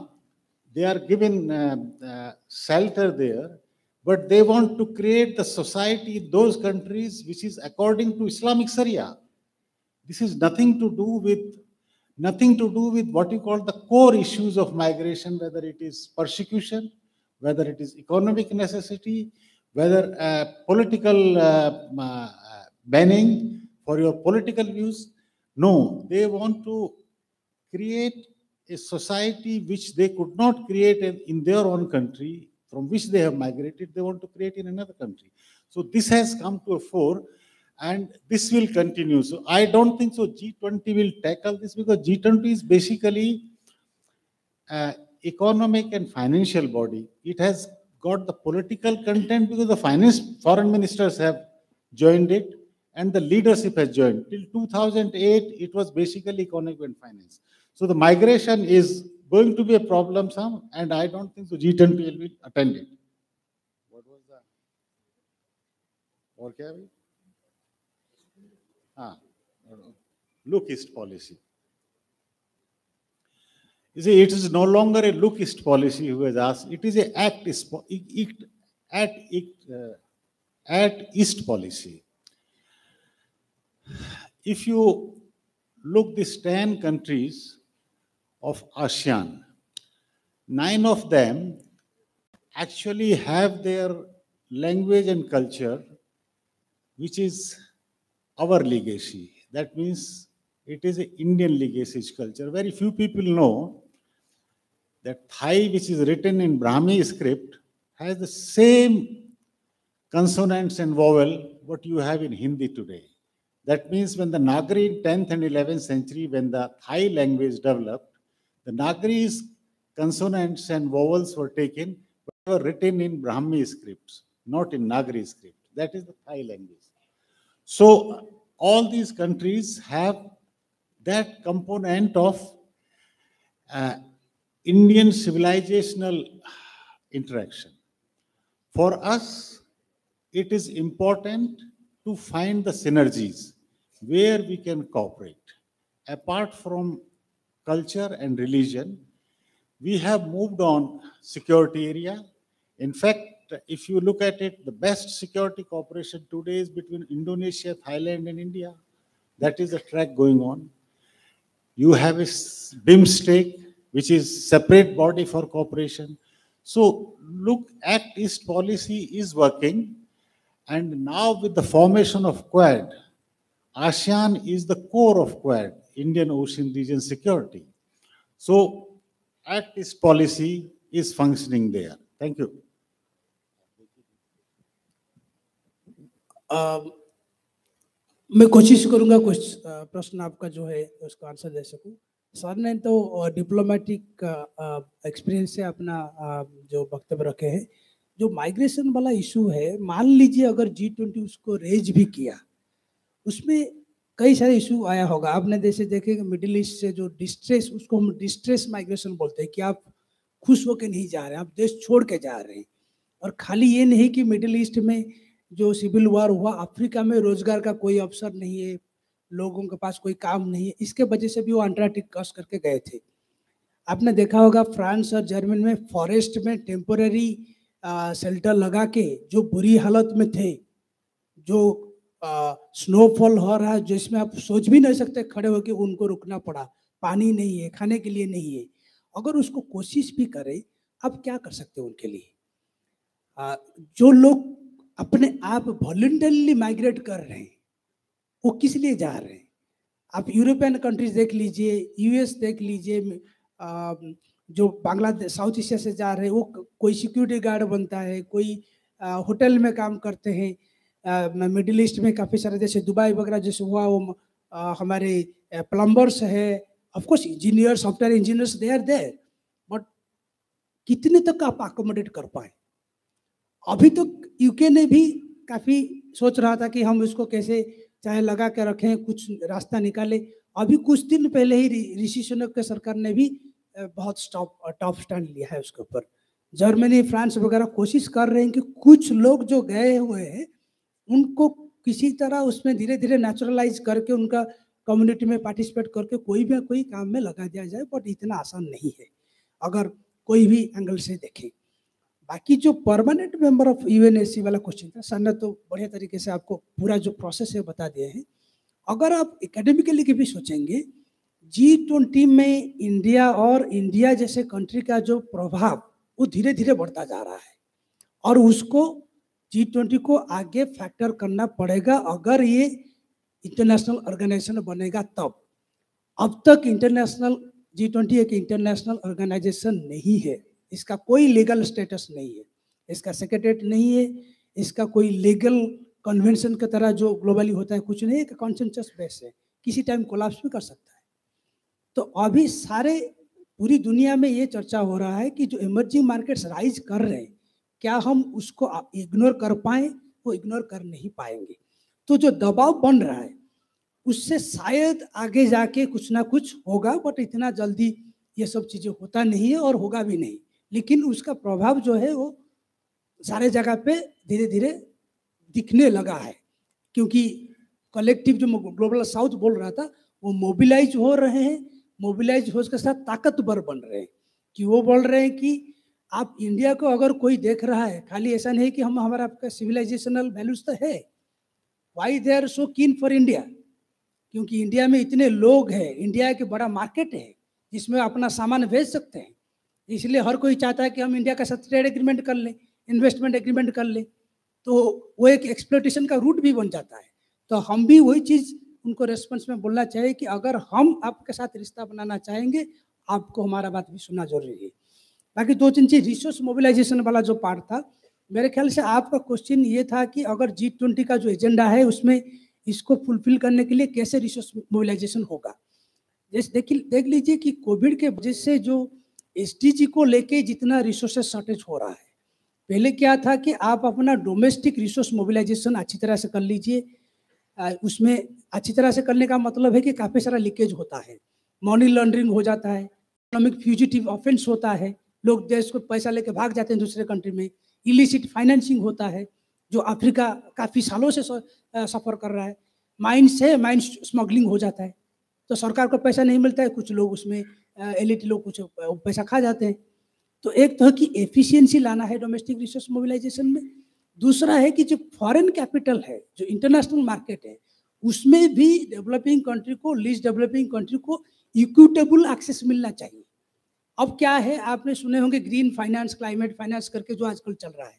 they are given shelter there, but they want to create the society in those countries which is according to Islamic Sharia. This is nothing to do with what you call the core issues of migration, whether it is persecution, whether it is economic necessity, whether political banning for your political views. No, they want to create a society which they could not create in their own country, from which they have migrated, they want to create in another country. So this has come to a fore. And this will continue. So I don't think so G20 will tackle this, because G20 is basically economic and financial body. It has got the political content because the foreign ministers have joined it and the leadership has joined. Till 2008, it was basically economic and finance. So the migration is going to be a problem some, and I don't think so G20 will be attended. What was that? और क्या है? हाँ, look east policy. You see, it is no longer a look east policy who has asked. It is a act east policy. If you look these 10 countries of ASEAN, 9 of them actually have their language and culture, which is our legacy. That means it is an Indian legacy culture. Very few people know that Thai, which is written in Brahmi script, has the same consonants and vowel what you have in Hindi today. That means when the Nagari in 10th and 11th century, when the Thai language developed, the Nagari's consonants and vowels were taken, but were written in Brahmi scripts, not in Nagari script. That is the Thai language. So all these countries have that component of Indian civilizational interaction. For us, it is important to find the synergies where we can cooperate. Apart from culture and religion, we have moved on security area. In fact, if you look at it, the best security cooperation today is between Indonesia, Thailand, and India. That is the track going on. You have a BIMSTEC, which is separate body for cooperation. So look, Act East policy is working. And now with the formation of Quad, ASEAN is the core of Quad, Indian Ocean region security. So Act East policy is functioning there. Thank you. मैं कोशिश करूंगा कुछ प्रश्न आपका जो है उसका answer दे सकूं। सर ने तो डिप्लोमेटिक एक्सपीरियंस से अपना जो वक्तव्य रखे हैं। जो माइग्रेशन वाला इशू है, मान लीजिए अगर G20 उसको रेज भी किया, उसमें कई सारे इशू आया होगा। आपने जैसे देखे कि मिडिल ईस्ट से जो डिस्ट्रेस, उसको हम डिस्ट्रेस माइग्रेशन बोलते हैं कि आप खुश होकर नहीं जा रहे हैं, आप देश छोड़ के जा रहे हैं। और खाली ये नहीं कि मिडिल ईस्ट में जो सिविल वॉर हुआ, अफ्रीका में रोजगार का कोई अवसर नहीं है, लोगों के पास कोई काम नहीं है, इसके वजह से भी वो अंटार्कटिक क्रॉस करके गए थे। आपने देखा होगा फ्रांस और जर्मनी में फॉरेस्ट में टेम्पोररी शेल्टर लगा के जो बुरी हालत में थे, जो स्नोफॉल हो रहा है जिसमें आप सोच भी नहीं सकते खड़े होकर उनको रुकना पड़ा, पानी नहीं है, खाने के लिए नहीं है। अगर उसको कोशिश भी करें, आप क्या कर सकते हो उनके लिए? जो लोग अपने आप वॉलंटरली माइग्रेट कर रहे हैं, वो किस लिए जा रहे हैं? आप यूरोपियन कंट्रीज देख लीजिए, यूएस देख लीजिए, जो बांग्लादेश साउथ एशिया से जा रहे हैं, वो कोई सिक्योरिटी गार्ड बनता है, कोई होटल में काम करते हैं। मिडिल ईस्ट में काफ़ी सारे जैसे दुबई वगैरह जैसे हुआ, वो हमारे प्लम्बर्स है, of course engineer, software engineers they are there, but कितने तक आप अकोमोडेट कर पाए? अभी तो यूके ने भी काफ़ी सोच रहा था कि हम इसको कैसे चाहे लगा के रखें, कुछ रास्ता निकाले। अभी कुछ दिन पहले ही ऋषि सुनक के सरकार ने भी बहुत टॉप स्टैंड लिया है उसके ऊपर। जर्मनी, फ्रांस वगैरह कोशिश कर रहे हैं कि कुछ लोग जो गए हुए हैं उनको किसी तरह उसमें धीरे धीरे नेचुरलाइज करके उनका कम्युनिटी में पार्टिसिपेट करके कोई भी कोई काम में लगा दिया जाए, बट इतना आसान नहीं है अगर कोई भी एंगल से देखें। बाकी जो परमानेंट मेंबर ऑफ यूएनएससी वाला क्वेश्चन था, सर ने तो बढ़िया तरीके से आपको पूरा जो प्रोसेस है बता दिए हैं। अगर आप एकेडमिकली की भी सोचेंगे, G20 में इंडिया और इंडिया जैसे कंट्री का जो प्रभाव वो धीरे धीरे बढ़ता जा रहा है और उसको G20 को आगे फैक्टर करना पड़ेगा अगर ये इंटरनेशनल ऑर्गेनाइजेशन बनेगा तब। अब तक इंटरनेशनल G20 एक इंटरनेशनल ऑर्गेनाइजेशन नहीं है, इसका कोई लीगल स्टेटस नहीं है, इसका सेक्रेटरीट नहीं है, इसका कोई लीगल कन्वेंशन की तरह जो ग्लोबली होता है कुछ नहीं, एक कॉन्सेंसस बेस है, किसी टाइम कोलैप्स भी कर सकता है। तो अभी सारे पूरी दुनिया में ये चर्चा हो रहा है कि जो इमर्जिंग मार्केट्स राइज कर रहे हैं, क्या हम उसको इग्नोर कर पाएँ? वो इग्नोर कर नहीं पाएंगे। तो जो दबाव बन रहा है उससे शायद आगे जाके कुछ ना कुछ होगा, बट इतना जल्दी ये सब चीज़ें होता नहीं है और होगा भी नहीं, लेकिन उसका प्रभाव जो है वो सारे जगह पे धीरे धीरे दिखने लगा है, क्योंकि कलेक्टिव जो ग्लोबल साउथ बोल रहा था वो मोबिलाइज हो रहे हैं, मोबिलाइज हो उसके साथ ताकतवर बन रहे हैं, कि वो बोल रहे हैं कि आप इंडिया को अगर कोई देख रहा है, खाली ऐसा नहीं कि हम हमारा आपका सिविलाइजेशनल वैल्यूज तो है, वाई दे आर सो कीन फॉर इंडिया, क्योंकि इंडिया में इतने लोग हैं, इंडिया एक बड़ा मार्केट है जिसमें अपना सामान भेज सकते हैं, इसलिए हर कोई चाहता है कि हम इंडिया के साथ ट्रेड एग्रीमेंट कर लें, इन्वेस्टमेंट एग्रीमेंट कर लें, तो वो एक एक्सप्लोटेशन का रूट भी बन जाता है। तो हम भी वही चीज़ उनको रेस्पॉन्स में बोलना चाहिए कि अगर हम आपके साथ रिश्ता बनाना चाहेंगे, आपको हमारा बात भी सुनना जरूरी है। बाकी दो तीन चीज रिसोर्स मोबिलाइजेशन वाला जो पार्ट था, मेरे ख्याल से आपका क्वेश्चन ये था कि अगर G20 का जो एजेंडा है उसमें इसको फुलफिल करने के लिए कैसे रिसोर्स मोबिलाइजेशन होगा। जैसे देख लीजिए कि कोविड के वजह से जो SDG को लेके जितना रिसोर्सेज शॉर्टेज हो रहा है, पहले क्या था कि आप अपना डोमेस्टिक रिसोर्स मोबिलाइजेशन अच्छी तरह से कर लीजिए, उसमें अच्छी तरह से करने का मतलब है कि काफ़ी सारा लीकेज होता है, मनी लॉन्ड्रिंग हो जाता है, इकोनॉमिक फ्यूजिटिव ऑफेंस होता है, लोग देश को पैसा लेके भाग जाते हैं दूसरे कंट्री में, इलिसिट फाइनेंसिंग होता है जो अफ्रीका काफ़ी सालों से सफ़र कर रहा है, माइंस स्मगलिंग हो जाता है, तो सरकार को पैसा नहीं मिलता है, कुछ लोग उसमें एलिट लोग कुछ पैसा खा जाते हैं। तो एक तरह की एफिशिएंसी लाना है डोमेस्टिक रिसोर्स मोबिलाइजेशन में। दूसरा है कि जो फॉरेन कैपिटल है, जो इंटरनेशनल मार्केट है, उसमें भी डेवलपिंग कंट्री को, लीस्ट डेवलपिंग कंट्री को इक्विटेबल एक्सेस मिलना चाहिए। अब क्या है, आपने सुने होंगे ग्रीन फाइनेंस, क्लाइमेट फाइनेंस करके जो आजकल चल रहा है,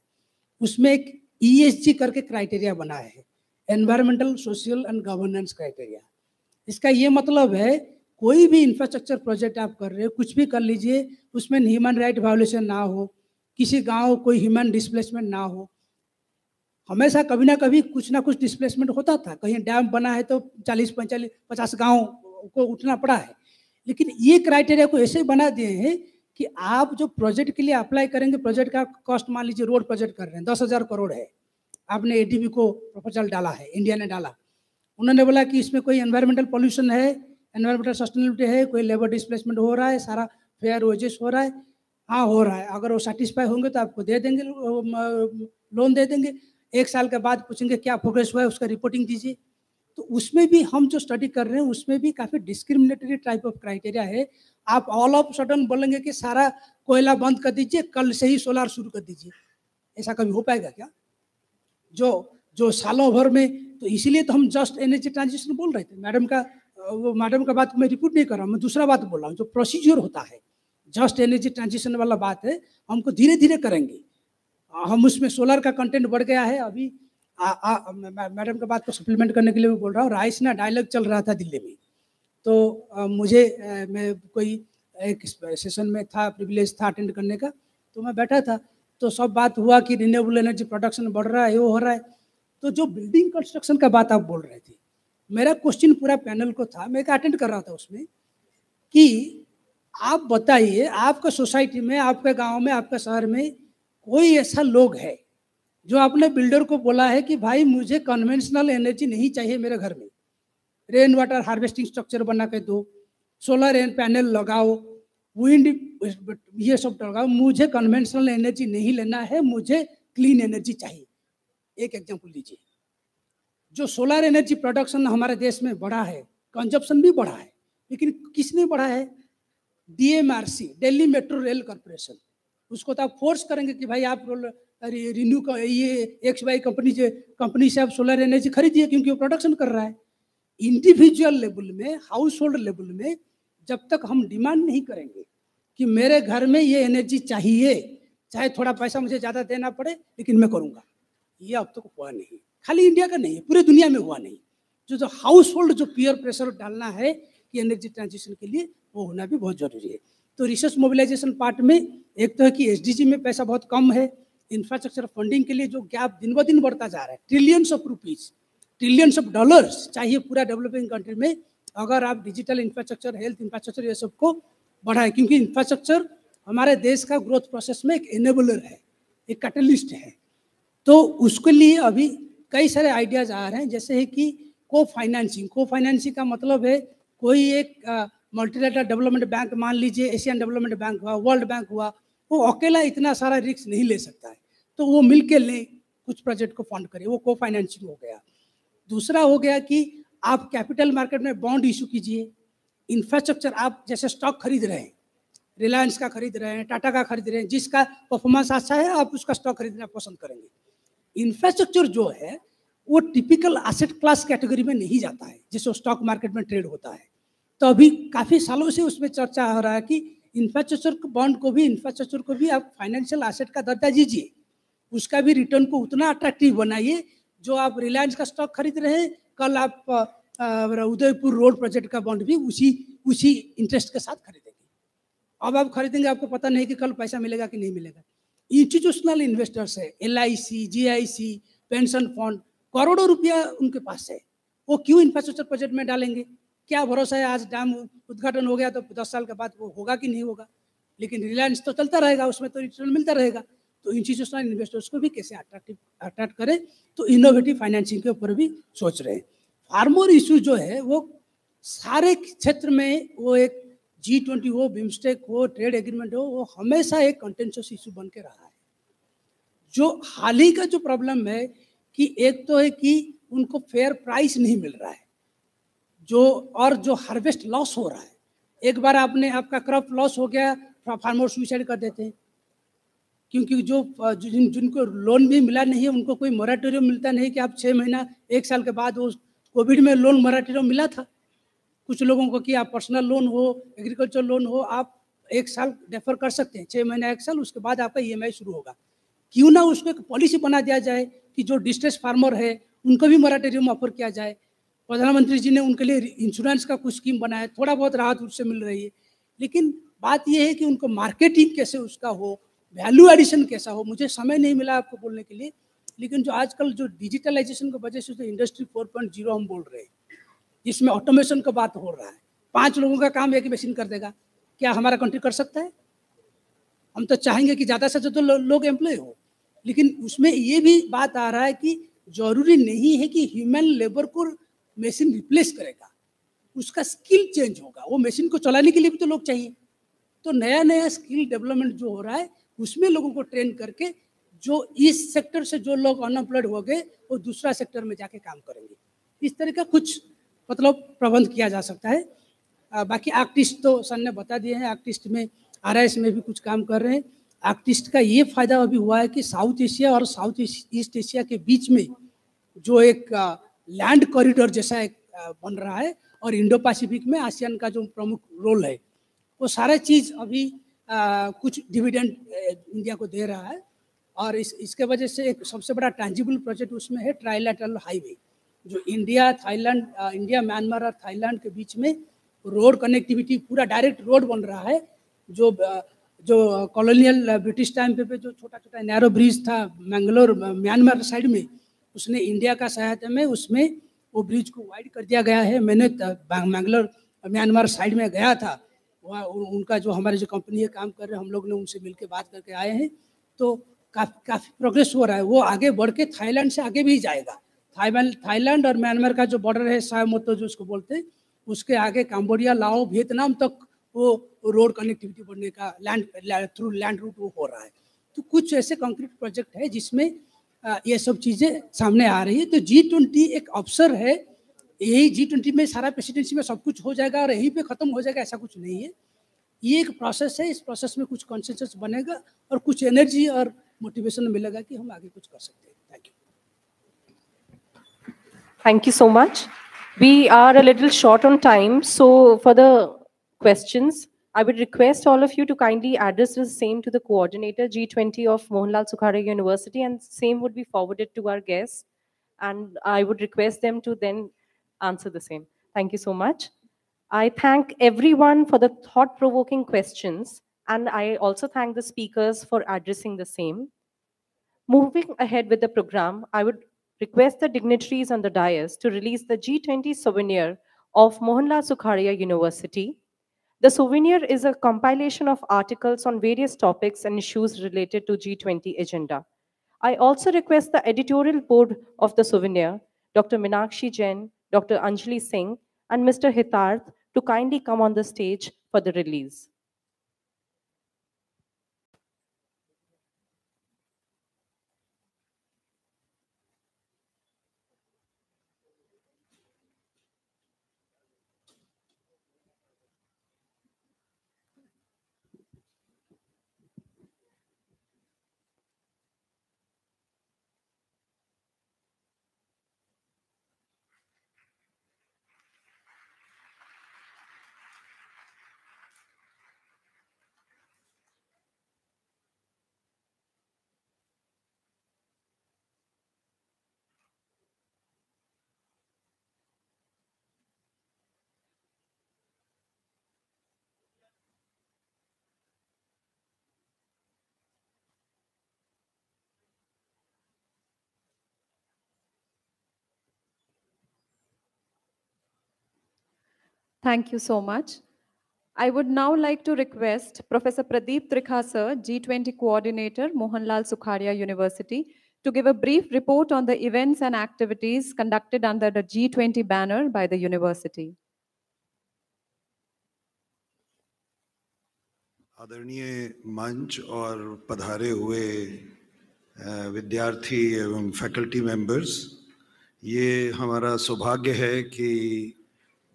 उसमें एक ESG करके क्राइटेरिया बना है, environmental social and governance criteria. इसका ये मतलब है कोई भी इंफ्रास्ट्रक्चर प्रोजेक्ट आप कर रहे हो, कुछ भी कर लीजिए, उसमें ह्यूमन राइट वायोलेशन ना हो, किसी गांव कोई ह्यूमन डिस्प्लेसमेंट ना हो। हमेशा कभी ना कभी कुछ ना कुछ डिस्प्लेसमेंट होता था, कहीं डैम बना है तो 40-50 गांव को उठना पड़ा है, लेकिन ये क्राइटेरिया को ऐसे बना दिए हैं कि आप जो प्रोजेक्ट के लिए अप्लाई करेंगे, प्रोजेक्ट का कॉस्ट मान लीजिए रोड प्रोजेक्ट कर रहे हैं 10,000 करोड़ है, आपने ADB को प्रपोजल डाला है, इंडिया ने डाला, उन्होंने बोला कि इसमें कोई एनवायरमेंटल पॉल्यूशन है, एनवायरमेंटल सस्टेनेबिलिटी है, कोई लेबर डिस्प्लेसमेंट हो रहा है, सारा फेयर वेजेस हो रहा है, हाँ हो रहा है, अगर वो सेटिस्फाई होंगे तो आपको दे देंगे, लोन दे देंगे, 1 साल के बाद पूछेंगे क्या प्रोग्रेस हुआ है, उसका रिपोर्टिंग दीजिए। तो उसमें भी हम जो स्टडी कर रहे हैं उसमें भी काफ़ी डिस्क्रिमिनेटरी टाइप ऑफ क्राइटेरिया है। आप ऑल ऑफ सडन बोलेंगे कि सारा कोयला बंद कर दीजिए, कल से ही सोलार शुरू कर दीजिए, ऐसा कभी हो पाएगा क्या? जो सालों भर में, तो इसीलिए तो हम जस्ट एनर्जी ट्रांजिशन बोल रहे थे। मैडम का बात मैं रिपीट नहीं कर रहा हूँ, मैं दूसरा बात बोल रहा हूँ, जो प्रोसीजर होता है जस्ट एनर्जी ट्रांजिशन वाला बात है, हमको धीरे धीरे करेंगे। हम उसमें सोलर का कंटेंट बढ़ गया है। अभी मैडम का बात को सप्लीमेंट करने के लिए भी बोल रहा हूँ, राइसना डायलॉग चल रहा था दिल्ली में, तो मैं कोई एक सेशन में था, प्रिविलेज था अटेंड करने का, तो मैं बैठा था, तो सब बात हुआ कि रिन्यूएबल एनर्जी प्रोडक्शन बढ़ रहा है, ये हो रहा है। तो जो बिल्डिंग कंस्ट्रक्शन का बात आप बोल रहे थे, मेरा क्वेश्चन पूरा पैनल को था, मैं अटेंड कर रहा था उसमें, कि आप बताइए आपका सोसाइटी में, आपके गांव में, आपके शहर में कोई ऐसा लोग है जो आपने बिल्डर को बोला है कि भाई मुझे कन्वेंशनल एनर्जी नहीं चाहिए मेरे घर में, रेन वाटर हार्वेस्टिंग स्ट्रक्चर बना के दो, सोलर पैनल लगाओ, विंड ये सब लगाओ, मुझे कन्वेंशनल एनर्जी नहीं लेना है, मुझे क्लीन एनर्जी चाहिए। एक एग्जांपल लीजिए, जो सोलर एनर्जी प्रोडक्शन हमारे देश में बढ़ा है, कंजप्शन भी बढ़ा है, लेकिन किसने बढ़ा है? DMRC, Delhi metro rail corporation. उसको तो आप फोर्स करेंगे कि भाई आप रिन्यू का ये XY कंपनी से आप सोलर एनर्जी खरीदिए, क्योंकि वो प्रोडक्शन कर रहा है। इंडिविजुअल लेवल में, हाउस होल्ड लेवल में जब तक हम डिमांड नहीं करेंगे कि मेरे घर में ये एनर्जी चाहिए, चाहे थोड़ा पैसा मुझे ज़्यादा देना पड़े, लेकिन मैं करूँगा, ये अब तक हुआ नहीं। खाली इंडिया का नहीं, पूरे दुनिया में हुआ नहीं। जो हाउस होल्ड जो पीयर प्रेशर डालना है कि एनर्जी ट्रांजिशन के लिए, वो होना भी बहुत जरूरी है। तो रिसर्च मोबिलाइजेशन पार्ट में एक तो है कि SDG में पैसा बहुत कम है, इंफ्रास्ट्रक्चर फंडिंग के लिए जो गैप दिन ब दिन बढ़ता जा रहा है, trillions of rupees, trillions of dollars चाहिए पूरा डेवलपिंग कंट्री में, अगर आप डिजिटल इंफ्रास्ट्रक्चर, हेल्थ इंफ्रास्ट्रक्चर, ये सबको बढ़ाए, क्योंकि इंफ्रास्ट्रक्चर हमारे देश का ग्रोथ प्रोसेस में एक एनेबलर है, एक कैटलिस्ट है। तो उसके लिए अभी कई सारे आइडियाज आ रहे हैं, जैसे है कि को फाइनेंसिंग का मतलब है कोई एक मल्टीलेटरल डेवलपमेंट बैंक मान लीजिए, एशियन डेवलपमेंट बैंक हुआ, वर्ल्ड बैंक हुआ, वो अकेला इतना सारा रिस्क नहीं ले सकता है, तो वो मिल के ले कुछ प्रोजेक्ट को फंड करे, वो को फाइनेंसिंग हो गया। दूसरा हो गया कि आप कैपिटल मार्केट में बॉन्ड इशू कीजिए, इंफ्रास्ट्रक्चर आप जैसे स्टॉक खरीद रहे हैं, रिलायंस का खरीद रहे हैं, टाटा का खरीद रहे हैं, जिसका परफॉर्मेंस अच्छा है आप उसका स्टॉक खरीदना पसंद करेंगे। इंफ्रास्ट्रक्चर जो है वो टिपिकल एसेट क्लास कैटेगरी में नहीं जाता है जिसको स्टॉक मार्केट में ट्रेड होता है। तो अभी काफ़ी सालों से उसमें चर्चा हो रहा है कि इंफ्रास्ट्रक्चर बॉन्ड को भी, इंफ्रास्ट्रक्चर को भी आप फाइनेंशियल एसेट का दर्जा दीजिए, उसका भी रिटर्न को उतना अट्रैक्टिव बनाइए जो आप रिलायंस का स्टॉक खरीद रहे हैं, कल आप उदयपुर रोड प्रोजेक्ट का बॉन्ड भी उसी इंटरेस्ट के साथ खरीदेंगे। अब आप खरीदेंगे, आपको पता नहीं कि कल पैसा मिलेगा कि नहीं मिलेगा। इंस्टीट्यूशनल इन्वेस्टर्स है, LIC, GIC, पेंशन फंड, करोड़ों रुपया उनके पास है, वो क्यों इंफ्रास्ट्रक्चर प्रोजेक्ट में डालेंगे? क्या भरोसा है आज डैम उद्घाटन हो गया तो 10 साल के बाद वो होगा कि नहीं होगा? लेकिन रिलायंस तो चलता रहेगा, उसमें तो रिटर्न मिलता रहेगा। तो इंस्टीट्यूशनल इन्वेस्टर्स को भी कैसे अट्रैक्ट करें, तो इनोवेटिव फाइनेंसिंग के ऊपर भी सोच रहे हैं। फार्मर इशू जो है वो सारे क्षेत्र में, वो एक G20 हो, बिम्स्टेक हो, ट्रेड एग्रीमेंट हो, वो हमेशा एक कंटेंशियस इशू बन के रहा है। जो हाल ही का जो प्रॉब्लम है कि एक तो है कि उनको फेयर प्राइस नहीं मिल रहा है, और जो हार्वेस्ट लॉस हो रहा है। एक बार आपका क्रॉप लॉस हो गया, फार्मर सुसाइड कर देते हैं, क्योंकि जिनको लोन भी मिला नहीं है उनको कोई मोराटोरियम मिलता नहीं कि आप 6 महीना 1 साल के बाद, वो कोविड में लोन मोराटोरियम मिला था कुछ लोगों को कि आप पर्सनल लोन हो, एग्रीकल्चर लोन हो, आप 1 साल डेफर कर सकते हैं, 6 महीना 1 साल, उसके बाद आपका EMI शुरू होगा। क्यों ना उसको एक पॉलिसी बना दिया जाए कि जो डिस्ट्रेस फार्मर है उनको भी मोराटोरियम ऑफर किया जाए। प्रधानमंत्री जी ने उनके लिए इंश्योरेंस का कुछ स्कीम बनाया, थोड़ा बहुत राहत उससे मिल रही है। लेकिन बात यह है कि उनको मार्केटिंग कैसे उसका हो, वैल्यू एडिशन कैसा हो। मुझे समय नहीं मिला आपको बोलने के लिए, लेकिन जो आजकल जो डिजिटलाइजेशन की वजह से जो इंडस्ट्री 4.0 हम बोल रहे हैं, जिसमें ऑटोमेशन का बात हो रहा है, 5 लोगों का काम एक मशीन कर देगा, क्या हमारा कंट्री कर सकता है? हम तो चाहेंगे कि ज़्यादा से ज़्यादा लोग एम्प्लॉय हो, लेकिन उसमें ये भी बात आ रहा है कि जरूरी नहीं है कि ह्यूमन लेबर को मशीन रिप्लेस करेगा, उसका स्किल चेंज होगा। वो मशीन को चलाने के लिए भी तो लोग चाहिए। तो नया नया स्किल डेवलपमेंट जो हो रहा है उसमें लोगों को ट्रेन करके, जो इस सेक्टर से जो लोग अनएम्प्लॉयड हो गए वो दूसरा सेक्टर में जाके काम करेंगे। इस तरह का कुछ मतलब प्रबंध किया जा सकता है। बाकी आर्टिस्ट तो सर ने बता दिए हैं, आर्टिस्ट में RIS में भी कुछ काम कर रहे हैं। आर्टिस्ट का ये फायदा अभी हुआ है कि साउथ एशिया और साउथ ईस्ट एशिया के बीच में जो एक लैंड कॉरिडोर जैसा एक बन रहा है, और इंडो पैसिफिक में आसियान का जो प्रमुख रोल है, वो सारा चीज़ अभी कुछ डिविडेंड इंडिया को दे रहा है। और इसके वजह से एक सबसे बड़ा टैंजिबल प्रोजेक्ट उसमें है ट्राइलैटरल हाईवे, जो इंडिया म्यांमार और थाईलैंड के बीच में रोड कनेक्टिविटी, पूरा डायरेक्ट रोड बन रहा है। जो कॉलोनियल ब्रिटिश टाइम पे जो छोटा छोटा नैरो ब्रिज था मैंगलोर म्यांमार साइड में, उसने इंडिया का सहायता में उसमें वो ब्रिज को वाइड कर दिया गया है। मैंने मैंगलोर म्यांमार साइड में गया था, वहाँ उनका जो हमारे जो कंपनी है काम कर रहे हैं, हम लोग ने उनसे मिलकर बात करके आए हैं। तो काफ़ी प्रोग्रेस हो रहा है। वो आगे बढ़ के थाईलैंड से आगे भी जाएगा। थाईलैंड और म्यांमार का जो बॉर्डर है सायमोतो जो उसको बोलते हैं, उसके आगे कंबोडिया, लाओ, वियतनाम तक वो रोड कनेक्टिविटी बढ़ने का थ्रू लैंड रूट वो हो रहा है। तो कुछ ऐसे कंक्रीट प्रोजेक्ट है जिसमें ये सब चीज़ें सामने आ रही है। तो G20 एक अवसर है, यही G20 में सारा प्रेसिडेंसी में सब कुछ हो जाएगा और यहीं पे ख़त्म हो जाएगा, ऐसा कुछ नहीं है। ये एक प्रोसेस है, इस प्रोसेस में कुछ कॉन्सेंसस बनेगा और कुछ एनर्जी और मोटिवेशन मिलेगा कि हम आगे कुछ कर सकते हैं। Thank you. Thank you so much. We are a little short on time, so for the questions, I would request all of you to kindly address the same to the coordinator G20 of Mohanlal Sukhadia University, and same would be forwarded to our guests, and I would request them to then answer the same. Thank you so much. I thank everyone for the thought-provoking questions, and I also thank the speakers for addressing the same. Moving ahead with the program, I would request the dignitaries on the dais to release the G20 souvenir of Mohanlal Sukhadia University. The souvenir is a compilation of articles on various topics and issues related to G20 agenda. I also request the editorial board of the souvenir, Dr. Meenakshi Jain, Dr. Anjali Singh, and Mr. Hitarth to kindly come on the stage for the release. Thank you so much. I would now like to request Professor Pradeep Trikha sir, G20 Coordinator, Mohanlal Sukhadia University, to give a brief report on the events and activities conducted under the G20 banner by the university. आदरणीय मंच और पधारे हुए विद्यार्थी एवं faculty members, ये हमारा सौभाग्य है कि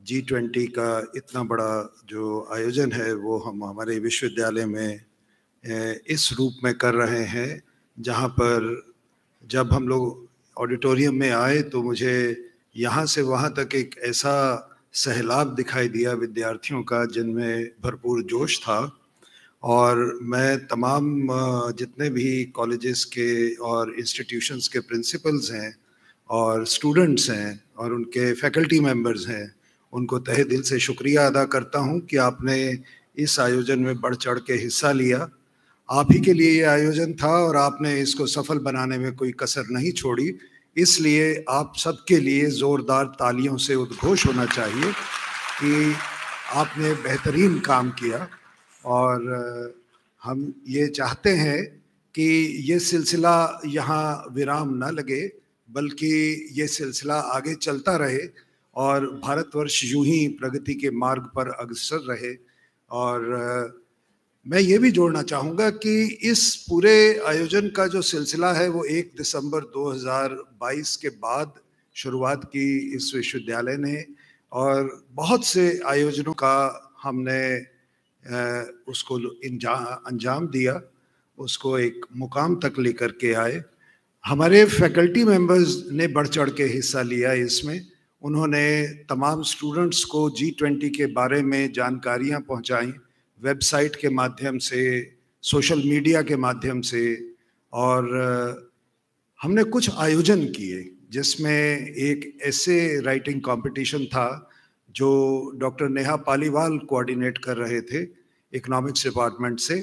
G20 का इतना बड़ा जो आयोजन है वो हम हमारे विश्वविद्यालय में इस रूप में कर रहे हैं, जहाँ पर जब हम लोग ऑडिटोरियम में आए तो मुझे यहाँ से वहाँ तक एक ऐसा सैलाब दिखाई दिया विद्यार्थियों का जिनमें भरपूर जोश था। और मैं तमाम जितने भी कॉलेजेस के और इंस्टीट्यूशंस के प्रिंसिपल्स हैं और स्टूडेंट्स हैं और उनके फैकल्टी मेंबर्स हैं, उनको तहे दिल से शुक्रिया अदा करता हूं कि आपने इस आयोजन में बढ़ चढ़ के हिस्सा लिया। आप ही के लिए ये आयोजन था और आपने इसको सफल बनाने में कोई कसर नहीं छोड़ी, इसलिए आप सबके लिए ज़ोरदार तालियों से उद्घोष होना चाहिए कि आपने बेहतरीन काम किया। और हम ये चाहते हैं कि ये सिलसिला यहाँ विराम न लगे, बल्कि ये सिलसिला आगे चलता रहे और भारतवर्ष यूं ही प्रगति के मार्ग पर अग्रसर रहे। और मैं ये भी जोड़ना चाहूँगा कि इस पूरे आयोजन का जो सिलसिला है वो 1 दिसंबर 2022 के बाद शुरुआत की इस विश्वविद्यालय ने, और बहुत से आयोजनों का हमने उसको अंजाम दिया, उसको एक मुकाम तक लेकर के आए। हमारे फैकल्टी मेंबर्स ने बढ़ चढ़ के हिस्सा लिया इसमें। उन्होंने तमाम स्टूडेंट्स को G20 के बारे में जानकारियां पहुंचाई, वेबसाइट के माध्यम से, सोशल मीडिया के माध्यम से, और हमने कुछ आयोजन किए जिसमें एक ऐसे राइटिंग कंपटीशन था जो डॉक्टर नेहा पालीवाल कोऑर्डिनेट कर रहे थे इकोनॉमिक्स डिपार्टमेंट से,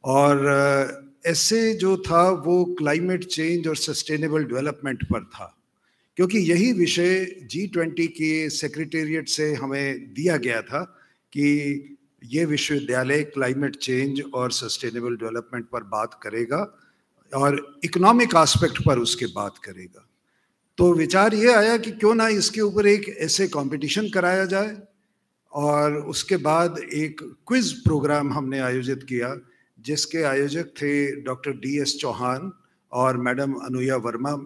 और ऐसे जो था वो क्लाइमेट चेंज और सस्टेनेबल डेवलपमेंट पर था, क्योंकि यही विषय G20 के सेक्रेटेरिएट से हमें दिया गया था कि ये विश्वविद्यालय क्लाइमेट चेंज और सस्टेनेबल डेवलपमेंट पर बात करेगा और इकोनॉमिक एस्पेक्ट पर उसके बात करेगा। तो विचार ये आया कि क्यों ना इसके ऊपर एक ऐसे कंपटीशन कराया जाए, और उसके बाद एक क्विज प्रोग्राम हमने आयोजित किया जिसके आयोजक थे डॉक्टर DS चौहान और मैडम अनुया वर्मा,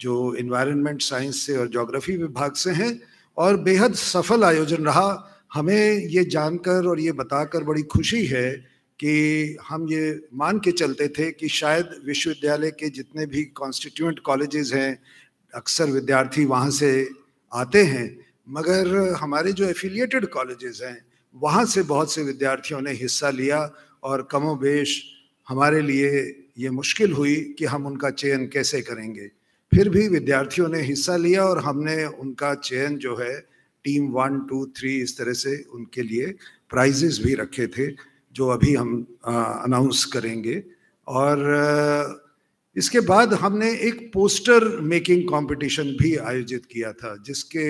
जो एनवायरनमेंट साइंस से और ज्योग्राफी विभाग से हैं, और बेहद सफल आयोजन रहा। हमें ये जानकर और ये बताकर बड़ी खुशी है कि हम ये मान के चलते थे कि शायद विश्वविद्यालय के जितने भी कॉन्स्टिट्यूएंट कॉलेजेस हैं, अक्सर विद्यार्थी वहाँ से आते हैं, मगर हमारे जो एफिलिएटेड कॉलेजेस हैं वहाँ से बहुत से विद्यार्थियों ने हिस्सा लिया, और कमोबेश हमारे लिए ये मुश्किल हुई कि हम उनका चयन कैसे करेंगे। फिर भी विद्यार्थियों ने हिस्सा लिया और हमने उनका चयन जो है टीम 1, 2, 3 इस तरह से उनके लिए प्राइजेस भी रखे थे, जो अभी हम अनाउंस करेंगे। और इसके बाद हमने एक पोस्टर मेकिंग कंपटीशन भी आयोजित किया था, जिसके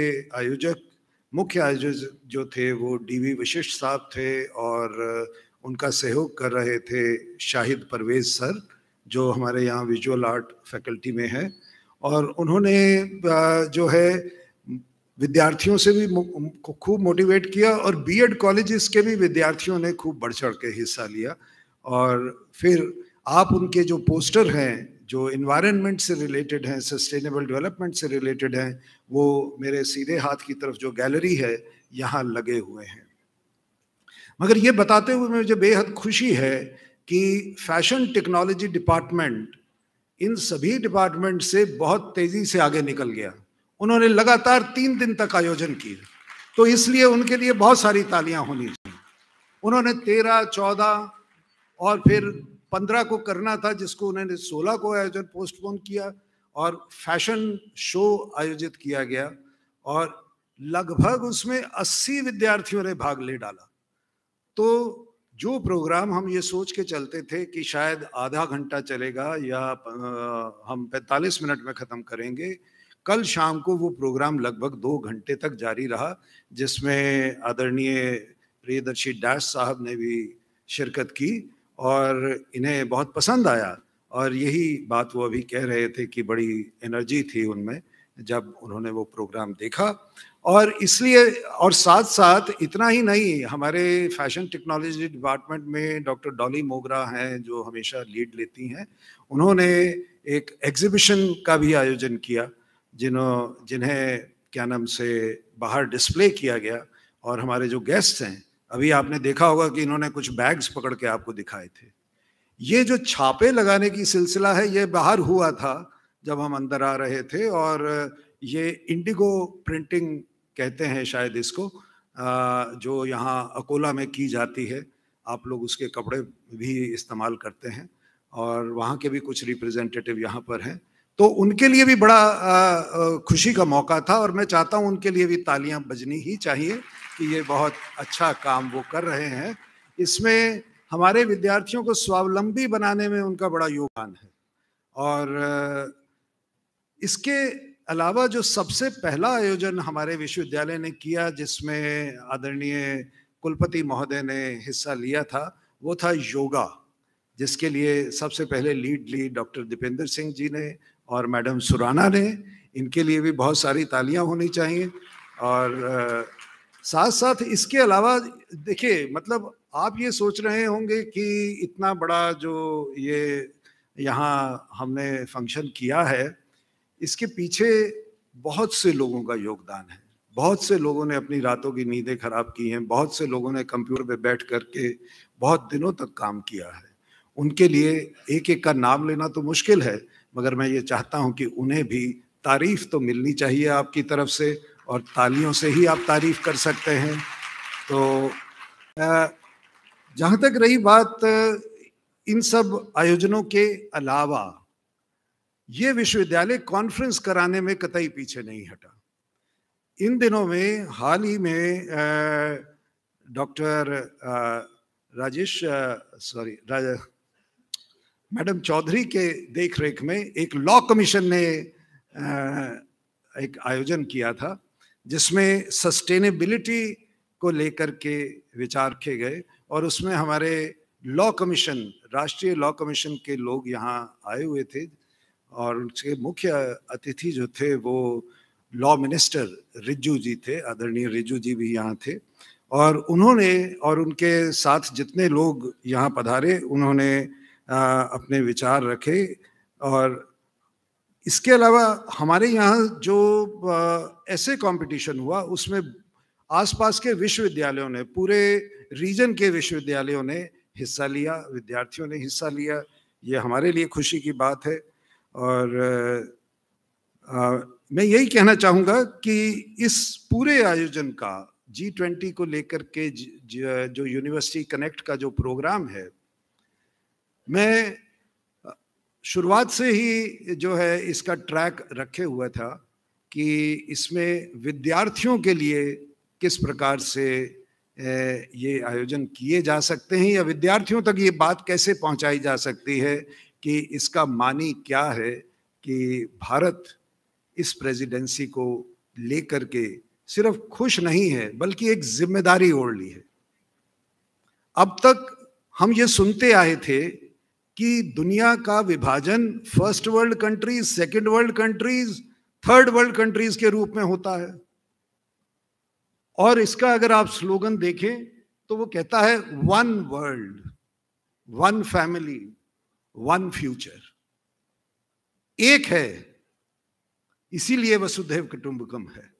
मुख्य आयोजक जो थे वो DV वशिष्ठ साहब थे, और उनका सहयोग कर रहे थे शाहिद परवेज सर, जो हमारे यहाँ विजुअल आर्ट फैकल्टी में है। और उन्होंने जो है विद्यार्थियों से भी खूब मोटिवेट किया और बीएड कॉलेजेस के भी विद्यार्थियों ने खूब बढ़ चढ़ के हिस्सा लिया। और फिर आप उनके जो पोस्टर हैं जो इन्वायरमेंट से रिलेटेड हैं, सस्टेनेबल डेवलपमेंट से रिलेटेड हैं, वो मेरे सीधे हाथ की तरफ जो गैलरी है यहाँ लगे हुए हैं। मगर ये बताते हुए मुझे बेहद खुशी है कि फैशन टेक्नोलॉजी डिपार्टमेंट इन सभी डिपार्टमेंट से बहुत तेजी से आगे निकल गया। उन्होंने लगातार 3 दिन तक आयोजन किए, तो इसलिए उनके लिए बहुत सारी तालियां होनी चाहिए। उन्होंने 13, 14 और फिर 15 को करना था, जिसको उन्होंने 16 को आयोजन पोस्टपोन किया और फैशन शो आयोजित किया गया और लगभग उसमें 80 विद्यार्थियों ने भाग ले डाला। तो जो प्रोग्राम हम ये सोच के चलते थे कि शायद आधा घंटा चलेगा या हम 45 मिनट में ख़त्म करेंगे, कल शाम को वो प्रोग्राम लगभग 2 घंटे तक जारी रहा, जिसमें आदरणीय प्रियदर्शी दास साहब ने भी शिरकत की और इन्हें बहुत पसंद आया। और यही बात वो अभी कह रहे थे कि बड़ी एनर्जी थी उनमें जब उन्होंने वो प्रोग्राम देखा। और इसलिए और साथ साथ इतना ही नहीं, हमारे फैशन टेक्नोलॉजी डिपार्टमेंट में डॉक्टर डॉली मोगरा हैं जो हमेशा लीड लेती हैं, उन्होंने एक एग्जीबिशन का भी आयोजन किया जिन्हें क्या नाम से बाहर डिस्प्ले किया गया। और हमारे जो गेस्ट हैं, अभी आपने देखा होगा कि इन्होंने कुछ बैग्स पकड़ के आपको दिखाए थे। ये जो छापे लगाने की सिलसिला है, ये बाहर हुआ था जब हम अंदर आ रहे थे, और ये इंडिगो प्रिंटिंग कहते हैं शायद इसको, जो यहाँ अकोला में की जाती है। आप लोग उसके कपड़े भी इस्तेमाल करते हैं और वहाँ के भी कुछ रिप्रेजेंटेटिव यहाँ पर हैं, तो उनके लिए भी बड़ा खुशी का मौका था। और मैं चाहता हूँ उनके लिए भी तालियां बजनी ही चाहिए कि ये बहुत अच्छा काम वो कर रहे हैं। इसमें हमारे विद्यार्थियों को स्वावलंबी बनाने में उनका बड़ा योगदान है। और इसके अलावा जो सबसे पहला आयोजन हमारे विश्वविद्यालय ने किया, जिसमें आदरणीय कुलपति महोदय ने हिस्सा लिया था, वो था योगा, जिसके लिए सबसे पहले लीड ली डॉक्टर दीपेंद्र सिंह जी ने और मैडम सुराना ने। इनके लिए भी बहुत सारी तालियां होनी चाहिए। और साथ साथ इसके अलावा देखिए, मतलब आप ये सोच रहे होंगे कि इतना बड़ा जो ये यहाँ हमने फंक्शन किया है, इसके पीछे बहुत से लोगों का योगदान है। बहुत से लोगों ने अपनी रातों की नींदें खराब की हैं, बहुत से लोगों ने कंप्यूटर पे बैठ करके बहुत दिनों तक काम किया है। उनके लिए एक एक का नाम लेना तो मुश्किल है, मगर मैं ये चाहता हूं कि उन्हें भी तारीफ तो मिलनी चाहिए आपकी तरफ से, और तालियों से ही आप तारीफ कर सकते हैं। तो जहाँ तक रही बात इन सब आयोजनों के अलावा, ये विश्वविद्यालय कॉन्फ्रेंस कराने में कतई पीछे नहीं हटा। इन दिनों में हाल ही में डॉक्टर मैडम चौधरी के देखरेख में एक लॉ कमीशन ने एक आयोजन किया था, जिसमें सस्टेनेबिलिटी को लेकर के विचार रखे गए, और उसमें हमारे लॉ कमीशन, राष्ट्रीय लॉ कमीशन के लोग यहाँ आए हुए थे, और उनके मुख्य अतिथि जो थे वो लॉ मिनिस्टर रिज्जू जी थे, आदरणीय रिज्जू जी भी यहाँ थे। और उन्होंने और उनके साथ जितने लोग यहाँ पधारे, उन्होंने अपने विचार रखे। और इसके अलावा हमारे यहाँ जो ऐसे कंपटीशन हुआ, उसमें आसपास के विश्वविद्यालयों ने, पूरे रीजन के विश्वविद्यालयों ने हिस्सा लिया, विद्यार्थियों ने हिस्सा लिया। ये हमारे लिए खुशी की बात है। और मैं यही कहना चाहूँगा कि इस पूरे आयोजन का G20 को लेकर के जो यूनिवर्सिटी कनेक्ट का जो प्रोग्राम है, मैं शुरुआत से ही जो है इसका ट्रैक रखे हुआ था कि इसमें विद्यार्थियों के लिए किस प्रकार से ये आयोजन किए जा सकते हैं, या विद्यार्थियों तक ये बात कैसे पहुंचाई जा सकती है कि इसका मानी क्या है कि भारत इस प्रेसिडेंसी को लेकर के सिर्फ खुश नहीं है, बल्कि एक जिम्मेदारी ओढ़ ली है। अब तक हम ये सुनते आए थे कि दुनिया का विभाजन first world countries, second world countries, third world countries के रूप में होता है। और इसका अगर आप स्लोगन देखें तो वो कहता है one world, one family, one future. एक है, इसीलिए वसुधैव कुटुंबकम है।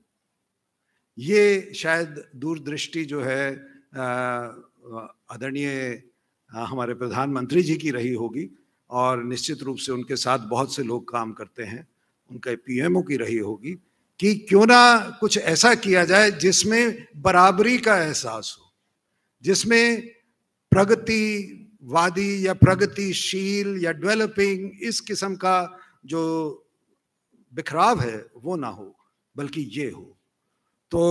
ये शायद दूरदृष्टि जो है आदरणीय हमारे प्रधानमंत्री जी की रही होगी, और निश्चित रूप से उनके साथ बहुत से लोग काम करते हैं, उनके पीएमओ की रही होगी कि क्यों ना कुछ ऐसा किया जाए जिसमें बराबरी का एहसास हो, जिसमें प्रगतिवादी या प्रगतिशील या डेवलपिंग इस किस्म का जो बिखराव है वो ना हो, बल्कि ये हो। तो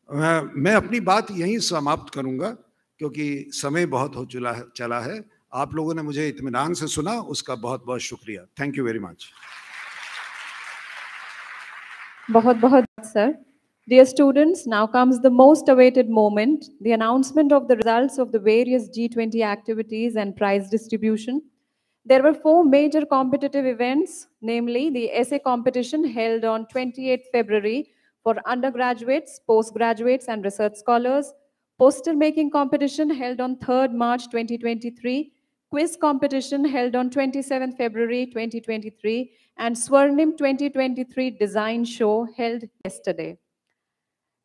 मैं अपनी बात यहीं समाप्त करूंगा क्योंकि समय बहुत हो चला है। आप लोगों ने मुझे इत्मीनान से सुना, उसका बहुत बहुत शुक्रिया। Thank you very much. बहुत बहुत sir. Dear students, now comes the most awaited moment, the announcement of the results of the various G20 activities and prize distribution. There were 4 major competitive events, namely the essay competition held on 28th February for undergraduates, postgraduates, and research scholars, poster making competition held on 3rd March 2023, quiz competition held on 27 February 2023, and Swarnim 2023 design show held yesterday.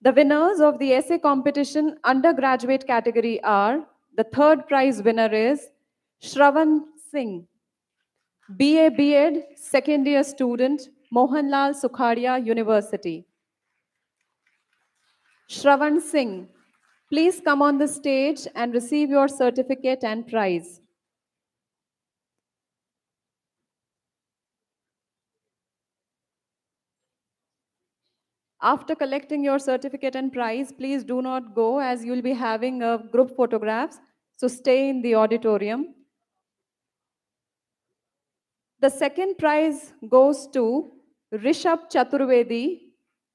The winners of the essay competition undergraduate category are, the 3rd prize winner is Shravan Singh, BA B.Ed, second year student, Mohanlal Sukhadia University. Shravan Singh, please come on the stage and receive your certificate and prize. After collecting your certificate and prize, please do not go as you will be having a group photographs. So stay in the auditorium. The second prize goes to Rishabh Chaturvedi,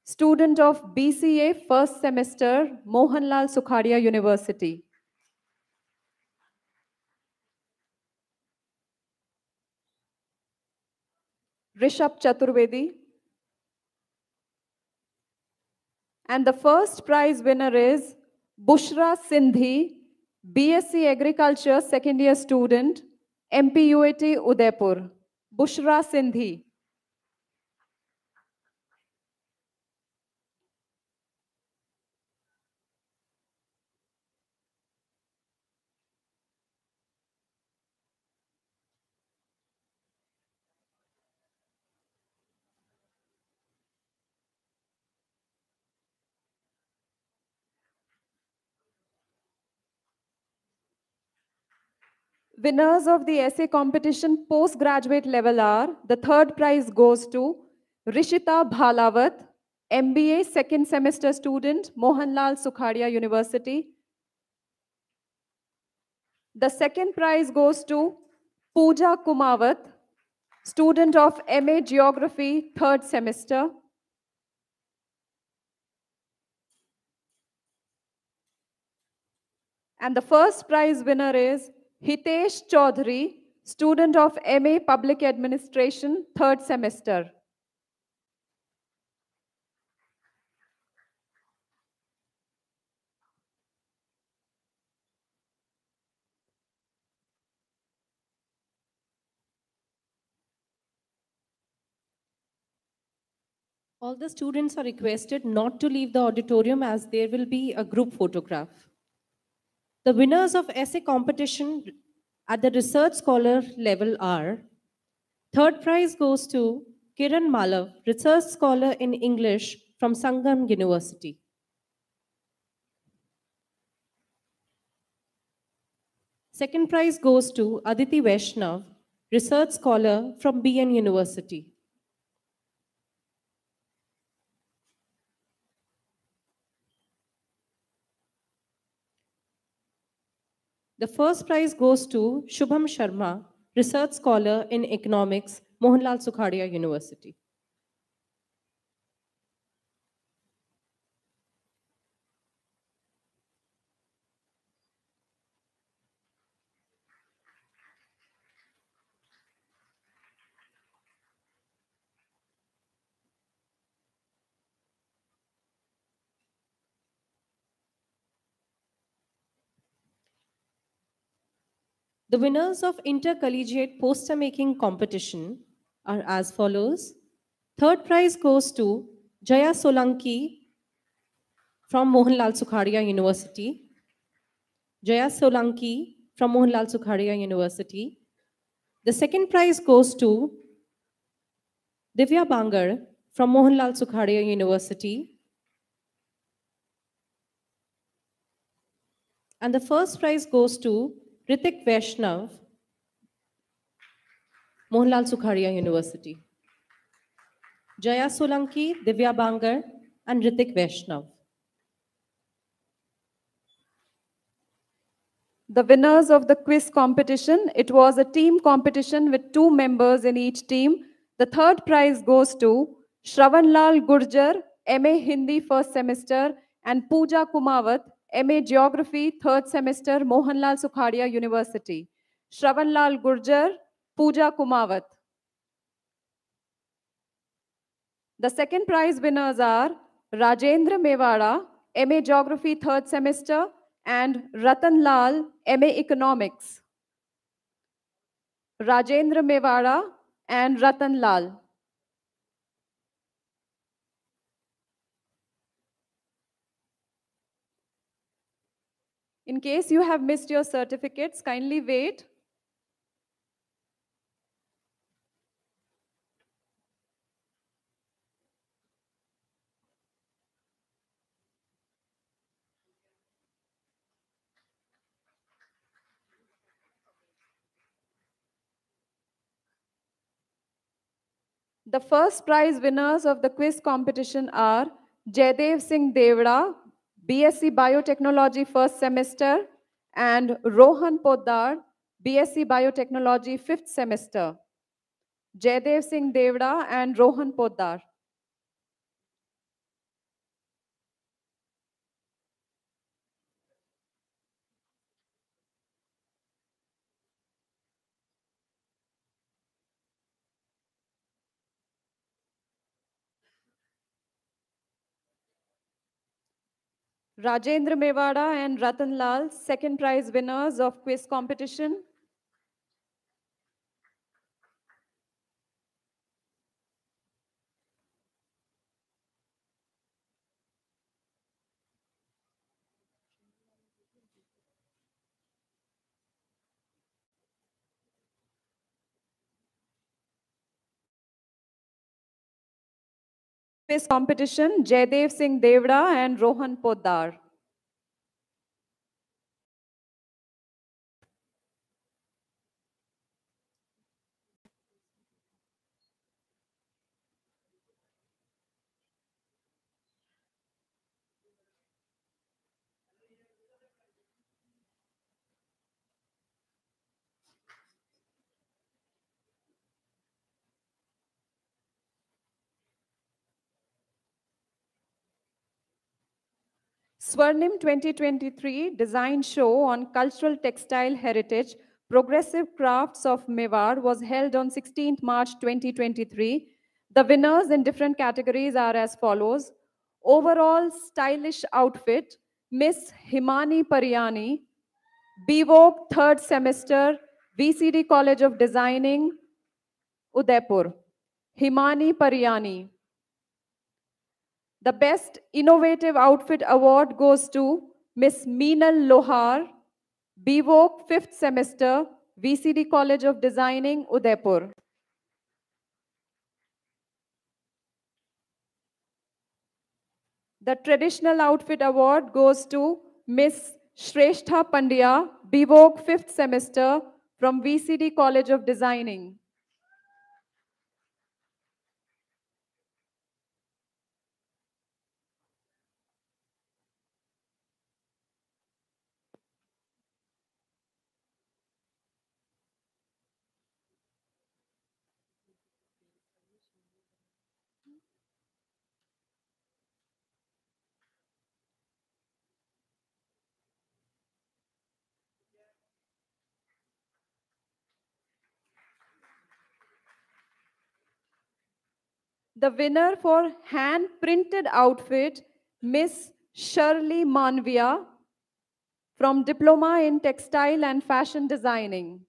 student of BCA first semester, Mohanlal Sukhadia University. Rishabh Chaturvedi. And the first prize winner is Bushra Sindhi, BSc Agriculture second year student, MPUAT Udaipur. Bushra Sindhi. Winners of the essay competition postgraduate level are, the 3rd prize goes to Rishita Bhalawat, MBA second semester student, Mohanlal Sukhadia University. The 2nd prize goes to Pooja Kumawat, student of MA Geography 3rd semester. And the first prize winner is Hitesh Chaudhary, student of MA Public Administration 3rd semester. All the students are requested not to leave the auditorium as there will be a group photograph. The winners of essay competition at the research scholar level are, 3rd prize goes to Kiran Malav, research scholar in English from Sangam University. Second prize goes to Aditi Vaishnav, research scholar from BN University. The first prize goes to Shubham Sharma, research scholar in economics, Mohanlal Sukhadia University. The winners of intercollegiate poster making competition are as follows. Third prize goes to Jaya Solanki from Mohanlal Sukhadia University. Jaya Solanki from Mohanlal Sukhadia University. The second prize goes to Divya Bangar from Mohanlal Sukhadia University. And the first prize goes to Ritik Vaishnav, Mohanlal Sukhadia University. Jaya Solanki, Divya Bangar, and Ritik Vaishnav. The winners of the quiz competition, it was a team competition with 2 members in each team. The third prize goes to Shravanlal Gurjar, MA Hindi first semester, and Pooja Kumawat, MA Geography third semester, Mohanlal Sukhadia University. Shravanlal Gurjar, Pooja Kumawat. The second prize winners are Rajendra Mewada, MA Geography third semester, and Ratan Lal, MA Economics. Rajendra Mewada and Ratan Lal. In case you have missed your certificates, kindly wait. The first prize winners of the quiz competition are Jaidev Singh Devda, BSc Biotechnology first semester, and Rohan Poddar, BSc Biotechnology fifth semester. Jaidev Singh Devda and Rohan Poddar. Rajendra Mewada and Ratan Lal, second prize winners of quiz competition. Quiz competition, Jaidev Singh Devda and Rohan Poddar. Swarnim 2023 design show on cultural textile heritage, progressive crafts of Mewar was held on 16th March 2023. The winners in different categories are as follows. Overall stylish outfit, Miss Himani Pariyani, BVOG third semester, VCD College of Designing, Udaipur. Himani Pariyani. The Best Innovative Outfit Award goes to Miss Meenal Lohar, BVOC 5th semester, VCD College of Designing, Udaipur. The Traditional Outfit Award goes to Miss Shrestha Pandya, BVOC 5th semester, from VCD College of Designing. The winner for hand-printed outfit, Miss Shirley Manvia from Diploma in Textile and Fashion Designing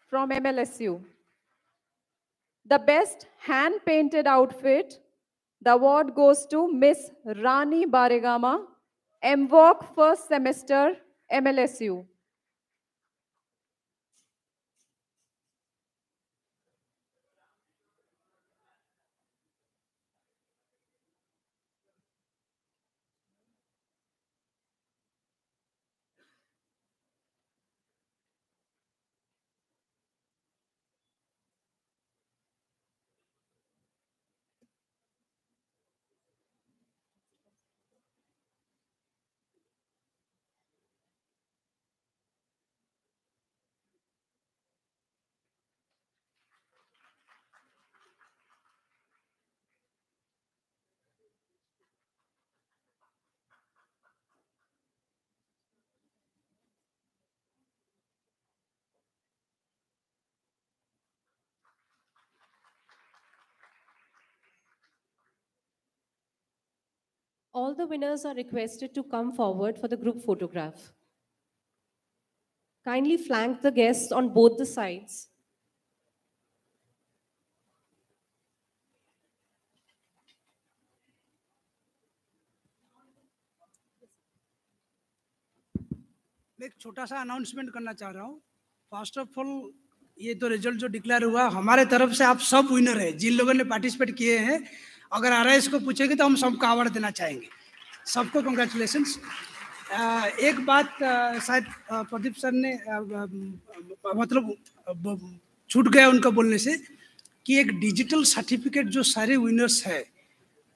from MLSU. The best hand-painted outfit, the award goes to Miss Rani Baregama, MVOC first semester, MLSU. All the winners are requested to come forward for the group photograph. Kindly flank the guests on both the sides. मैं एक छोटा सा announcement करना चाह रहा हूँ। First of all ये तो रिजल्ट जो डिक्लेयर हुआ हमारे तरफ से आप सब विनर हैं जिन लोगों ने पार्टिसिपेट किए हैं। अगर आरआईएस को पूछेंगे तो हम सबको अवार्ड देना चाहेंगे। सबको कंग्रेचुलेशंस। एक बात शायद प्रदीप सर ने मतलब छूट गया उनका बोलने से कि एक डिजिटल सर्टिफिकेट जो सारे विनर्स है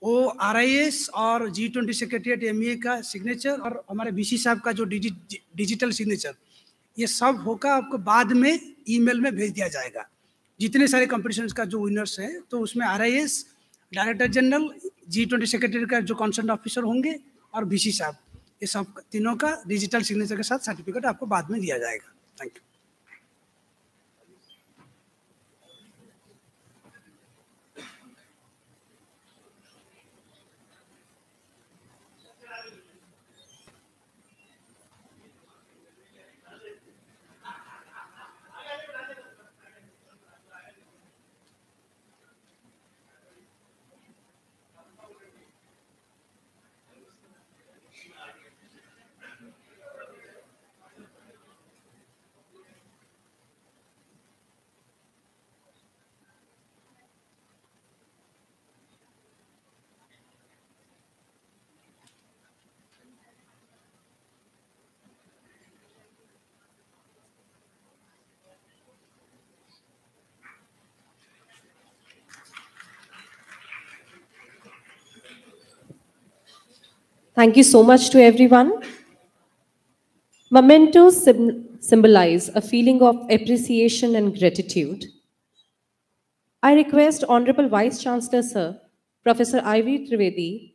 वो आरआईएस और G20 सेक्रेटरीट एमईए का सिग्नेचर और हमारे बीसी साहब का जो डिजिटल सिग्नेचर ये सब होगा आपको बाद में ईमेल में भेज दिया जाएगा। जितने सारे कॉम्पिटिशन्स का जो विनर्स हैं तो उसमें आरआईएस, डायरेक्टर जनरल, G20 सेक्रेटरी का जो कंसर्न ऑफिसर होंगे और बीसी साहब ये सब तीनों का डिजिटल सिग्नेचर के साथ सर्टिफिकेट आपको बाद में दिया जाएगा। Thank you. Thank you so much to everyone. Mementos symbolize a feeling of appreciation and gratitude. I request Honorable Vice Chancellor Sir, Professor Ivy Trivedi,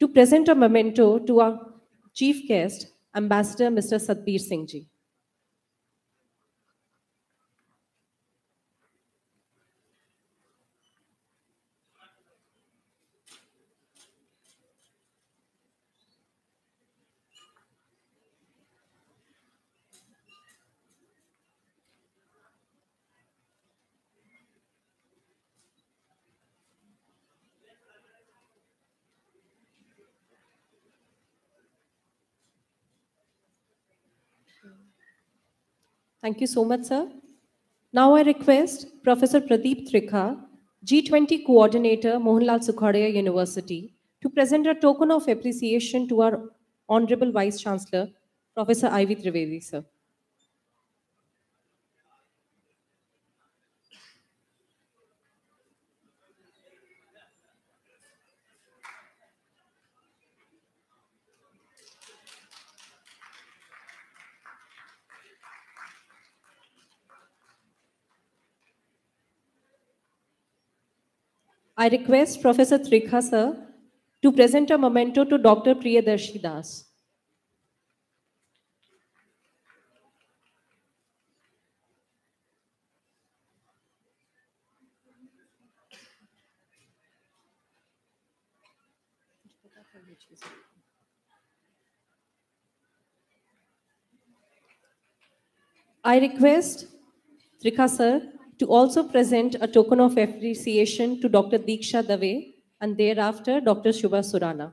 to present a memento to our chief guest, Ambassador Mr. Satbir Singh Ji. Thank you so much, sir. Now I request Professor Pradeep Trikha, G20 Coordinator, Mohanlal Sukhadia University, to present a token of appreciation to our Honorable Vice Chancellor, Professor Ivy Trivedi, sir. I request Professor Trikha, sir, to present a memento to Dr. Priyadarshi Das. I request Trikha sir to also present a token of appreciation to Dr. Diksha Dave and thereafter Dr. Shubha Surana.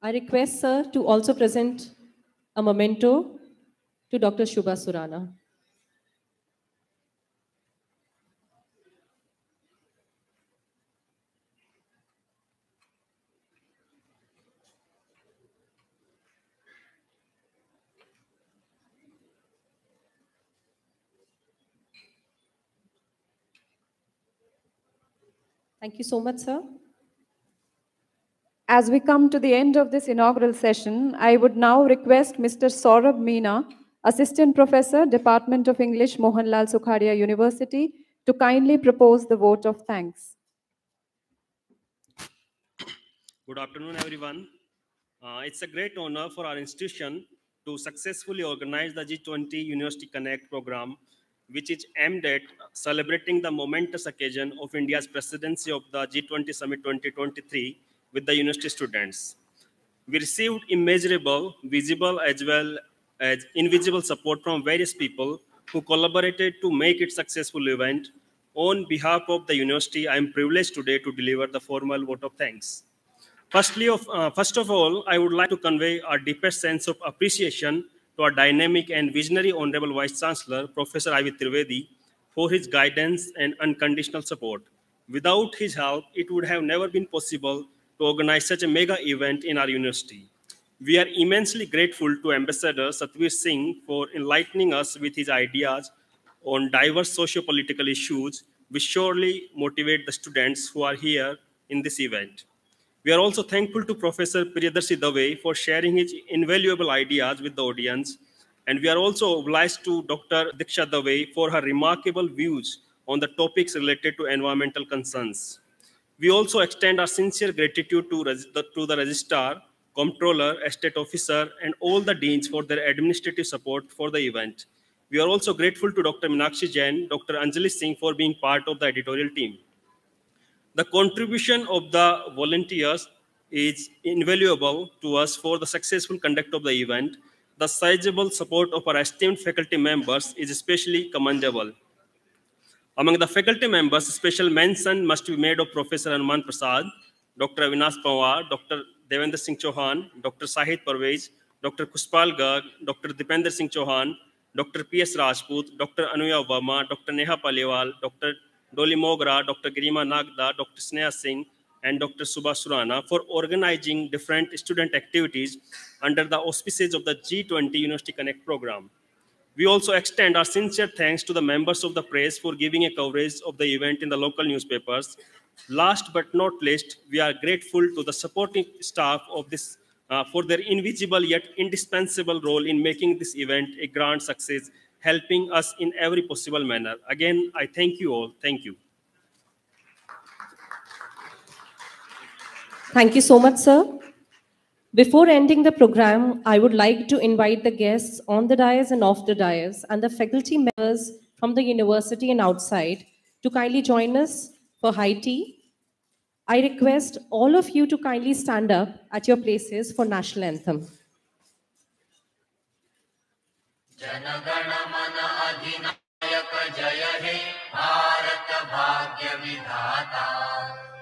I request sir to also present a memento to Dr. Shubha Surana. Thank you so much, sir. As we come to the end of this inaugural session, I would now request Mr. Saurabh Meena, Assistant Professor, Department of English, Mohanlal Sukhadia University, to kindly propose the vote of thanks. Good afternoon, everyone. It's a great honor for our institution to successfully organize the G20 University Connect program, which is aimed at celebrating the momentous occasion of India's presidency of the G20 Summit 2023 with the university students. We received immeasurable, visible as well as invisible support from various people who collaborated to make it a successful event. On behalf of the university, I am privileged today to deliver the formal vote of thanks. First of all, I would like to convey our deepest sense of appreciation to our dynamic and visionary Honorable Vice Chancellor, Professor Ivy Trivedi, for his guidance and unconditional support. Without his help, it would have never been possible to organize such a mega event in our university. We are immensely grateful to Ambassador Satvir Singh for enlightening us with his ideas on diverse socio-political issues, which surely motivate the students who are here in this event. We are also thankful to Professor Priyadarshi Dave for sharing his invaluable ideas with the audience. And we are also obliged to Dr. Diksha Dave for her remarkable views on the topics related to environmental concerns. We also extend our sincere gratitude to the Registrar, Comptroller, Estate Officer, and all the Deans for their administrative support for the event. We are also grateful to Dr. Meenakshi Jain, Dr. Anjali Singh for being part of the editorial team. The contribution of the volunteers is invaluable to us for the successful conduct of the event. The sizable support of our esteemed faculty members is especially commendable. Among the faculty members, special mention must be made of Professor Hanuman Prasad, Dr. Avinash Pawar, Dr. Devendra Singh Chauhan, Dr. Sahid Parvez, Dr. Kushpal Garg, Dr. Dipender Singh Chauhan, Dr. P.S. Rajput, Dr. Anuya Verma, Dr. Neha Paliwal, Dr. Dolly Mogra, Dr. Girima Nagda, Dr. Sneha Singh, and Dr. Subha Surana for organizing different student activities under the auspices of the G20 University Connect program. We also extend our sincere thanks to the members of the press for giving a coverage of the event in the local newspapers. Last but not least, we are grateful to the supporting staff of this for their invisible yet indispensable role in making this event a grand success, helping us in every possible manner. Again, I thank you all. Thank you. Thank you so much, sir. Before ending the program, I would like to invite the guests on the dais and off the dais and the faculty members from the university and outside to kindly join us for high tea. I request all of you to kindly stand up at your places for national anthem.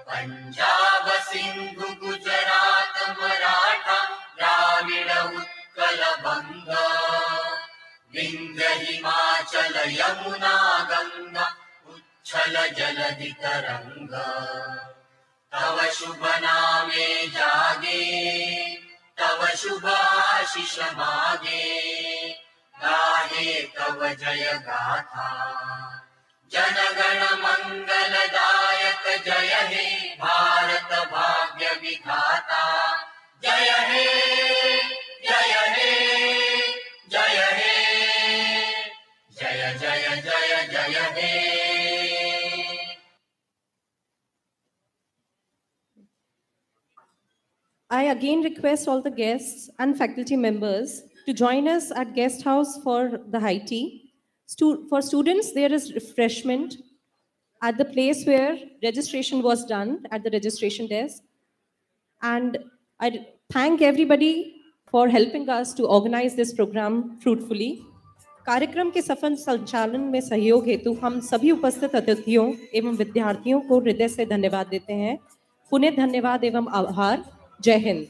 Punjab Sindhu Gujarat Maratha Dravida Utkala Banga Vindhya Himachal Yamuna Ganga उच्छल जलधि तरंग तव शुभ नामे जागे तव शुभ आशीष मागे गाहे तव जय गाथा जनगण मंगलदायक जय हे भारत भाग्य विधाता जय हे जय हे जय हे जय जय जय जय हे I again request all the guests and faculty members to join us at guest house for the high tea. For students, there is refreshment at the place where registration was done at the registration desk. And I thank everybody for helping us to organize this program fruitfully. कार्यक्रम के सफल संचालन में सहयोग हेतु हम सभी उपस्थित अतिथियों एवं विद्यार्थियों को हृदय से धन्यवाद देते हैं। पुनः धन्यवाद एवं आभार। जय हिंद।